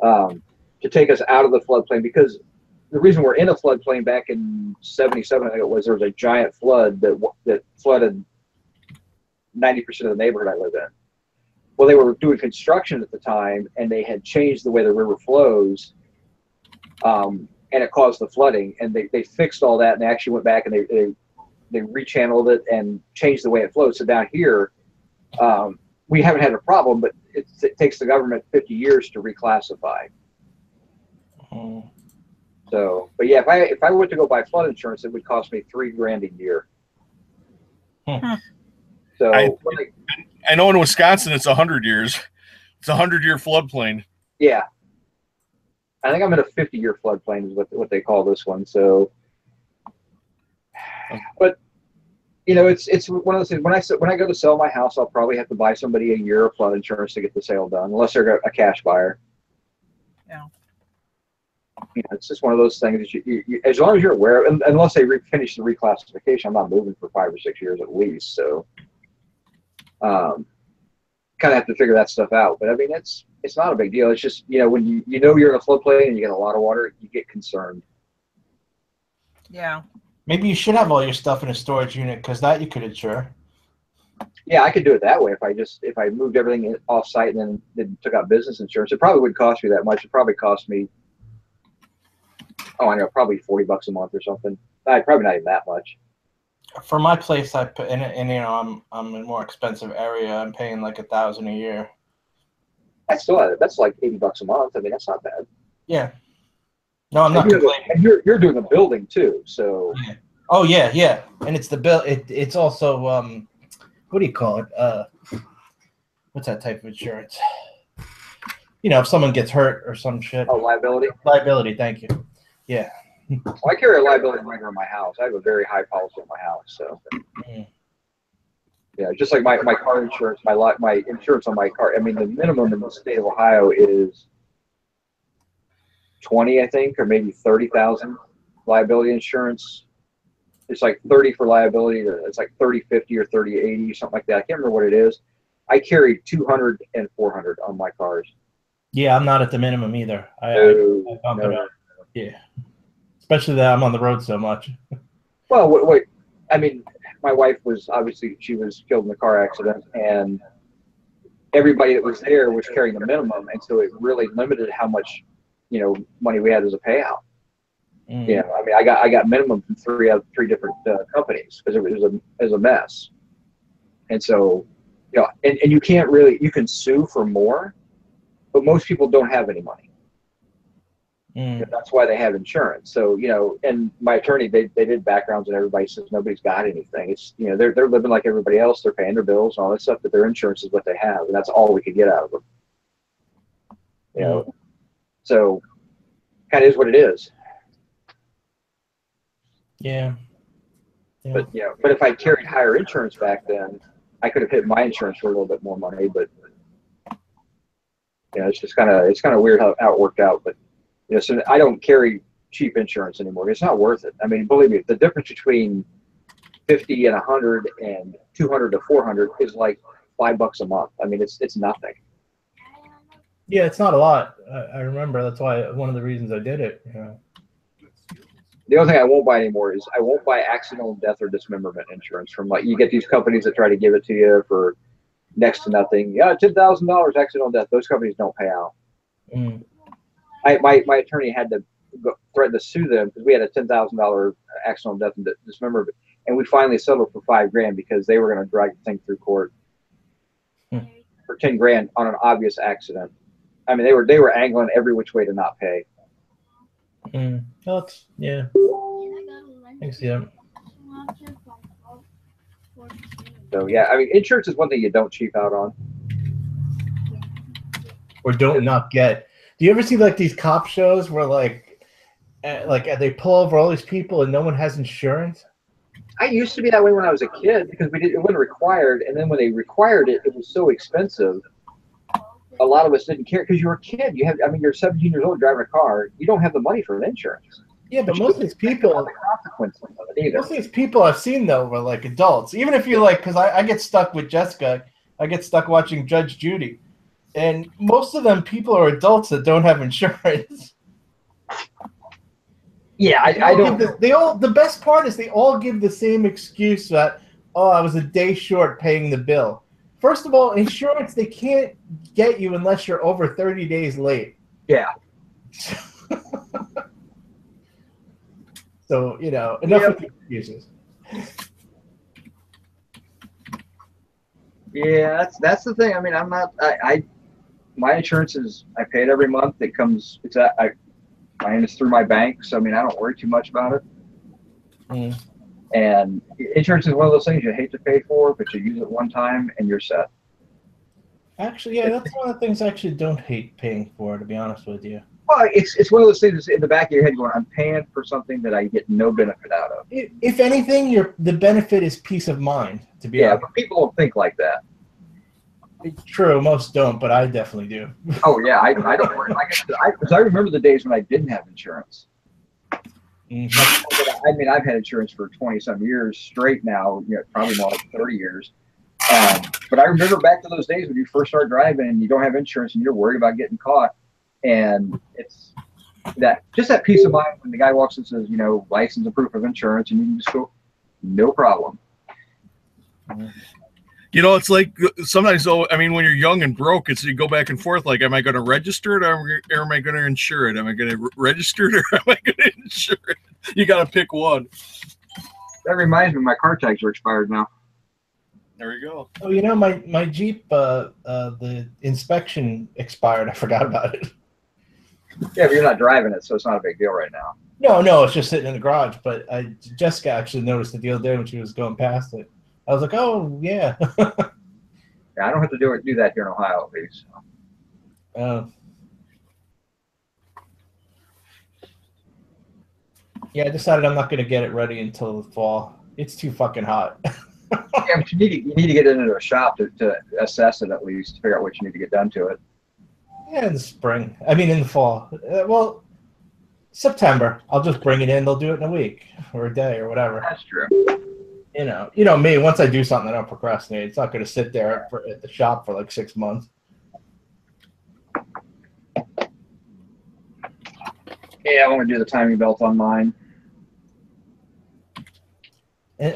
To take us out of the floodplain, because the reason we're in a floodplain back in '77, I think it was, there was a giant flood that flooded 90% of the neighborhood I live in. Well, they were doing construction at the time, and they had changed the way the river flows, and it caused the flooding. And they fixed all that, and they actually went back and they rechanneled it and changed the way it flows. So down here, we haven't had a problem, but it takes the government 50 years to reclassify. So, but yeah, if I went to go buy flood insurance, it would cost me $3,000 a year. So I know in Wisconsin it's 100 years. It's a 100-year floodplain. Yeah, I think I'm in a 50-year floodplain is what they call this one. So, but you know, it's one of those things. When I go to sell my house, I'll probably have to buy somebody a year of flood insurance to get the sale done, unless they're a cash buyer. Yeah. You know, it's just one of those things that you as long as you're aware, unless they finish the reclassification, I'm not moving for 5 or 6 years at least. So, kind of have to figure that stuff out. But I mean, it's not a big deal. It's just, you know, when you know you're in a floodplain and you get a lot of water, you get concerned. Yeah. Maybe you should have all your stuff in a storage unit, because that you could insure. Yeah, I could do it that way if I moved everything off site and then took out business insurance. It probably wouldn't cost me that much. It probably cost me, I know, probably $40 a month or something. Probably not even that much. For my place, I put in it, and you know, I'm in a more expensive area. I'm paying like $1,000 a year. That's like $80 a month. I mean, that's not bad. Yeah. No, I'm not complaining. And you're doing a building too, so. Yeah. Oh yeah, and it's the bill. It's also what do you call it? What's that type of insurance? You know, if someone gets hurt or some shit. Oh, liability. Liability. Thank you. Yeah. Well, I carry a liability rider in my house. I have a very high policy in my house, so. Yeah, just like my car insurance, my insurance on my car. I mean, the minimum in the state of Ohio is 20, I think, or maybe 30,000 liability insurance. It's like 30 for liability. It's like 30/50 or 30/80, something like that. I can't remember what it is. I carry 200 and 400 on my cars. Yeah, I'm not at the minimum either. I bump it up. Yeah, especially that I'm on the road so much. Well, wait. I mean, my wife she was killed in a car accident, and everybody that was there was carrying the minimum, and so it really limited how much, you know, money we had as a payout. You know, I mean, I got minimum from three different companies because it was a mess, and so, you know, and you can't really, you can sue for more, but most people don't have any money. That's why they have insurance. So, you know, and my attorney, they did backgrounds, and everybody says nobody's got anything. It's, you know, they're living like everybody else. They're paying their bills and all that stuff, but their insurance is what they have, and that's all we could get out of them. You know, so kind of is what it is. Yeah. But yeah, but if I carried higher insurance back then, I could have hit my insurance for a little bit more money. But yeah, it's kind of weird how it worked out. But You know, so I don't carry cheap insurance anymore. It's not worth it. I mean, believe me, the difference between 50 and 100 and 200 to 400 is like $5 a month. I mean, it's nothing. Yeah, it's not a lot. I remember that's why one of the reasons I did it. Yeah. The only thing I won't buy anymore is I won't buy accidental death or dismemberment insurance from, like, you get these companies that try to give it to you for next to nothing. Yeah, $10,000 accidental death. Those companies don't pay out. Mm. My attorney had to threaten to sue them because we had a $10,000 accidental death and dismemberment, and we finally settled for $5,000 because they were going to drag the thing through court for $10,000 on an obvious accident. I mean, they were angling every which way to not pay. Mm. Well, yeah. Thanks, yeah. So yeah, I mean, insurance is one thing you don't cheap out on. Or don't not get. Do you ever see like these cop shows where like they pull over all these people and no one has insurance? I used to be that way when I was a kid because it wasn't required, and then when they required it, it was so expensive. A lot of us didn't care because you're a kid. You're 17 years old driving a car. You don't have the money for an insurance. Yeah, but most of these people, the consequences of it either. Most of these people I've seen though were like adults. Even if you like, because I get stuck with Jessica, I get stuck watching Judge Judy, and most of them people are adults that don't have insurance. Yeah, I don't. The best part is they all give the same excuse that, oh, I was a day short paying the bill. First of all, insurance, they can't get you unless you're over 30 days late. Yeah. So, you know, enough of the excuses. Yeah, that's the thing. I mean, I'm not. My insurance is, I pay it every month. It comes. Mine is through my bank, so I mean, I don't worry too much about it. Mm. And insurance is one of those things you hate to pay for, but you use it one time and you're set. Actually, yeah, that's one of the things I actually don't hate paying for, to be honest with you. Well, it's one of those things in the back of your head going, I'm paying for something that I get no benefit out of. If anything, the benefit is peace of mind, to be honest. Yeah, but people don't think like that. It's true, most don't, but I definitely do. Oh, yeah, I don't worry. Because I remember the days when I didn't have insurance. Mm-hmm. I mean, I've had insurance for 20-some years straight now, you know, probably more like 30 years. But I remember back to those days when you first start driving and you don't have insurance and you're worried about getting caught. And it's just that peace of mind when the guy walks and says, you know, license and proof of insurance, and you can just go, no problem. You know, it's like sometimes, though, I mean, when you're young and broke, it's you go back and forth. Like, am I going to register it or am I going to insure it? Am I going to register it or am I going to insure it? You got to pick one. That reminds me, my car tags are expired now. There you go. Oh, you know, my Jeep, the inspection expired. I forgot about it. Yeah, but you're not driving it, so it's not a big deal right now. No, it's just sitting in the garage. But Jessica actually noticed it the other day when she was going past it. I was like, oh, yeah. Yeah, I don't have to do that here in Ohio, at least. Yeah, I decided I'm not going to get it ready until the fall. It's too fucking hot. Yeah, but you need to get it into a shop to assess it at least, to figure out what you need to get done to it. Yeah, in the spring. I mean, in the fall. Well, September. I'll just bring it in. They'll do it in a week or a day or whatever. That's true. You know me. Once I do something, I don't procrastinate. It's not going to sit there at the shop for like 6 months. Yeah, I want to do the timing belt on mine.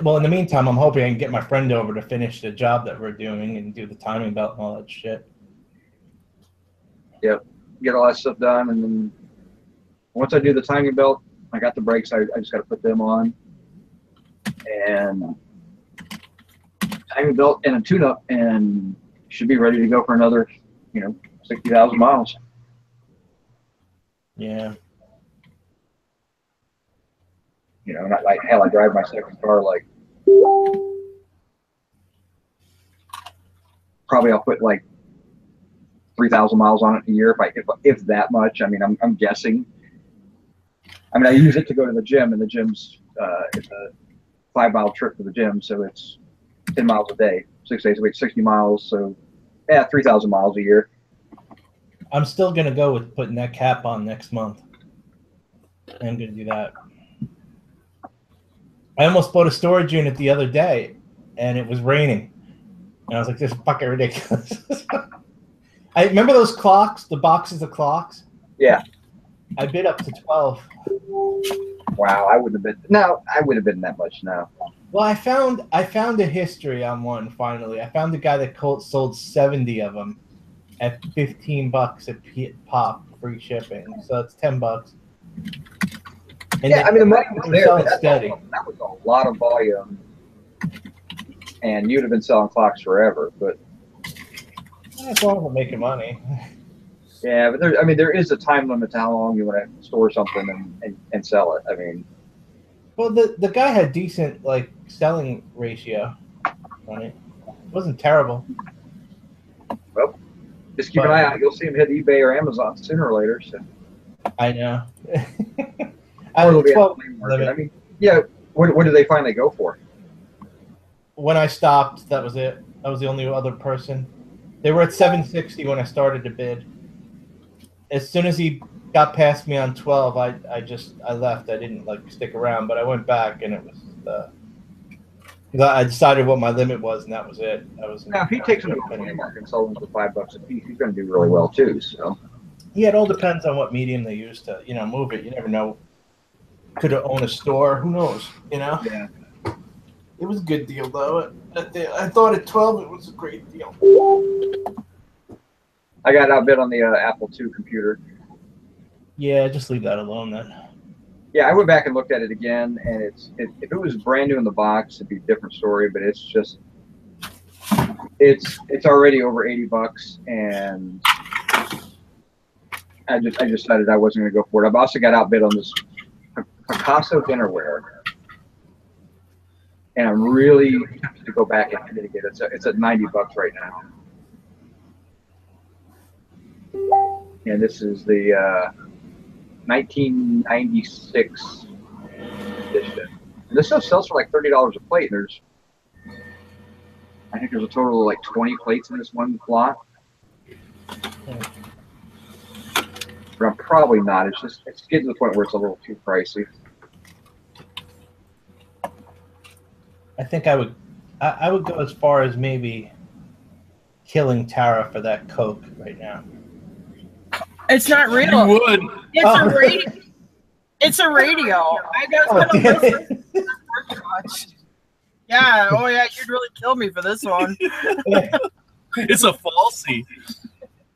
Well, in the meantime, I'm hoping I can get my friend over to finish the job that we're doing and do the timing belt and all that shit. Yep. Get all that stuff done, and then once I do the timing belt, I got the brakes. I just got to put them on. And timing belt and a tune-up, and should be ready to go for another, 60,000 miles. Yeah. Not like hell. I drive my second car like probably I'll put like 3,000 miles on it a year if that much. I mean, I'm guessing. I mean, I use it to go to the gym, and the gym's it's a 5-mile trip to the gym, so it's 10 miles a day, 6 days a week, 60 miles. So, yeah, 3,000 miles a year. I'm still gonna go with putting that cap on next month. I'm going to do that. I almost bought a storage unit the other day, and it was raining. And I was like, this is fucking ridiculous. I remember those clocks, the boxes of clocks? Yeah. I bid up to 12. Wow, I wouldn't have been. No, I wouldn't have been that much. No. Well, I found a history on one finally. I found a guy that sold 70 of them at $15 a pop, free shipping. So it's $10. And yeah, I mean the money was there. But steady. That was a lot of volume, and you'd have been selling clocks forever. But as long as we're making money. Yeah, but there is a time limit to how long you want to store something and sell it. I mean, well, the guy had decent like selling ratio on it. It wasn't terrible. Well, just keep an eye out. You'll see him hit eBay or Amazon sooner or later. So. I know. I mean, yeah. What did they finally go for? When I stopped, that was it. I was the only other person. They were at $760 when I started to bid. As soon as he got past me on 12, I left. I didn't like stick around, but I went back and it was I decided what my limit was, and that was it. Now, if he takes them to the flea market and sells them for $5 a piece, he's going to do really well too. So yeah, it all depends on what medium they use to move it. You never know. Could have owned a store. Who knows? Yeah. It was a good deal though. I thought at 12 it was a great deal. I got outbid on the Apple II computer. Yeah, just leave that alone then. Yeah, I went back and looked at it again, and if it was brand new in the box, it'd be a different story. But it's just it's already over $80, and I just decided I wasn't going to go for it. I've also got outbid on this Picasso dinnerware, and I'm really tempted to go back and get it. It's at $90 right now. And this is the 1996 edition. And this stuff sells for like $30 a plate. I think there's a total of like 20 plates in this one lot. But I'm probably not. It's getting to the point where it's a little too pricey. I think I would go as far as maybe killing Tara for that Coke right now. It's not real. You would. It's a radio. It's a radio. I got listen. Yeah. Oh yeah. You'd really kill me for this one. It's a falsie.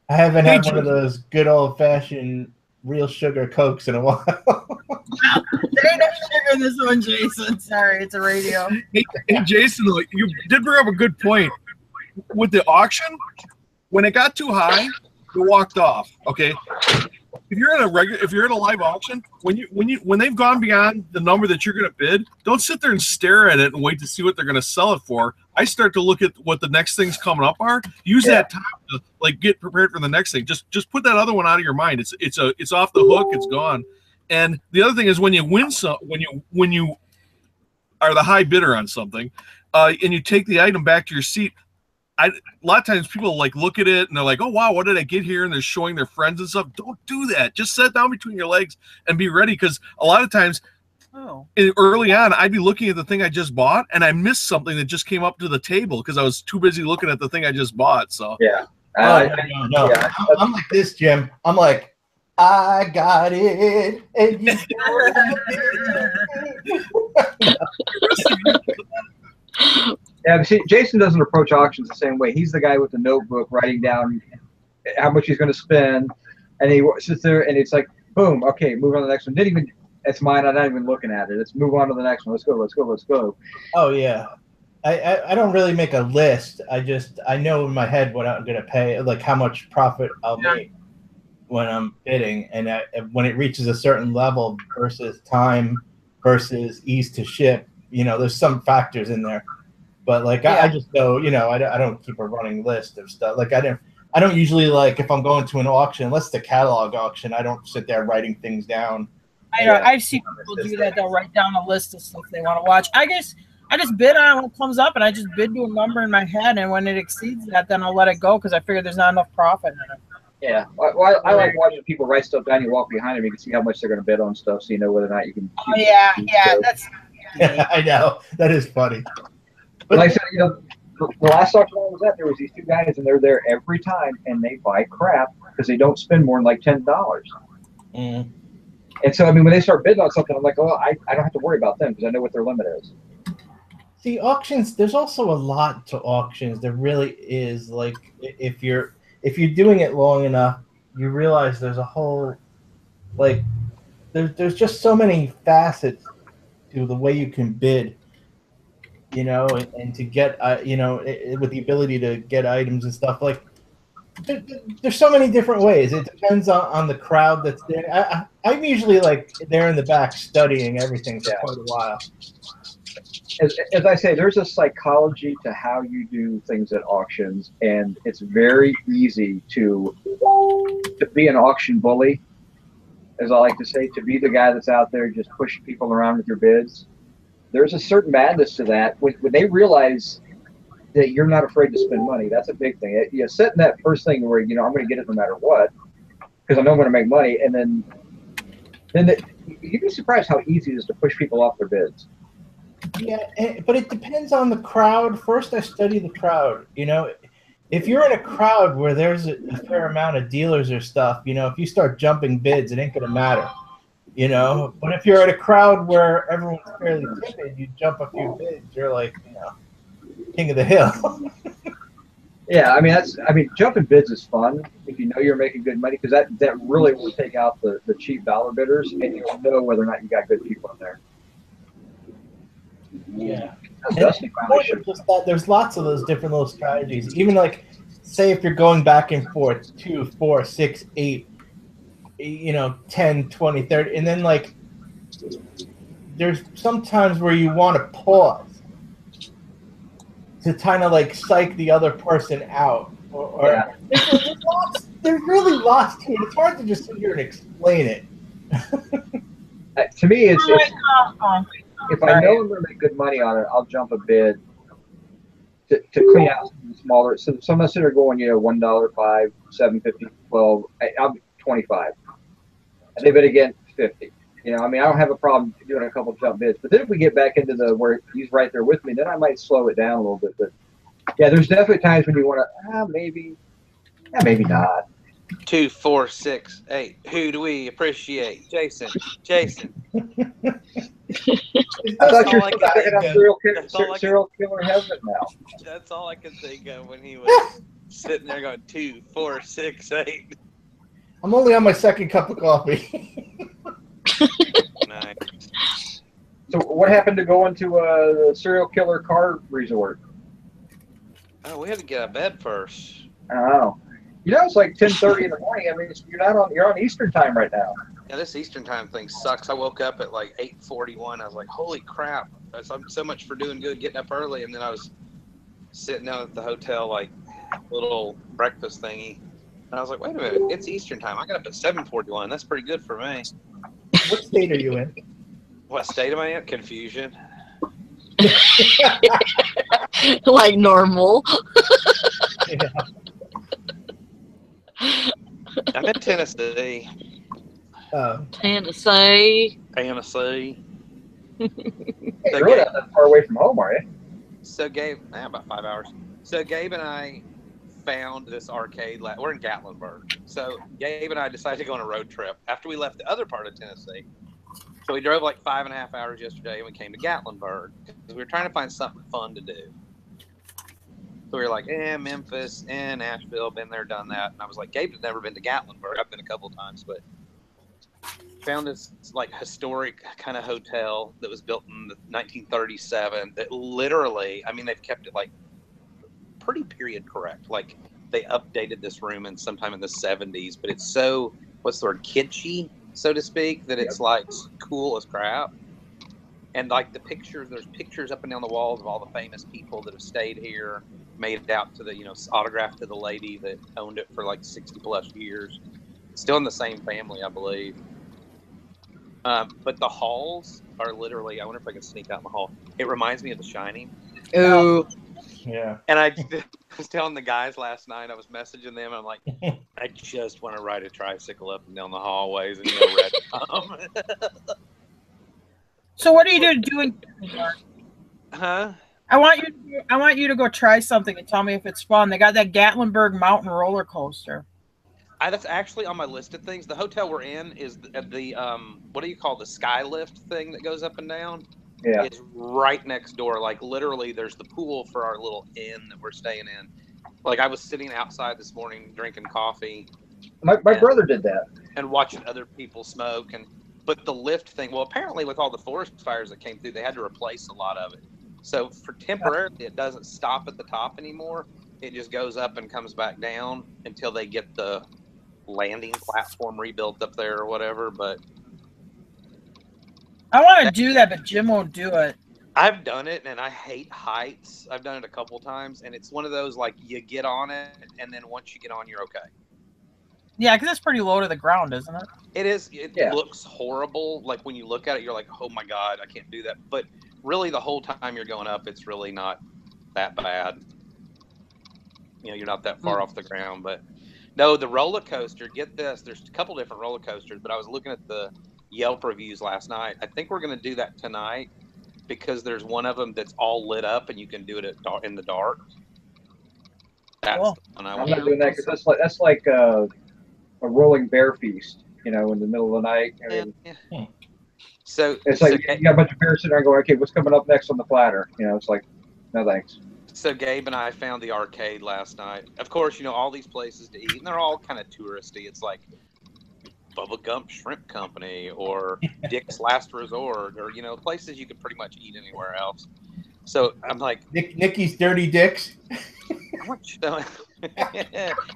I haven't had one of those good old fashioned real sugar Cokes in a while. There ain't no sugar in this one, Jason. Sorry, it's a radio. Hey Jason, you did bring up a good point with the auction. When it got too high, you walked off. Okay, if you're in a live auction, when they've gone beyond the number that you're going to bid, don't sit there and stare at it and wait to see what they're going to sell it for. I start to look at what the next things coming up are. Use that time to like get prepared for the next thing. Just put that other one out of your mind. It's off the hook. It's gone. And the other thing is when you win when you are the high bidder on something, and you take the item back to your seat. A lot of times people like look at it and they're like, oh, wow, what did I get here? And they're showing their friends and stuff. Don't do that. Just sit down between your legs and be ready. Because a lot of times early on, I'd be looking at the thing I just bought and I missed something that just came up to the table because I was too busy looking at the thing I just bought. So yeah. No. Yeah. I'm like this, Jim. I'm like, I got it. And you Yeah, but see, Jason doesn't approach auctions the same way. He's the guy with the notebook writing down how much he's going to spend, and he sits there and it's like, boom, okay, move on to the next one. It's mine. I'm not even looking at it. Let's move on to the next one. Let's go. Oh yeah, I don't really make a list. I know in my head what I'm going to pay, like how much profit I'll make when I'm bidding, and when it reaches a certain level versus time versus ease to ship, there's some factors in there. But like I just know, I don't keep a running list of stuff. Like I don't usually like if I'm going to an auction, unless it's a catalog auction, I don't sit there writing things down. I know I've seen people do that. They'll write down a list of stuff they want to watch. I guess I just bid on it when it comes up, and I just bid to a number in my head, and when it exceeds that, then I'll let it go because I figure there's not enough profit in it. Yeah, well, I like watching people write stuff down. You walk behind them, you can see how much they're going to bid on stuff, so you know whether or not you can. Oh yeah, that's. I know that is funny. But like I said, the last auction I was at, there was these two guys, and they're there every time, and they buy crap because they don't spend more than like $10. Mm. And so, I mean, when they start bidding on something, I'm like, oh, I don't have to worry about them because I know what their limit is. See, auctions. There's also a lot to auctions. There really is. Like, if you're doing it long enough, you realize there's a whole, like, there's just so many facets to the way you can bid. And to get, with the ability to get items and stuff, like, there's so many different ways. It depends on the crowd that's there. I'm usually like there in the back studying everything for quite a while. As I say, there's a psychology to how you do things at auctions, and it's very easy to be an auction bully, as I like to say, to be the guy that's out there just pushing people around with your bids. There's a certain madness to that when they realize that you're not afraid to spend money. That's a big thing. Setting that first thing where I'm going to get it no matter what because I know I'm going to make money, and then you'd be surprised how easy it is to push people off their bids. Yeah, but it depends on the crowd. First, I study the crowd. If you're in a crowd where there's a fair amount of dealers or stuff, if you start jumping bids, it ain't going to matter. But if you're at a crowd where everyone's fairly timid, you jump a few bids, you're like, king of the hill. Yeah, I mean, jumping bids is fun if you know you're making good money because that really will take out the cheap dollar bidders, and you'll know whether or not you got good people in there. Yeah. There's lots of those different little strategies. Even like, say if you're going back and forth 2, 4, 6, 8, 10, 20, 30, and then like there's sometimes where you want to pause to kind of like psych the other person out. Or there's really lots to it. It's hard to just sit here and explain it. To me, it's if I know I'm going to make good money on it, I'll jump a bid to clean out some smaller. So I'm going to sit there going, $1, $5, $7.50, $12. I'll be 25. And they bid again 50. I don't have a problem doing a couple jump bids. But then if we get back into where he's right there with me, then I might slow it down a little bit. But yeah, there's definitely times when you want to, maybe not. 2, 4, 6, 8. Who do we appreciate? Jason. I thought you were checking out serial killer heaven now. That's all I could think of when he was sitting there going 2, 4, 6, 8. I'm only on my second cup of coffee. Nice. So what happened to going to the serial killer car resort? Oh, we had to get out of bed first. Oh. It's like 10:30 in the morning. I mean, you're on Eastern time right now. Yeah, this Eastern time thing sucks. I woke up at like 8:41. I was like, holy crap. I'm so much for doing good, getting up early. And then I was sitting down at the hotel, like, little breakfast thingy. And I was like, wait a minute, it's Eastern time. I got up at 7:41. That's pretty good for me. What state are you in? What state am I in? Confusion. Like normal. Yeah. I'm in Tennessee. Tennessee. Tennessee. You're really not that far away from home, are you? So Gabe, about 5 hours. So Gabe and I found this arcade. We're in Gatlinburg. So Gabe and I decided to go on a road trip after we left the other part of Tennessee. So we drove like 5.5 hours yesterday, and we came to Gatlinburg because we were trying to find something fun to do. So we were like, Memphis, Nashville, been there, done that. And I was like, Gabe had never been to Gatlinburg. I've been a couple of times, but found this like historic kind of hotel that was built in 1937 that literally, I mean, they've kept it like pretty period correct. Like they updated this room in sometime in the 70s, but it's so, what's the word, kitschy, so to speak, that it's like cool as crap. And like the pictures, there's pictures up and down the walls of all the famous people that have stayed here, made it out to the, autographed to the lady that owned it for like 60 plus years. Still in the same family, I believe. But the halls are literally, I wonder if I can sneak out in the hall. It reminds me of The Shining. Ooh. Yeah. And I was telling the guys last night, I was messaging them, and I'm like, I just want to ride a tricycle up and down the hallways and red thumb. So what are you doing? Huh? I want you to go try something and tell me if it's fun. They got that Gatlinburg mountain roller coaster. That's actually on my list of things. The hotel we're in is the what do you call the sky lift thing that goes up and down? Yeah. It's right next door. Like literally, there's the pool for our little inn that we're staying in. Like I was sitting outside this morning drinking coffee. My brother did that. And watching other people smoke. But the lift thing, well, apparently with all the forest fires that came through, they had to replace a lot of it. So for temporarily, it doesn't stop at the top anymore. It just goes up and comes back down until they get the landing platform rebuilt up there or whatever. But I want to do that, but Jim won't do it. I've done it, and I hate heights. I've done it a couple times, and it's one of those, like, you get on it, and then once you get on, you're okay. Yeah, because it's pretty low to the ground, isn't it? It is. It looks horrible. Like, when you look at it, you're like, oh, my God, I can't do that. But really, the whole time you're going up, it's really not that bad. You know, you're not that far off the ground. But, no, the roller coaster, get this. There's a couple different roller coasters, but I was looking at the Yelp reviews last night. I think we're going to do that tonight because there's one of them that's all lit up and you can do it in the dark. That's the one I'm not doing that because that's like a rolling bear feast, you know, in the middle of the night. I mean, So it's like you got a bunch of bears sitting there going, okay, what's coming up next on the platter? You know, it's like, no thanks. So Gabe and I found the arcade last night. Of course, you know, all these places to eat, and they're all kind of touristy. It's like Bubba Gump Shrimp Company or Dick's Last Resort, or, you know, places you could pretty much eat anywhere else. So I'm like, Nicky's Dirty Dicks.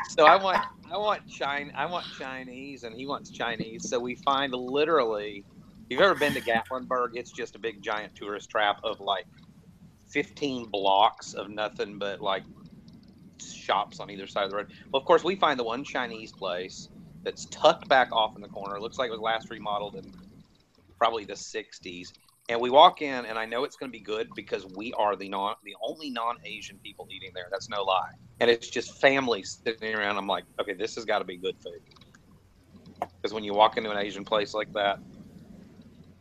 So I want Chinese, and he wants Chinese. So we find literally, if you've ever been to Gatlinburg, it's just a big giant tourist trap of like 15 blocks of nothing but like shops on either side of the road. Well, of course, we find the one Chinese place that's tucked back off in the corner. It looks like it was last remodeled in probably the 60s. And we walk in, and I know it's going to be good because we are the only non-Asian people eating there. That's no lie. And it's just families sitting around. I'm like, okay, this has got to be good food. Because when you walk into an Asian place like that,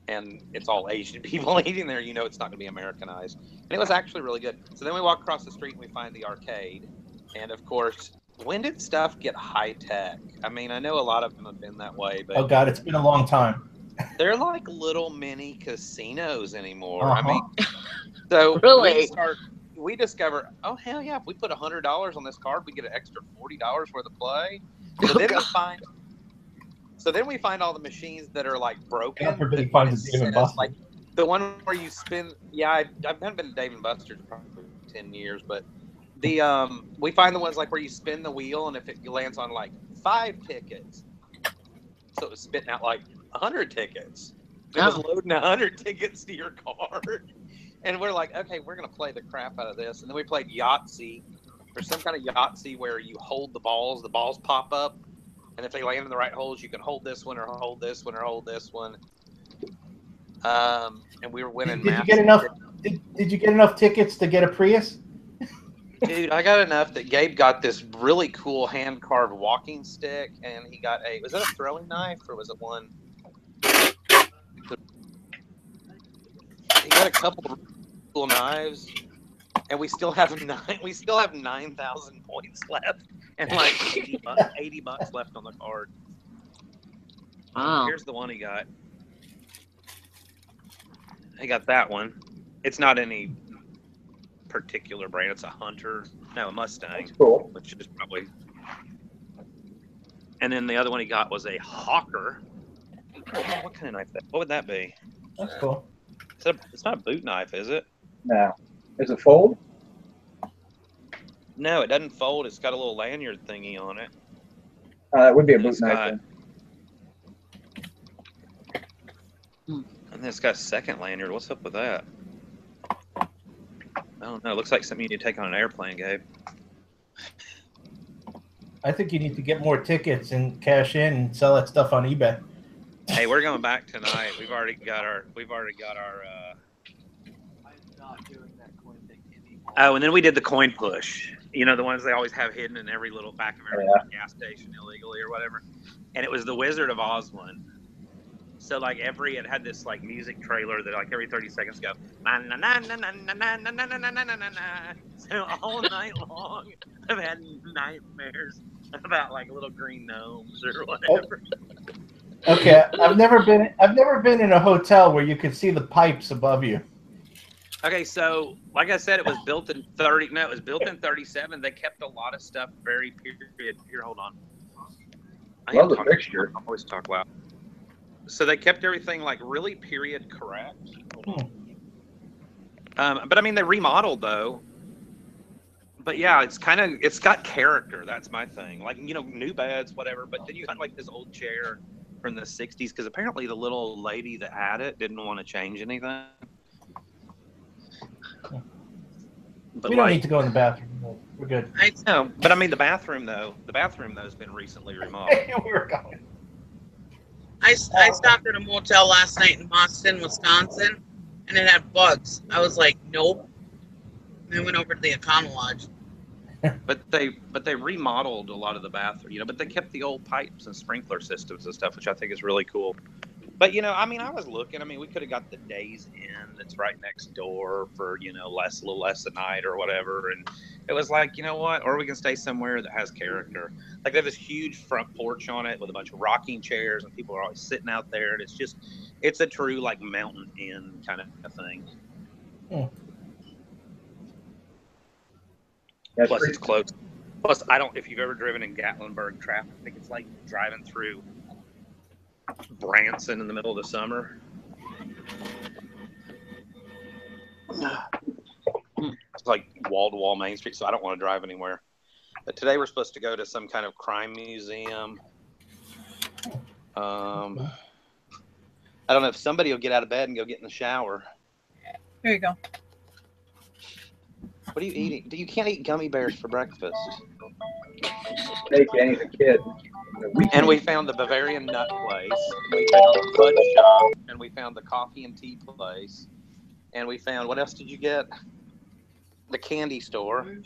and it's all Asian people eating there, you know it's not going to be Americanized. And it was actually really good. So then we walk across the street, and we find the arcade. And, of course, when did stuff get high-tech? I mean, I know a lot of them have been that way. But oh, God, it's been a long time. They're like little mini casinos anymore. Uh-huh. I mean, so really? we discover, oh, hell yeah, if we put $100 on this card, we get an extra $40 worth of play. So then we find all the machines that are like broken. Everybody finds Dave & Buster's. Like the one where you spin. Yeah, I haven't been to Dave & Buster's in probably 10 years, but we find the ones like where you spin the wheel, and if it lands on like 5 tickets, so it was spitting out like 100 tickets. It was loading 100 tickets to your card. And we're like, okay, we're going to play the crap out of this. And then we played Yahtzee. There's some kind of Yahtzee where you hold the balls pop up. And if they land in the right holes, you can hold this one or hold this one or hold this one. And we were winning. Did you get enough? Did you get enough tickets to get a Prius? Dude, I got enough that Gabe got this really cool hand-carved walking stick, and he got was that a throwing knife, or was it one? He got a couple of cool knives, and we still have 9,000 points left, and like $80 left on the card. Wow. Here's the one he got. He got that one. It's not any particular brand. It's a Mustang. That's cool. Which is probably. And then the other one he got was a Hawker. What kind of knife? What would that be? That's cool. It's not a boot knife, is it? No. Does it fold? No, it doesn't fold. It's got a little lanyard thingy on it. It would be a boot knife. And then it's got a second lanyard. What's up with that? I don't know. It looks like something you need to take on an airplane, Gabe. I think you need to get more tickets and cash in and sell that stuff on eBay. Hey, we're going back tonight. We've already got our. I'm not doing that coin thing anymore. Oh, and then we did the coin push. You know, the ones they always have hidden in every little back of every gas station illegally or whatever. And it was the Wizard of Oz one. So like it had this like music trailer that like every 30 seconds go na na na na na na na na na na na na na. So all night long I've had nightmares about like little green gnomes or whatever. Okay, I've never been in a hotel where you could see the pipes above you. Okay, so like I said, it was built in 30. No, it was built in 37. They kept a lot of stuff very period. Here, hold on. Love the picture. I always talk loud. So they kept everything like really period correct. But I mean, they remodeled though. But yeah, it's got character. That's my thing. Like, you know, new beds, whatever. But then you got like this old chair from the 60s because apparently the little lady that had it didn't want to change anything. But we don't need to go in the bathroom. We're good. I know, but I mean the bathroom though has been recently remodeled. We were going. I stopped at a motel last night in Boston, Wisconsin, and it had bugs. I was like, nope. And I went over to the Econo Lodge. But they remodeled a lot of the bathroom, you know, but they kept the old pipes and sprinkler systems and stuff, which I think is really cool. But, you know, I mean, I was looking. I mean, we could have got the Days Inn that's right next door for, you know, a little less a night or whatever. And it was like, you know what? Or we can stay somewhere that has character. Like, they have this huge front porch on it with a bunch of rocking chairs, and people are always sitting out there. And it's a true, like, mountain inn kind of thing. Hmm. Plus, it's close. Plus, if you've ever driven in Gatlinburg traffic, I think it's like driving through Branson in the middle of the summer. It's like wall-to-wall Main Street, so I don't want to drive anywhere. But today we're supposed to go to some kind of crime museum. I don't know if somebody will get out of bed and go get in the shower. Here you go. What are you eating? You can't eat gummy bears for breakfast. Hey, Kenny's a kid. And we found the Bavarian Nut Place. We found the Fudge Shop. And we found the Coffee and Tea Place. And we found, what else did you get? The candy store.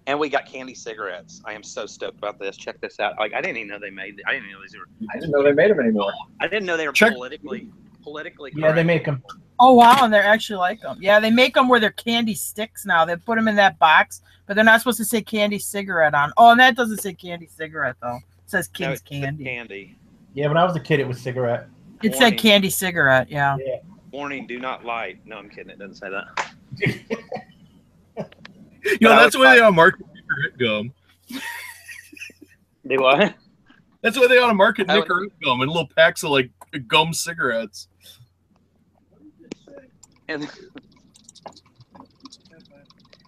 And we got candy cigarettes. I am so stoked about this. Check this out. Like, I didn't even know they made. I didn't know these were. I didn't know they made them anymore. I didn't know they were politically correct. Yeah, they make them. Oh wow, and they're actually like them. Yeah, they make them where they're candy sticks now. They put them in that box, but they're not supposed to say candy cigarette on. Oh, and that doesn't say candy cigarette though. It says King's Candy. Candy. Yeah, when I was a kid, it was cigarette. It said candy cigarette. Yeah. Warning: do not light. No, I'm kidding. It doesn't say that. You know, that's the way they ought to market Nicorette gum. Do what? That's why they ought to market Nicorette gum in little packs of like gum cigarettes. And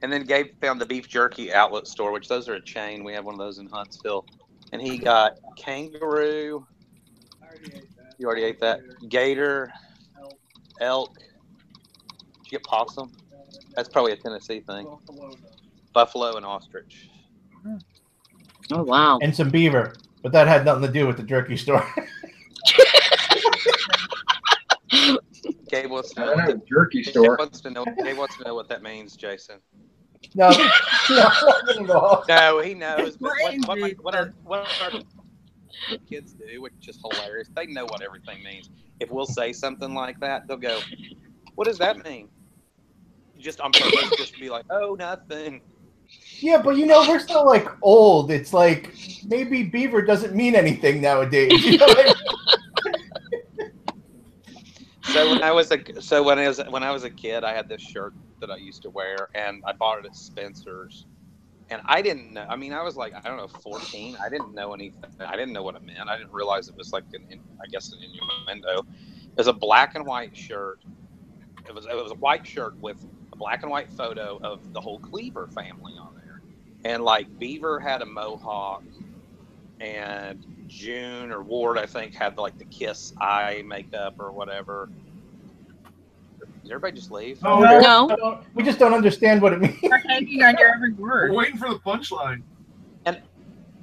then Gabe found the beef jerky outlet store, which those are a chain. We have one of those in Huntsville. And he got kangaroo. You already ate that. Gator, elk. Did you get possum? That's probably a Tennessee thing. Buffalo and ostrich. Oh, wow. And some beaver. But that had nothing to do with the jerky store. Gabe wants to know. I don't know, jerky store. Gabe wants to know what that means, Jason. No, no, he knows. But what our kids do, which is hilarious, they know what everything means. If we'll say something like that, they'll go, "What does that mean?" Just on purpose, just to be like, "Oh, nothing." Yeah, but you know, we're still like old. It's like maybe beaver doesn't mean anything nowadays. You know what I mean? So when I was a kid, I had this shirt that I used to wear, and I bought it at Spencer's. And I didn't know. I mean, I was like, I don't know, 14. I didn't know anything. I didn't know what it meant. I didn't realize it was like an innuendo. It was a black and white shirt. It was a white shirt with a black and white photo of the whole Cleaver family on there. And like Beaver had a mohawk, and June or Ward, I think, had like the kiss eye makeup or whatever. Did everybody just leave? Oh, no. We just don't understand what it means. We're hanging on your every word. We're waiting for the punchline. And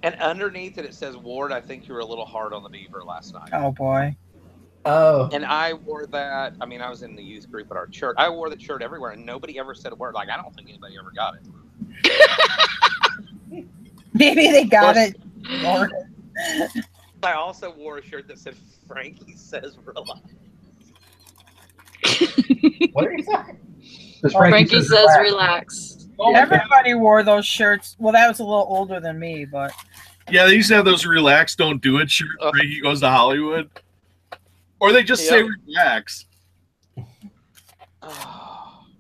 underneath it says, Ward, I think you were a little hard on the Beaver last night. Oh boy. Oh. And I wore that. I mean, I was in the youth group at our church. I wore the shirt everywhere, and nobody ever said a word. Like, I don't think anybody ever got it. Maybe they got it. I also wore a shirt that said "Frankie says relax." What are you saying? Frankie says relax. Everybody wore those shirts. Well, that was a little older than me, but Yeah, they used to have those relax, don't do it shirts. Frankie goes to Hollywood. Or they just say relax.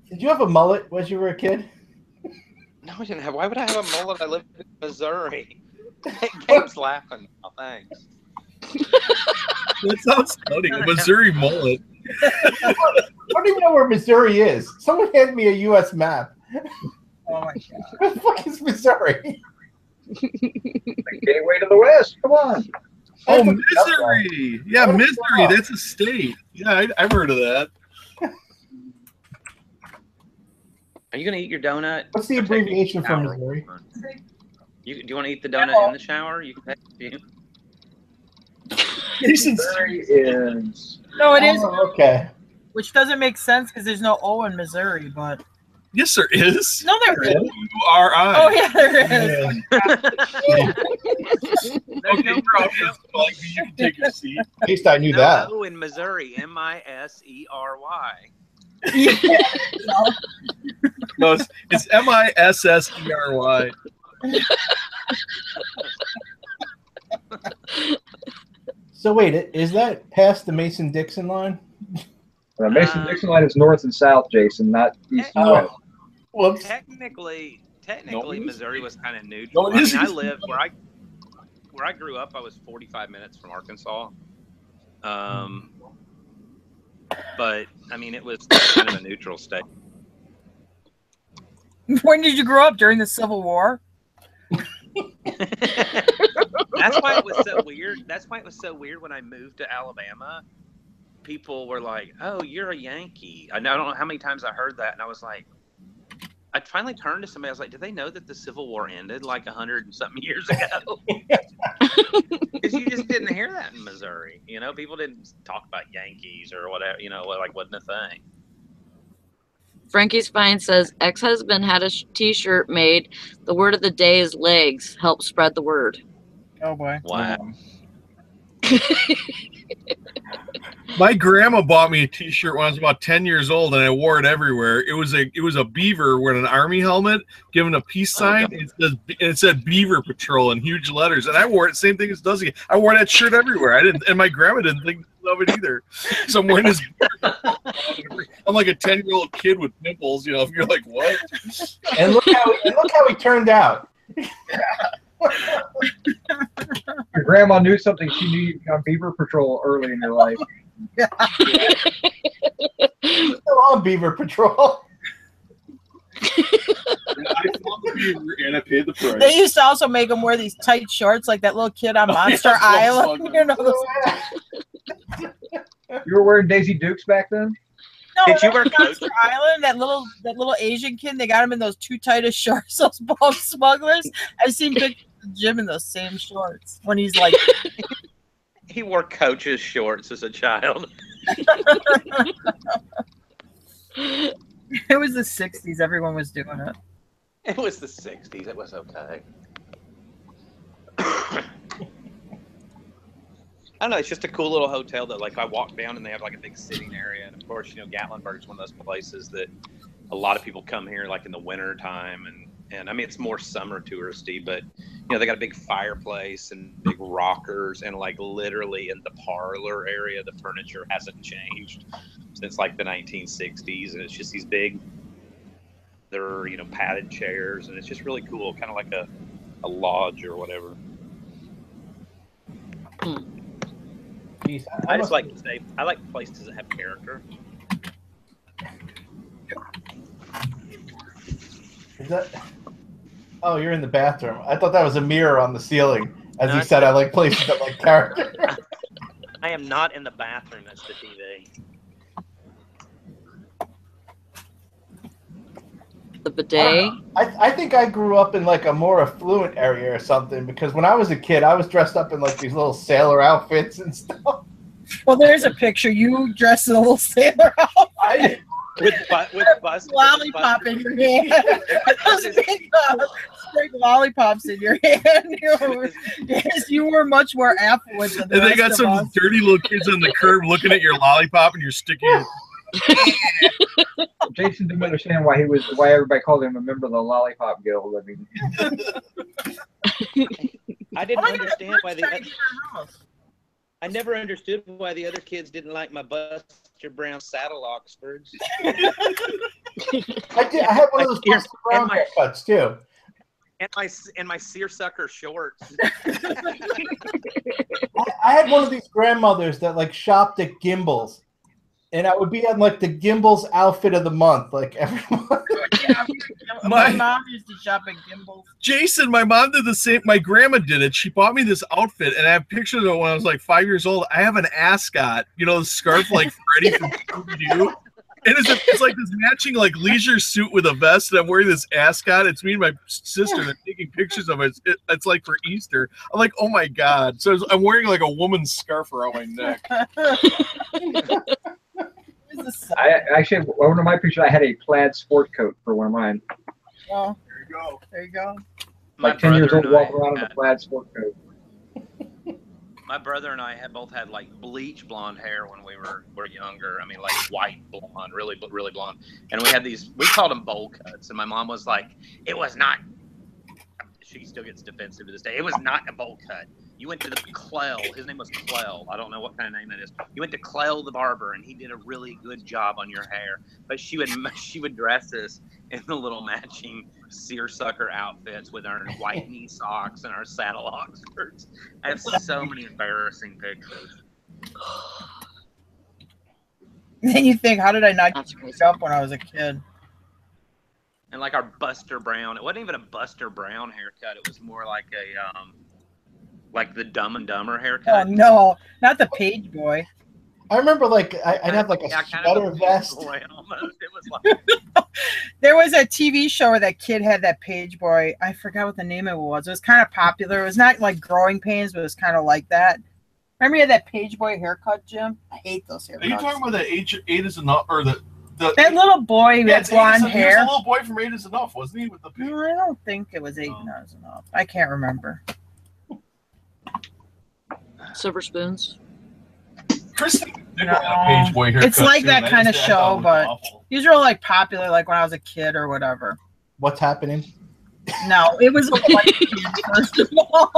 Did you have a mullet when you were a kid? No, I didn't have. Why would I have a mullet? I lived in Missouri. Gabe's laughing. Oh, thanks. That sounds funny. A Missouri mullet. I don't even know where Missouri is. Someone hand me a U.S. map. oh my god, Where the fuck is Missouri? The gateway to the West. Come on. Oh, Missouri. Yeah, Missouri. That's a state. Yeah, I've heard of that. Are you gonna eat your donut? What's the abbreviation for Missouri? Do you want to eat the donut in the shower? You can take it. Missouri is. No, it is. Okay. Which doesn't make sense because there's no O in Missouri, but. Yes, there is. No, there is. U-R-I. Oh, yeah, there is. Okay, you're off this plug. You can take your seat. At least I knew that. No, in Missouri, M-I-S-E-R-Y. No, it's M-I-S-S-E-R-Y. So wait, is that past the Mason-Dixon line? Mason-Dixon line is north and south, Jason, not east and west. Well, Technically, Missouri was kind of No, neutral. it isn't. I lived where I grew up. I was 45 minutes from Arkansas. But I mean, it was kind of a neutral state. When did you grow up? During the Civil War? That's why it was so weird. That's why it was so weird when I moved to Alabama. People were like, "Oh, you're a Yankee." I don't know how many times I heard that, and I was like, I finally turned to somebody. I was like, "Did they know that the Civil War ended like 100 and something years ago?" Because you just didn't hear that in Missouri. You know, people didn't talk about Yankees or whatever. You know, like wasn't a thing. Frankie's Fine says ex-husband had a T-shirt made. The word of the day is legs. Help spread the word. Oh boy! Wow. My grandma bought me a T-shirt when I was about 10 years old, and I wore it everywhere. It was a beaver wearing an army helmet, giving a peace sign. It said Beaver Patrol in huge letters, and I wore it. Same thing as Dusty. I wore that shirt everywhere. And my grandma didn't think of it either. So I'm wearing this. I'm like a 10-year-old kid with pimples. You know, if you're like, what? And look how he turned out. Your grandma knew something. She knew you on Beaver Patrol early in your life. Yeah. Still on Beaver Patrol. I fought the beaver and I paid the price. They used to also make them wear these tight shorts, like that little kid on Monster Island. You know, You were wearing Daisy Dukes back then? No, Did you wear Monster Island? That little Asian kid. They got him in those too tight of shorts. Those bulk smugglers. I've seen pictures of Jim in those same shorts when he's like. He wore Coach's shorts as a child. It was the 60s. Everyone was doing it. It was the 60s. It was okay. I don't know. It's just a cool little hotel that, like, I walk down and they have like a big sitting area. And of course, you know, Gatlinburg's one of those places that a lot of people come here like in the winter time. And I mean, it's more summer touristy, but you know, they got a big fireplace and big rockers, and like literally in the parlor area, the furniture hasn't changed since like the 1960s. And it's just these big, they're, you know, padded chairs, and it's just really cool. Kind of like a lodge or whatever. Jeez, I just like to say, I like places that have character. Is that? Oh, you're in the bathroom. I thought that was a mirror on the ceiling. As you said, I like places that like character. I am not in the bathroom. That's the TV. The bidet. I think I grew up in like a more affluent area or something, because when I was a kid, I was dressed up in like these little sailor outfits and stuff. Well, there's a picture. You dressed as a little sailor outfit. with bus Lollipop in your hand. Straight lollipops in your hand. Yes, you were much more affluent than the And they rest got of some us. dirty little kids on the curb looking at your lollipop, and you're sticking your. Jason didn't understand why everybody called him a member of the Lollipop Guild. I mean, I didn't understand why I never understood why the other kids didn't like my Buster Brown saddle Oxfords. I had one of those Buster Brown haircuts too. And my seersucker shorts. I had one of these grandmothers that like shopped at Gimbel's, and I would be on like the Gimbel's outfit of the month, like every month. Yeah, my mom used to shop at Gimbel's. Jason, my mom did the same. My grandma did it. She bought me this outfit, and I have pictures of it when I was like 5 years old. I have an ascot, the scarf like Freddy from Scooby-Doo. And it's like this matching like leisure suit with a vest, and I'm wearing this ascot. It's me and my sister. They're taking pictures of it. It's like for Easter. I'm like, oh my god! So I'm wearing like a woman's scarf around my neck. I actually, one of my pictures, I had a plaid sport coat for one of mine. Oh, there you go. There you go. Like 10 years old, walking around in a plaid sport coat. My brother and I both had like bleach blonde hair when we were younger. I mean, like white blonde, really blonde. And we had these, we called them bowl cuts. And my mom was like, it was not, she still gets defensive to this day. It was not a bowl cut. You went to the Clell. His name was Clell. I don't know what kind of name that is. You went to Clell the barber, and he did a really good job on your hair. But she would dress us in the little matching seersucker outfits with our white knee socks and our saddle Oxfords. I have so many embarrassing pictures. Then you think, how did I not get up when I was a kid? And like our Buster Brown, it wasn't even a Buster Brown haircut. It was more like a like the Dumb and Dumber haircut. Oh no, not the Page Boy. I remember like I'd have like a sweater vest. Boy, almost. It was like there was a TV show where that kid had that Page Boy. I forgot what the name of it was. It was kind of popular. It was not like Growing Pains, but it was kind of like that. Remember you had that Page Boy haircut, Jim? I hate those haircuts. Are you talking about that eight is enough, or that little boy with blonde hair? He was a little boy from 8 is Enough, wasn't he? With the no, I don't think it was 8 is Enough. I can't remember. Silver Spoons. Kristen, Page Boy haircut it's like too, that kind of show, but awful. these were like popular, like when I was a kid or whatever. What's happening? No, it was a white kid, first of all.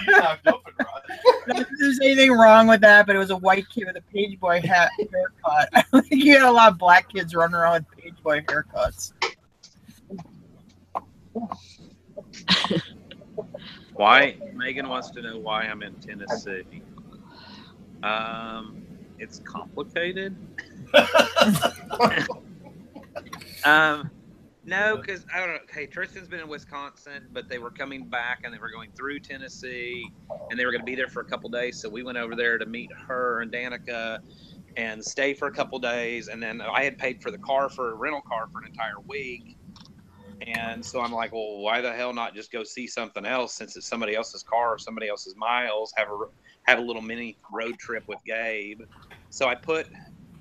Not that there's anything wrong with that, but it was a white kid with a Page Boy haircut. I don't think you had a lot of black kids running around with Page Boy haircuts. why Megan wants to know why I'm in Tennessee. It's complicated. No, because I don't know. Hey, Tristan's been in Wisconsin, but they were coming back and they were going through Tennessee, and they were going to be there for a couple days. So we went over there to meet her and Danica and stay for a couple days. And then I had paid for the rental car for an entire week. And so I'm like, well, why the hell not just go see something else since it's somebody else's car or somebody else's miles? Have a little mini road trip with Gabe. So I put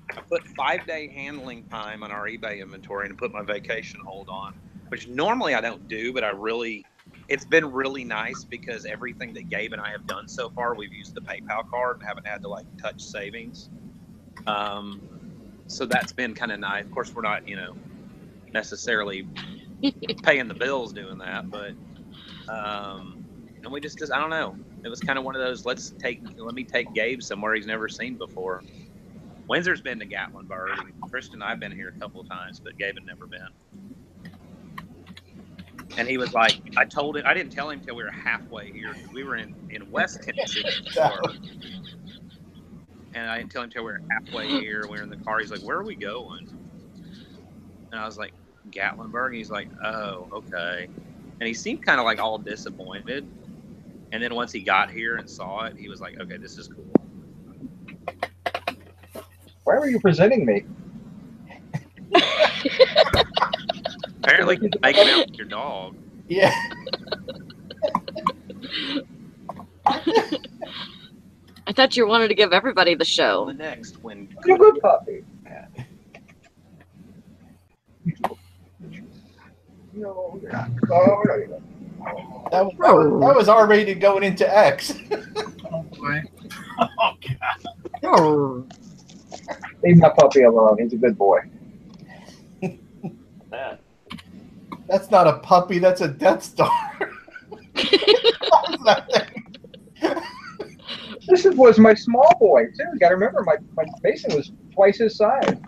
5-day handling time on our eBay inventory and put my vacation hold on, which normally I don't do, but it's been really nice because everything that Gabe and I have done so far, we've used the PayPal card and haven't had to like touch savings. So that's been kind of nice. Of course, we're not, necessarily paying the bills doing that, but, and we just, I don't know. It was kind of one of those, let me take Gabe somewhere he's never seen before. Windsor's been to Gatlinburg, and Kristen and I have been here a couple of times, but Gabe had never been. And he was like, I didn't tell him till we were halfway here. We were in West Tennessee before. And I didn't tell him till we were halfway here. We were in the car. He's like, where are we going? And I was like, Gatlinburg. And he's like, oh, okay. And he seemed kind of like all disappointed. And then once he got here and saw it, he was like, okay, this is cool. Why were you presenting me? Apparently, you can make him out with your dog. Yeah. I thought you wanted to give everybody the show. The next when You're a good puppy. No, you're not. Oh, no, you're not. That was R-rated going into X. Oh boy. Oh, God. Oh. Leave my puppy alone. He's a good boy. That's not a puppy. That's a Death Star. This was my small boy too. You got to remember, my Mason was twice his size.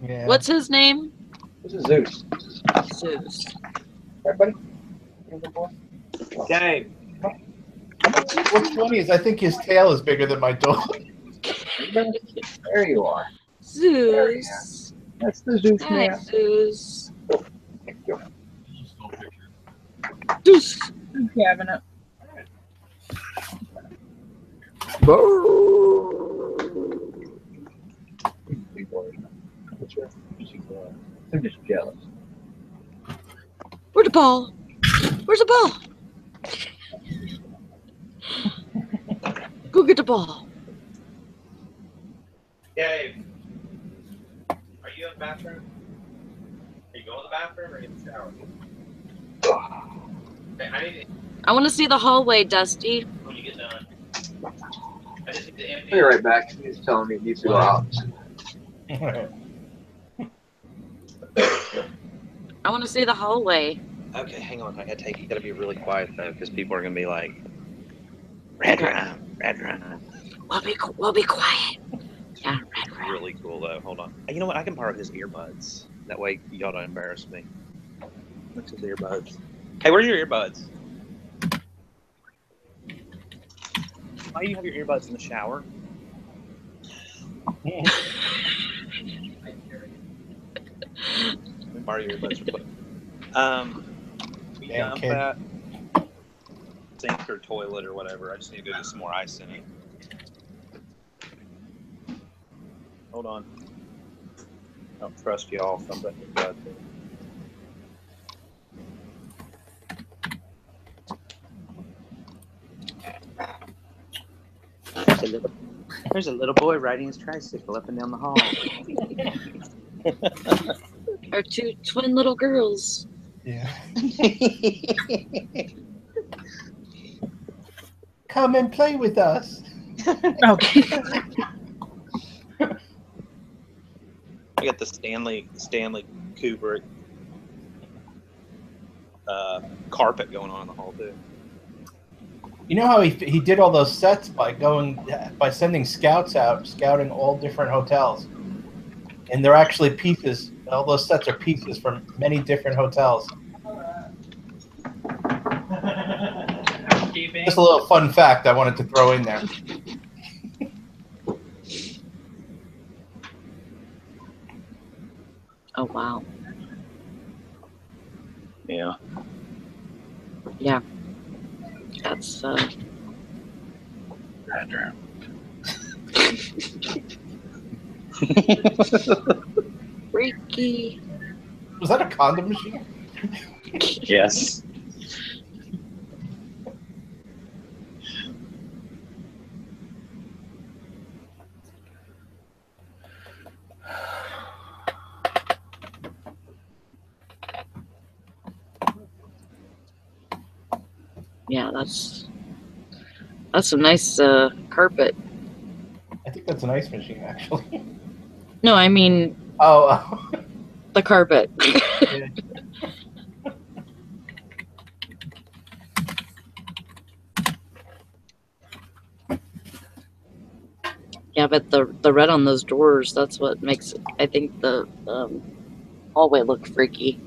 Yeah. What's his name? This is Zeus. Zeus. Right, buddy? Dave. What's funny is I think his tail is bigger than my dog. There you are. Zeus. That's the Zeus Hi, man. Zeus. Thank you. Zeus. Cabinet. I'm just jealous. Where's the ball? Where's the ball? Go get the ball. Dave. Are you in the bathroom? Are you going to the bathroom or in the shower? Okay, I want to see the hallway, Dusty. when you get done. I just need to empty. I'll be right back. He's telling me he needs to go out. I want to see the hallway. Okay, hang on. I gotta you gotta be really quiet though, because people are gonna be like, red run. We'll be quiet. Yeah, red run. Really cool though. Hold on. You know what? I can borrow his earbuds. That way y'all don't embarrass me. What's his earbuds? Hey, where are your earbuds? Why do you have your earbuds in the shower? Let me borrow your earbuds real quick. We dump that sink or toilet or whatever. I just need to get some more ice in it. Hold on. I don't trust y'all, so I'm putting your earbuds in. There's a little boy riding his tricycle up and down the hall. Our two twin little girls. Yeah. Come and play with us. Okay. I got the Stanley Kubrick carpet going on in the hall too. You know how he did all those sets by sending scouts out, scouting all different hotels, and they're actually pieces. All those sets are pieces from many different hotels. Just a little fun fact I wanted to throw in there. Oh wow. Yeah. Yeah. That's freaky. Was that a condom machine? Yes. Yeah, that's some nice carpet. I think that's an ice machine, actually. No, I mean Oh. the carpet. Yeah. Yeah, but the red on those doors, that's what makes it, I think the hallway look freaky.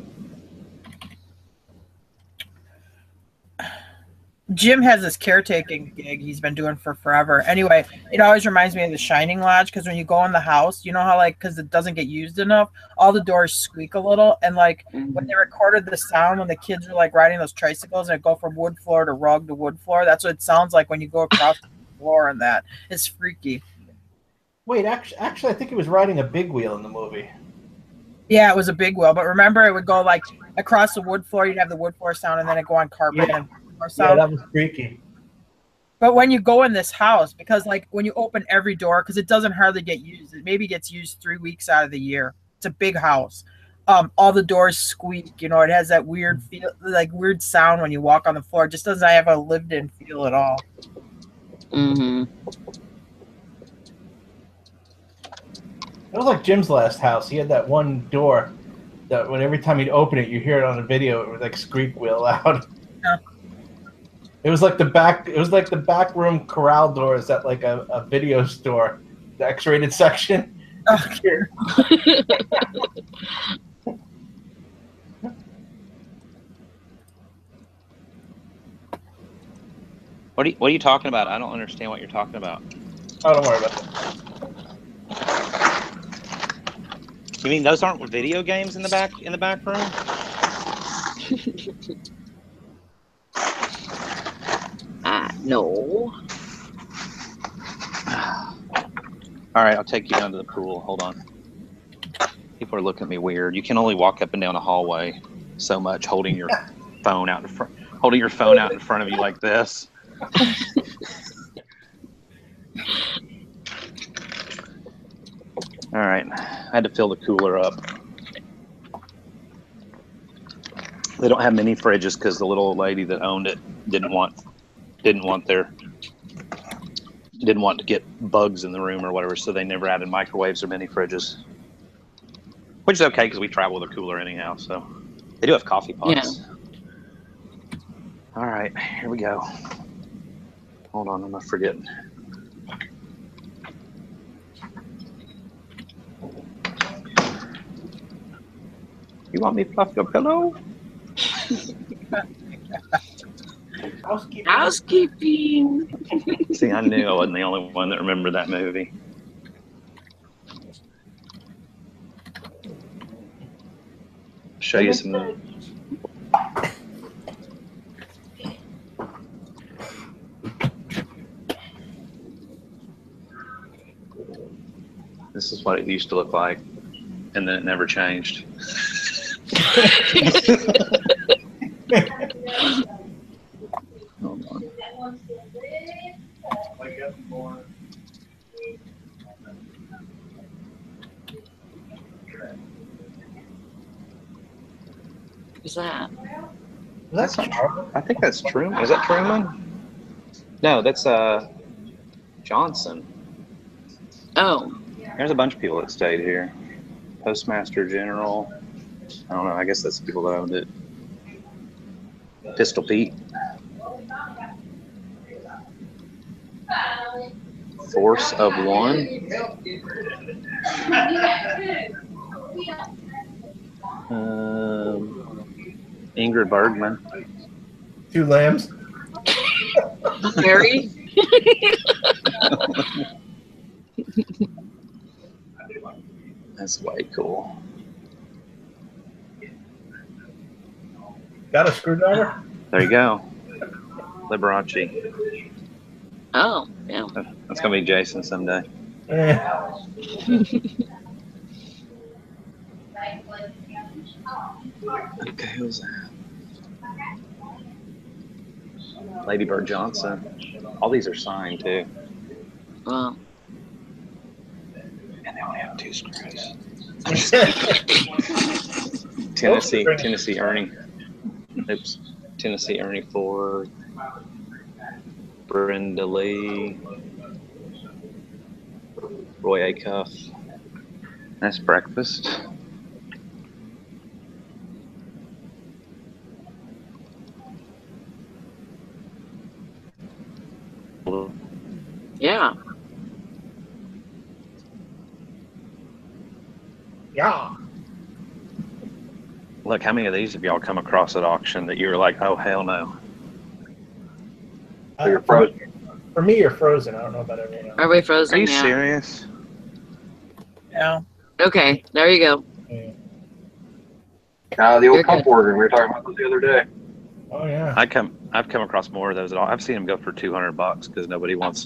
Jim has this caretaking gig he's been doing for forever. Anyway, it always reminds me of the Shining Lodge, because when you go in the house, you know how, like, because it doesn't get used enough, all the doors squeak a little. And, like, when they recorded the sound when the kids were, like, riding those tricycles and it go from wood floor to rug to wood floor, that's what it sounds like when you go across the floor, and that. It's freaky. Wait, actually, I think he was riding a big wheel in the movie. Yeah, it was a big wheel. But remember, it would go, like, across the wood floor. You'd have the wood floor sound, and then it'd go on carpet and sound. Yeah, that was freaky. But when you go in this house, because like when you open every door, because it doesn't hardly get used, it maybe gets used 3 weeks out of the year. It's a big house. All the doors squeak. You know, it has that weird feel, like weird sound when you walk on the floor. It just doesn't have a lived-in feel at all. Mm-hmm. It was like Jim's last house. He had that one door that when every time he'd open it, you hear it on the video. It would like squeak real loud. Yeah. It was like the back. It was like the back room corral doors at like a video store, the X-rated section. Okay. What are you talking about? I don't understand what you're talking about. Oh, don't worry about it. You mean those aren't video games in the back room? No. All right, I'll take you down to the pool. Hold on. People are looking at me weird. You can only walk up and down a hallway so much, holding your phone out in front of you like this. All right, I had to fill the cooler up. They don't have mini fridges because the little old lady that owned it didn't want to get bugs in the room or whatever, so they never added microwaves or mini fridges, which is okay because we travel with a cooler anyhow. So they do have coffee pots. Yeah. All right, here we go. Hold on, I'm not forgetting. You want me to fluff your pillow? Housekeeping. See, I knew I wasn't the only one that remembered that movie. Show you some. This is what it used to look like, and then it never changed. Hold on. Who's that? That's not. I think that's Truman. Is that Truman? No, that's Johnson. Oh. There's a bunch of people that stayed here. Postmaster General. I don't know. I guess that's the people that owned it. Pistol Pete. Force of One. Ingrid Bergman. 2 lambs. Harry. That's way cool. Got a screwdriver? There you go. Liberace. Oh, yeah. That's gonna be Jason someday. Yeah. Okay, who's that? Lady Bird Johnson. All these are signed too. Wow. And they only have 2 screws. Tennessee Ernie. Oops. Tennessee Ernie Ford. Brenda Lee. Roy Acuff. That's breakfast. Yeah. Yeah. Look, how many of these have y'all come across at auction that you were like, oh, hell no? You're frozen. For me, you're frozen. I don't know about everyone else. Are we frozen? Are you yeah. serious? Yeah. Okay, there you go. The old pump order. We were talking about this the other day. Oh yeah. I've come across more of those at all. I've seen them go for $200 because nobody wants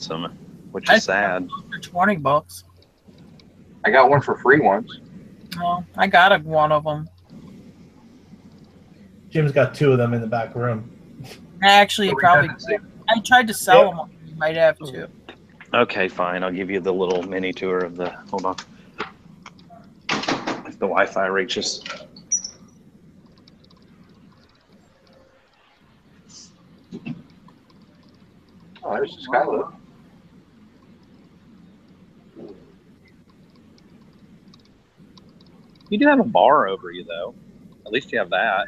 them, which is sad. For $20. I got one for free once. Oh, I got one of them. Jim's got 2 of them in the back room. Actually, I tried to sell them. You might have to. Okay, fine. I'll give you the little mini tour of the. Hold on. If the Wi-Fi reaches. Oh, there's Skyler. You do have a bar over you, though. At least you have that.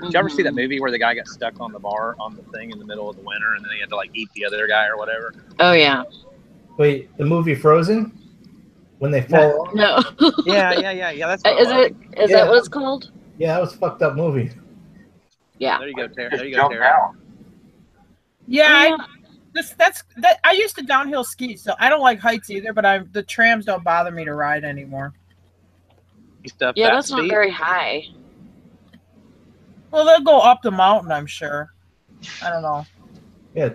Did you ever see that movie where the guy got stuck on the bar on the thing in the middle of the winter, and then he had to like eat the other guy or whatever? Oh yeah. Wait, the movie Frozen? When they fall off? No. Yeah. That's what Is that what it's called? Yeah, that was a fucked up movie. Yeah. There you go, Tara. There you Jump go, Tara. out. Yeah, I used to downhill ski, so I don't like heights either. But the trams don't bother me to ride anymore. Stuff Yeah, that that's not speed. very high. Well, they'll go up the mountain, I'm sure. I don't know. Yeah,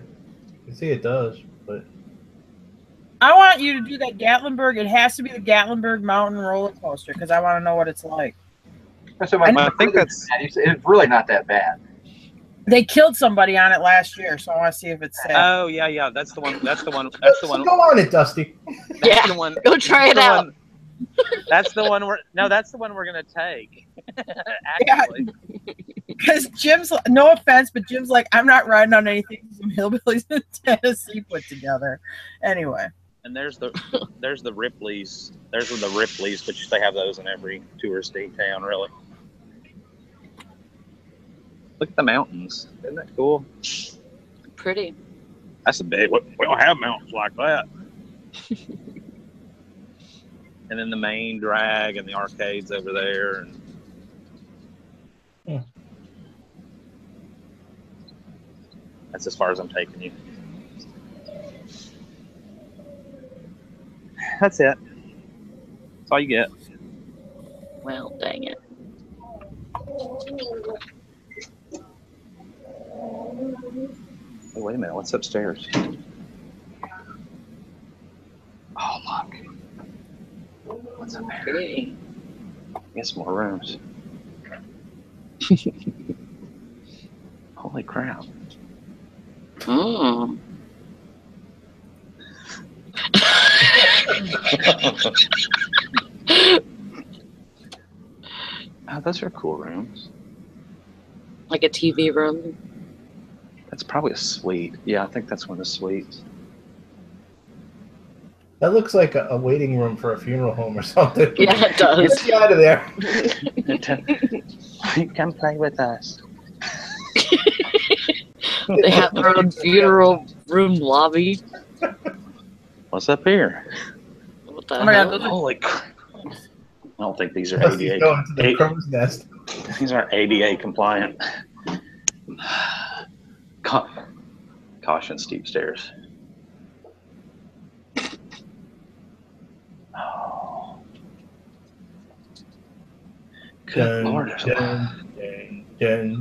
you see it does, but I want you to do that Gatlinburg. It has to be the Gatlinburg Mountain roller coaster because I want to know what it's like. So I think that's. it's really not that bad. They killed somebody on it last year, so I want to see if it's safe. Oh yeah. That's the one. That's the one. Go on it, Dusty. That's the one. Go try it out. That's the one that's the one we're gonna take. Actually. Because Jim's, no offense, but Jim's like, I'm not riding on anything some hillbillies in Tennessee put together. Anyway. And there's the Ripley's. There's the Ripley's, but they have those in every touristy town, really. Look at the mountains. Isn't that cool? Pretty. That's a big. We don't have mountains like that. And then the main drag and the arcades over there. And that's as far as I'm taking you. That's it. That's all you get. Well, dang it. Hey, wait a minute. What's upstairs? Oh, look. What's up there? Pretty. Yes, more rooms. Holy crap. Mm. Oh, those are cool rooms. Like a TV room. That's probably a suite. Yeah, I think that's one of the suites. That looks like a waiting room for a funeral home or something. Yeah, it does. Get out of there. Come play with us. They have their own funeral room lobby. What's up here? What the Oh my hell? God, Holy crap. I don't think these are Dusty's ADA. going to the crow's nest. These aren't ADA compliant. Caution, steep stairs. Oh. Good Lord, there's a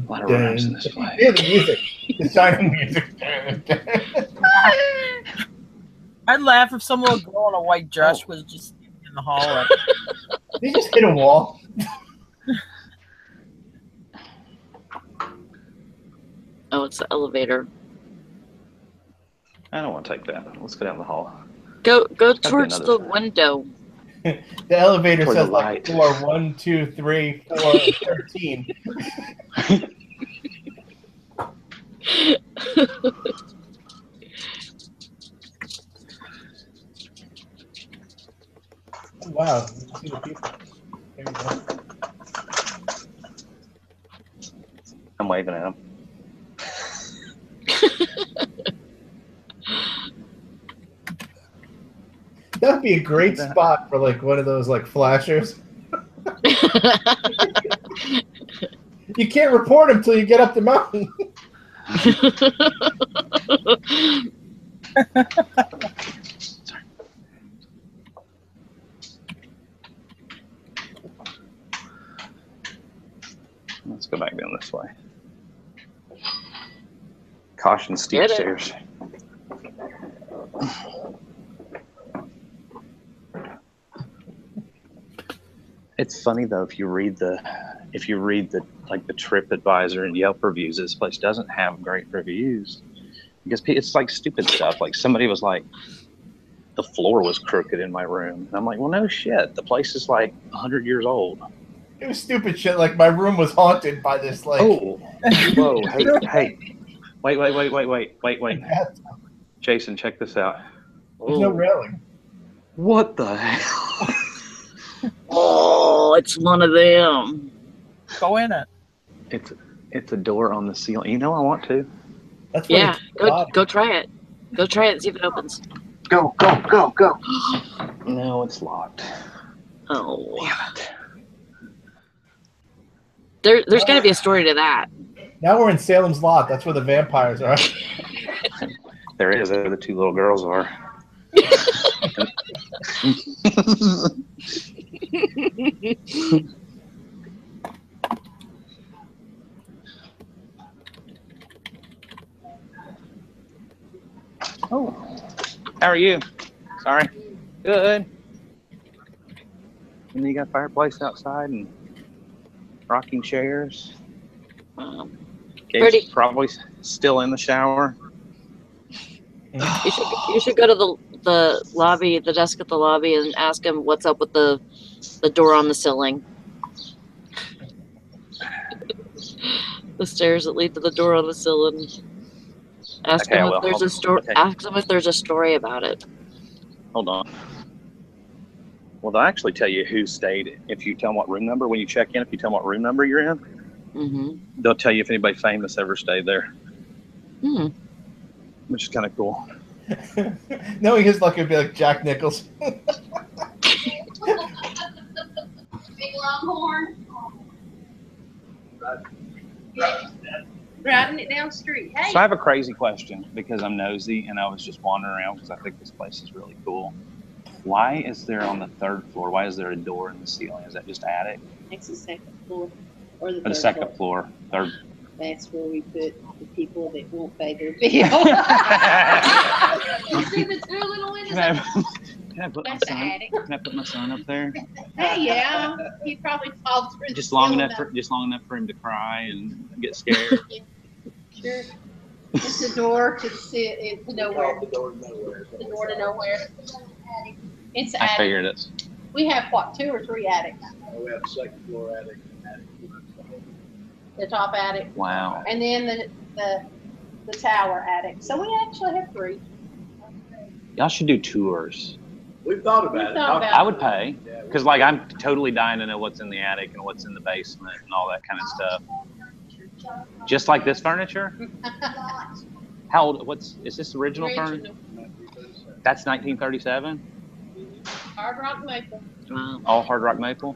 lot of rooms in this place. Yeah, the music. The shining music. I'd laugh if some little girl in a white dress was just in the hallway. They just hit a wall. Oh, it's the elevator. I don't want to take that. Let's go down the hall. Go be towards another the window. The elevator Toward says the like light. floor 1, 2, 3, 4, 13. Wow. See the people. There you go. I'm waving at him. That'd be a great spot for like one of those like flashers. You can't report them till you get up the mountain. Let's go back down this way. Caution, steep stairs. It's funny though, if you read the like the TripAdvisor and Yelp reviews, this place doesn't have great reviews. Because it's like stupid stuff. Like somebody was like, the floor was crooked in my room. And I'm like, well, no shit. The place is like 100 years old. It was stupid shit. Like my room was haunted by this. Like, oh, whoa, hey, wait. Jason, check this out. There's no railing. What the hell? Oh, it's one of them. Go in it. It's a door on the ceiling. You know I want to. That's yeah. Go try it. Go try it and see if it opens. Go. No, it's locked. Oh. Damn it. There's got to be a story to that. Now we're in Salem's Lot. That's where the vampires are. There is. There the two little girls are. Oh, how are you? Sorry. Good. And then you got a fireplace outside and rocking chairs. Gabe's probably still in the shower. You should go to the lobby, the desk at the lobby, and ask him what's up with the door on the ceiling. The stairs that lead to the door on the ceiling. Ask him if there's a story. Okay. Ask him if there's a story about it. Hold on. Well, they'll actually tell you who stayed if you tell them what room number. When you check in, if you tell them what room number you're in, they'll tell you if anybody famous ever stayed there. Which is kind of cool. Knowing his luck, it'd be like Jack Nicholson. Big Longhorn. Riding it down the street. Hey. So I have a crazy question because I'm nosy and I was just wandering around because I think this place is really cool. Why is there on the 3rd floor? Why is there a door in the ceiling? Is that just attic? It's the 2nd floor. Or the second floor. Third. That's where we put the people that won't pay their bill. You see the two little windows? Can I put my son up there? Hey, yeah. He probably falls through just long enough for him to cry and get scared. Sure. It's the door to nowhere. The door to nowhere. It's the attic. I figured it. We have 2 or 3 attics. We have a 2nd floor attic. The top attic. Wow. And then the tower attic. So we actually have 3. Y'all should do tours. We've thought about it. I would pay because, like, I'm totally dying to know what's in the attic and what's in the basement and all that kind of stuff. Just like this furniture. How old? Is this original furniture? That's 1937. Hard rock maple. All hard rock maple.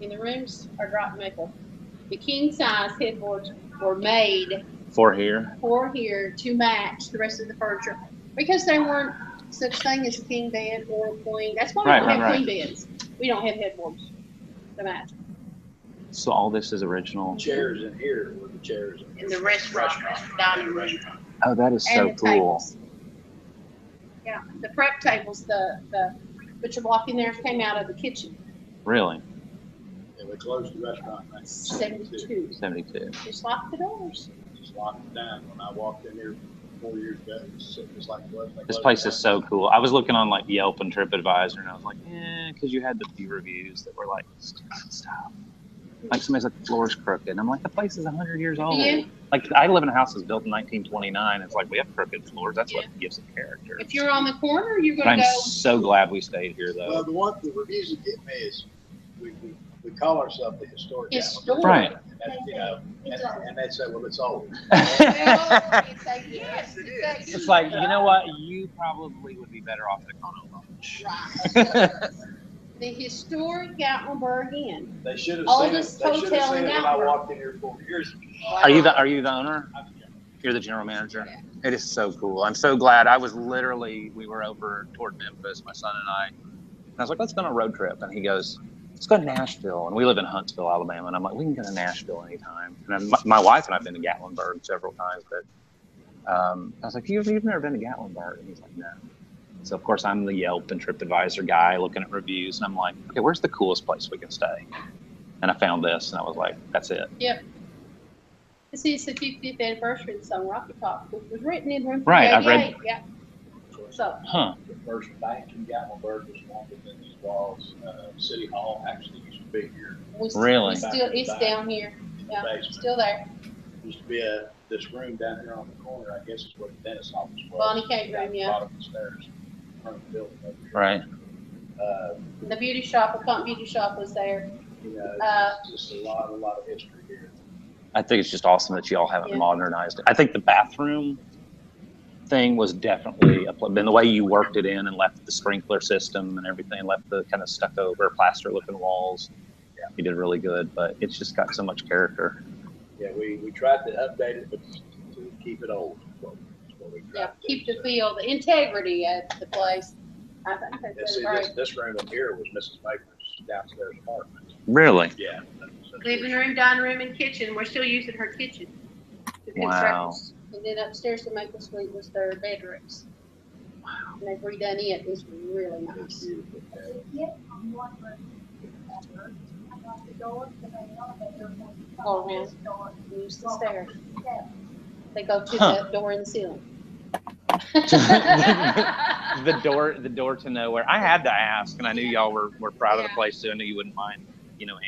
In the rooms, hard rock maple. The king size headboards were made for here to match the rest of the furniture because there weren't such thing as a king bed or a queen. That's why we don't have queen beds. We don't have headboards to match. So all this is original. Chairs in here were the chairs in the restaurant dining room. Oh, that is so cool. Tables. Yeah, the prep tables, the butcher block in there came out of the kitchen. Really? Yeah, we closed the restaurant in 1972. 72. Just locked the doors. Just locked it down. When I walked in here 4 years ago, it was just like it was. This place is so cool. I was looking on like Yelp and TripAdvisor, and I was like, because you had the few reviews that were like, stop. Like somebody's like, the floor's crooked. And I'm like, the place is 100 years old. Yeah. Like, I live in a house that's built in 1929. It's like, we have crooked floors. That's what gives it character. If you're on the corner, you're going to go. I'm so glad we stayed here, though. Well, the reviews that get me is we call ourselves the historic. Right. And they say, well, it's old. It's like, you know what? You probably would be better off at Econo Lunch. Right. The historic Gatlinburg Inn. They should have seen it. They should have seen it when I walked in here 4 years ago. Are you the owner? You're the general manager. Yeah. It is so cool. I'm so glad. We were over toward Memphis, my son and I. And I was like, let's go on a road trip. And he goes, let's go to Nashville. And we live in Huntsville, Alabama. And I'm like, we can go to Nashville anytime. And my wife and I have been to Gatlinburg several times. But I was like, you've never been to Gatlinburg? And he's like, no. So, of course, I'm the Yelp and TripAdvisor guy looking at reviews. And I'm like, okay, where's the coolest place we can stay? And I found this. And I was like, that's it. Yep. See, it's the 50th anniversary of the song Rocket Top, which was written in room Right, I 388. read. Yeah. So. Huh. The first bank in Gatlinburg was one within these walls. City Hall actually used to be here. Really? It's down here. Yeah, still there. Used to be this room down here on the corner, I guess is where the dentist office was. Bonnie Kate room, yeah. Bottom of the stairs, front of the building over here. Right. The beauty shop, the Pump Beauty Shop was there. You know, just a lot of history here. I think it's just awesome that y'all haven't modernized it. I think the bathroom thing was definitely then the way you worked it in and left the sprinkler system and everything, left the kind of stuck over plaster looking walls. Yeah. You did really good, but it's just got so much character. Yeah, we tried to update it, but to keep it old. Keep the feel, the integrity of the place. I think that's great. This room up here was Mrs. Baker's downstairs apartment. Really? Yeah. Living room, dining room, and kitchen. We're still using her kitchen. Wow. And then upstairs to Maple Suite was their bedrooms. Wow. And they've redone it. It's really nice. Go around. Use the stairs. They go to the door in the ceiling. the door to nowhere. I had to ask, and I knew y'all were proud of the place, so I knew you wouldn't mind,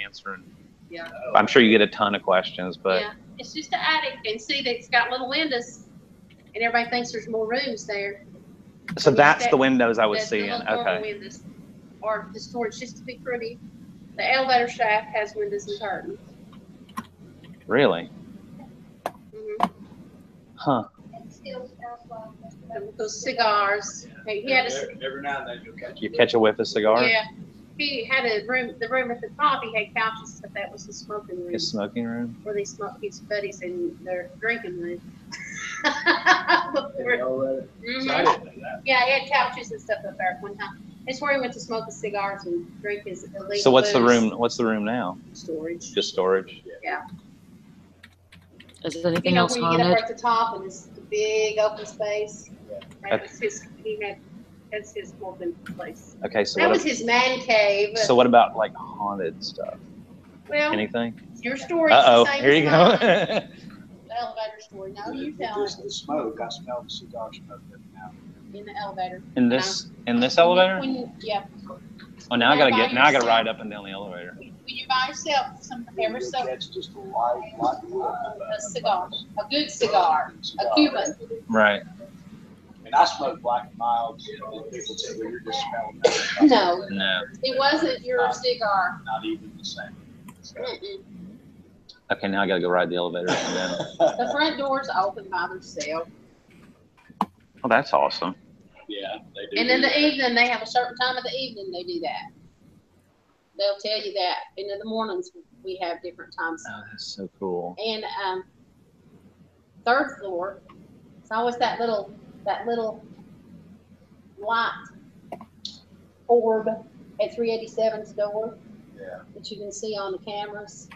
answering. Yeah. I'm sure you get a ton of questions, but yeah, it's just an attic, and see that it's got little windows, and everybody thinks there's more rooms there. So that's the windows I was seeing. Okay. Windows, or the storage just to be pretty. The elevator shaft has windows and curtains. Really? Mm-hmm. Huh. Those cigars. He had every now and then you catch a whiff of cigar. Yeah. He had a room. The room at the top, he had couches, but that was his smoking room. His smoking room. Where they smoke his buddies in their drinking room. Yeah, he had couches and stuff up there at one time. It's where he went to smoke his cigars and drink his illegal. So what's booze. the room? What's the room now? Storage. Just storage. Yeah. Is there anything else when you haunted? get up at the top and it's the big open space. That's his. That's his smoking place. Okay, so that was his man cave. So what about like haunted stuff? Well, anything? Your story. Here you go. The elevator story. No, you tell it. The smoke. I smell the cigar smoke every now and then. In the elevator. In this elevator? Yeah. Oh, now I gotta ride up and down the elevator. When you're by yourself, That's just a light a cigar, a good cigar, a Cuban. Right. And I smoke Black and Mild. People say, well, you're just smelling that. No, it wasn't your cigar. Not even the same. Okay, now I gotta go ride the elevator. The front doors open by themselves. Oh, that's awesome. Yeah, they do. And in the evening, they have a certain time of the evening they do that. They'll tell you that. And in the mornings, we have different times. Oh, that's so cool. And third floor, it's always that little light orb at 387's door. Yeah. That you can see on the cameras.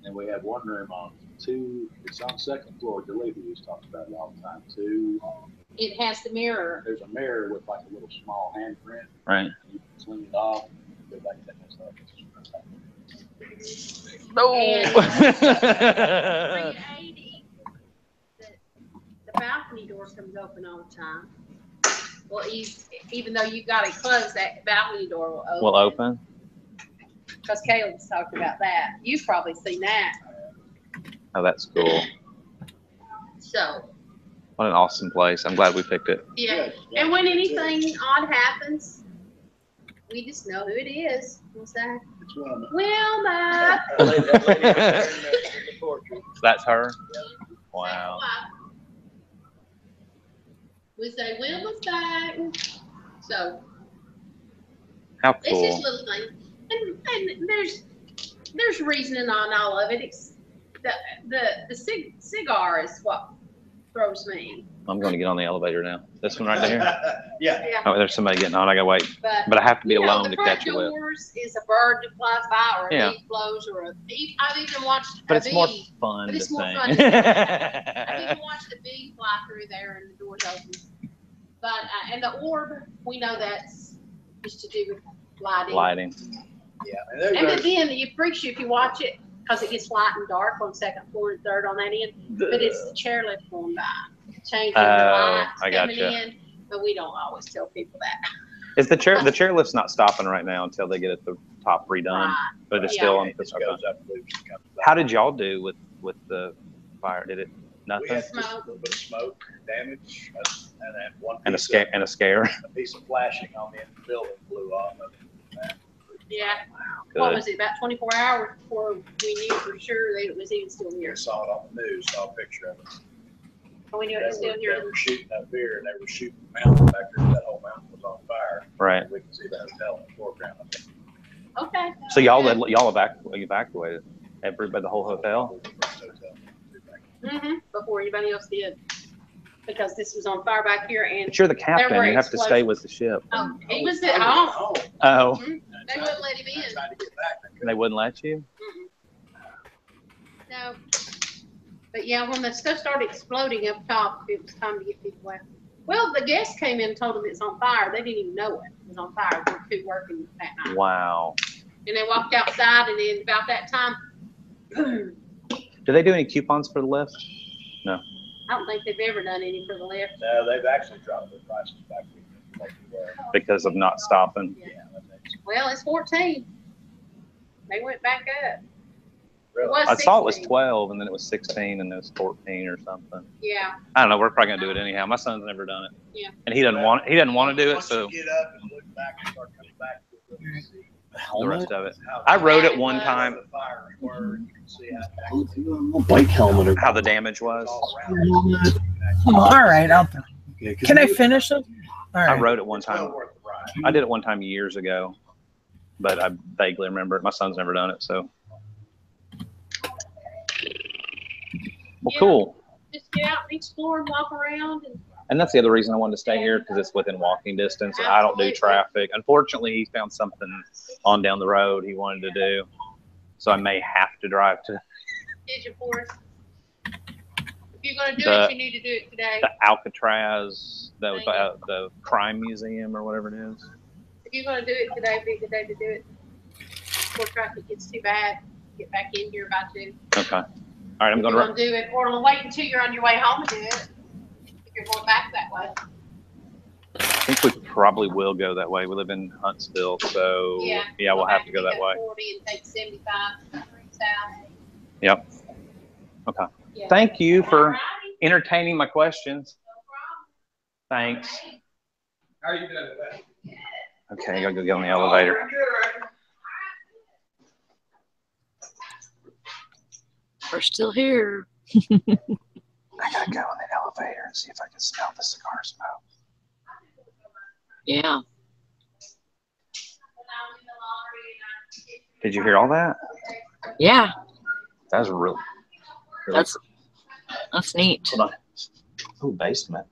And we have one room on two. It's on second floor. Delivery used talked about it all the time too. It has the mirror. There's a mirror with like a little small handprint. Right. You can clean it off. Go back to that stuff. No. 380. The balcony door comes open all the time. Well, even though you got it closed, that balcony door will open. Will open. Because Caleb's talked about that. You've probably seen that. Oh, that's cool. So. What an awesome place. I'm glad we picked it. Yeah. And when anything odd happens, we just know who it is. What's that? It's Wilma. Wilma. That's her? Wow. We say Wilma's back. So. How cool. It's just little things. And there's reasoning on all of it. It's the cigar is what throws me. I'm going to get on the elevator now. This one right there? Yeah. Oh, there's somebody getting on. I got to wait. But I have to be alone to catch a whip. The front doors is a bird that flies by or a Yeah. leaf blows or I've even watched But a it's bee. more fun But it's to more sing. fun. I've even watched a bee fly through there and the doors open. But and the orb, we know that's just to do with lighting. Lighting. Yeah. And again, it freaks you if you watch it because it gets light and dark on second floor and third on that end. But it's the chairlift going by, changing the lights coming in. But we don't always tell people that. Is the chairlift's not stopping right now until they get at the top redone? Right. But it's still on. Okay. How did y'all do with the fire? Did it nothing? We had just a little bit of smoke damage, and then one and a scare. A piece of flashing on the end of the building blew off. Yeah. Good. What was it? About 24 hours before we knew for sure that it was even still here. I saw it on the news. Saw a picture of it. And we knew it was still here. They were shooting up here, and they were shooting the mountain back there. That whole mountain was on fire. Right. We can see the hotel in the foreground. Okay. So y'all evacuated everybody, the whole hotel. Before anybody else did, because this was on fire back here, and but you're the captain. You have to stay with the ship. Oh, he was at home. Oh. They wouldn't let him in. They wouldn't let you. No. But yeah, when the stuff started exploding up top, it was time to get people out. Well, the guests came in and told them it's on fire. They didn't even know it was on fire. They were two working that night. Wow. And they walked outside, and then about that time, do they do any coupons for the lift? No. I don't think they've ever done any for the lift. No, they've actually dropped their prices back because of not stopping. Yeah. Well, it's 14. They went back up. Really? I saw it was 12, and then it was 16, and then it was 14 or something. Yeah. I don't know. We're probably gonna do it anyhow. My son's never done it. Yeah. And he doesn't want to do it, so. Get up and look back and start coming back to the rest of it. I rode it one time. Bike helmet. How the damage was. All right, can I finish it? All right. I rode it one time. I did it one time years ago, but I vaguely remember it. My son's never done it, so. Well, yeah, cool. Just get out and explore and walk around. And that's the other reason I wanted to stay here, because it's within walking distance and I don't do traffic. Unfortunately, he found something on down the road he wanted to do, so I may have to drive to. Did you, Forrest? If you're going to do it, you need to do it today. The Alcatraz, the crime museum or whatever it is. If you're going to do it today, be the day to do it. Before traffic gets too bad, get back in here by 2. Okay. All right, I'm going to do it, or wait until you're on your way home to do it. If you're going back that way. I think we probably will go that way. We live in Huntsville, so yeah, we'll have to go that way. 40 and take 75 south. Yep. Okay. Yeah. Thank you for entertaining my questions. No problem. Thanks. How are you doing today? Okay, I gotta go get on the elevator. We're still here. I gotta go in the elevator and see if I can smell the cigar smoke. Yeah. Did you hear all that? Yeah. That was really that's neat. Hold on. Oh, basement.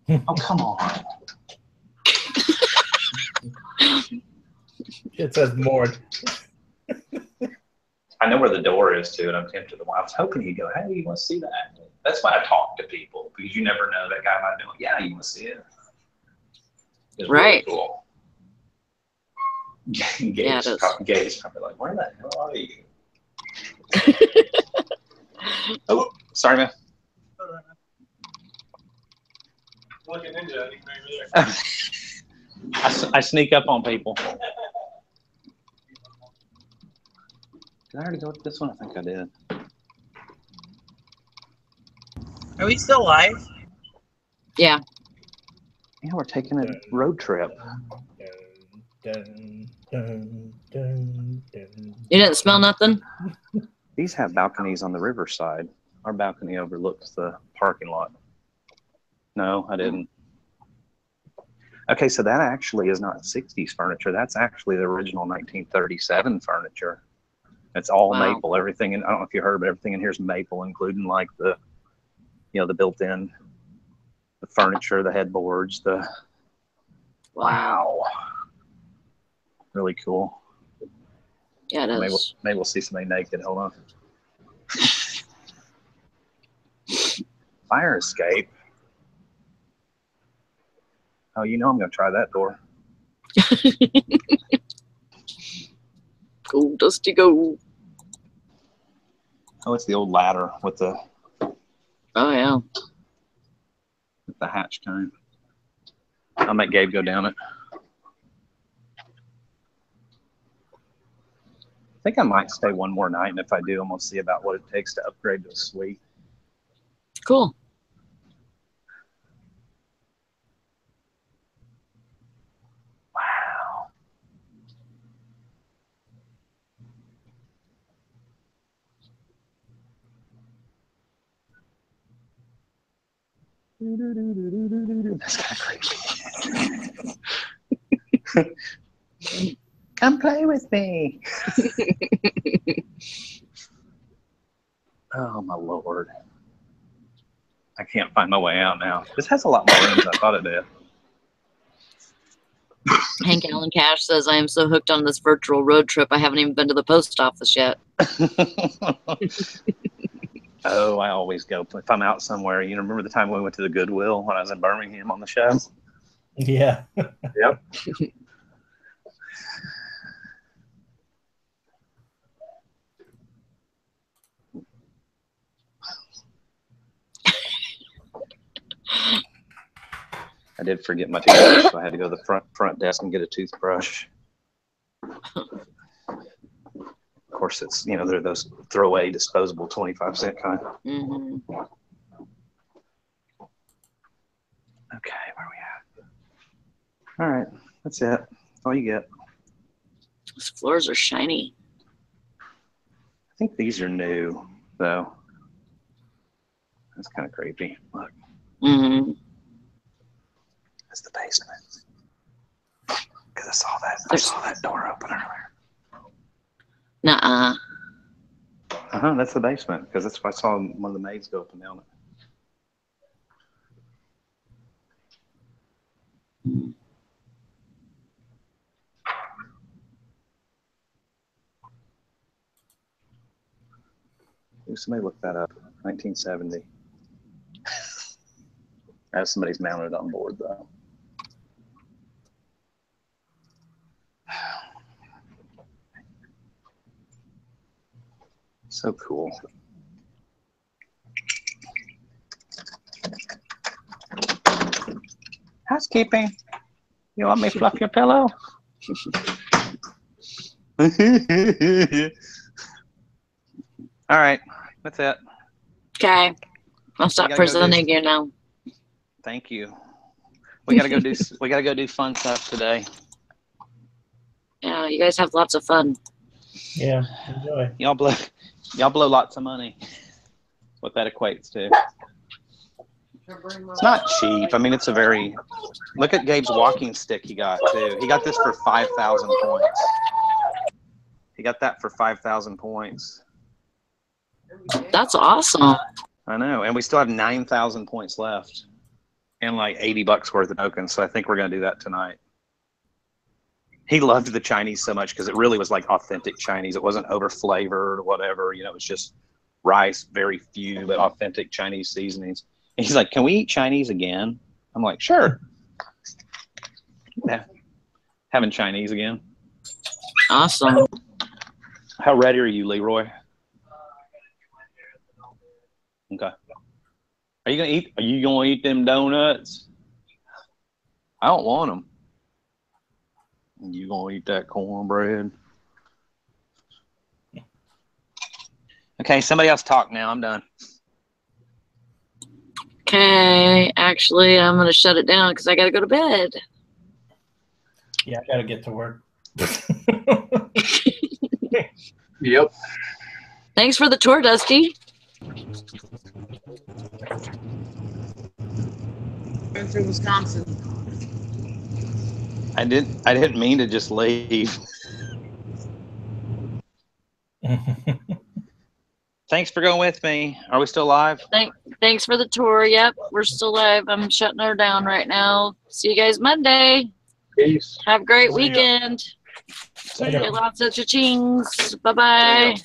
Oh, come on. It says moored. I know where the door is too, and I'm tempted to. I was hoping he'd go, "Hey, you want to see that?" That's why I talk to people, because you never know, that guy might be like, "Yeah, you want to see it." It's right. Really cool. Gabe's probably like, "Where the hell are you?" Oh, sorry, man. Like a ninja, you can there. I sneak up on people. Did I already go with this one? I think I did. Are we still live? Yeah. Yeah, we're taking a road trip. You didn't smell nothing? These have balconies on the riverside. Our balcony overlooks the parking lot. No, I didn't. Okay, so that actually is not 60s furniture. That's actually the original 1937 furniture. It's all maple. Everything, and I don't know if you heard, but everything in here is maple, including like the, the built-in, the furniture, the headboards, the. Wow. Really cool. Yeah, it is. Maybe we'll see somebody naked. Hold on. Fire escape. Oh, I'm going to try that door. Go, Dusty, go. Oh, it's the old ladder with the. Oh yeah. With the hatch kind. I'll make Gabe go down it. I think I might stay one more night, and if I do, I'm gonna see about what it takes to upgrade to a suite. Cool. Wow. That's kind of creepy. Come play with me. Oh my Lord. I can't find my way out now. This has a lot more rooms than I thought it did. Hank Allen Cash says, I am so hooked on this virtual road trip, I haven't even been to the post office yet. Oh, I always go. If I'm out somewhere, you know, remember the time we went to the Goodwill when I was in Birmingham on the show? Yeah. Yep. I did forget my toothbrush, so I had to go to the front desk and get a toothbrush. Of course, it's, you know, they're those throwaway disposable 25-cent kind. Mm-hmm. Okay, where are we at? All right, that's it. That's all you get. Those floors are shiny. I think these are new, though. That's kind of creepy. Look. Mm-hmm. That's the basement. Because I saw that door open earlier. Nuh-uh. That's the basement, because that's why I saw one of the maids go up and down it. Ooh, somebody look that up. 1970. As somebody's mounted on board, though. So cool. Housekeeping. You want me to fluff your pillow? All right, that's it. Okay, I'll stop presenting you now. Thank you. We gotta go do. We gotta go do fun stuff today. Yeah, you guys have lots of fun. Yeah, enjoy. Y'all blow lots of money. What that equates to. It's not cheap. I mean, it's a very. Look at Gabe's walking stick he got too. He got this for 5,000 points. He got that for 5,000 points. That's awesome. I know, and we still have 9,000 points left, and like $80 worth of tokens. So I think we're gonna do that tonight. He loved the Chinese so much because it really was like authentic Chinese. It wasn't over flavored or whatever. You know, it was just rice, very few but authentic Chinese seasonings. And he's like, "Can we eat Chinese again?" I'm like, "Sure." Yeah, having Chinese again. Awesome. How ready are you, Leroy? Okay. Are you gonna eat them donuts? I don't want them. You gonna eat that cornbread? Okay, somebody else talk now. I'm done. Okay, actually, I'm gonna shut it down because I gotta go to bed. Yeah, I gotta get to work. Yep. Thanks for the tour, Dusty. Going through Wisconsin. I didn't mean to just leave. Thanks for going with me. Are we still live? Thanks for the tour. Yep, we're still live. I'm shutting her down right now. See you guys Monday. Peace. Have a great weekend. Lots of cha-chings. Bye-bye.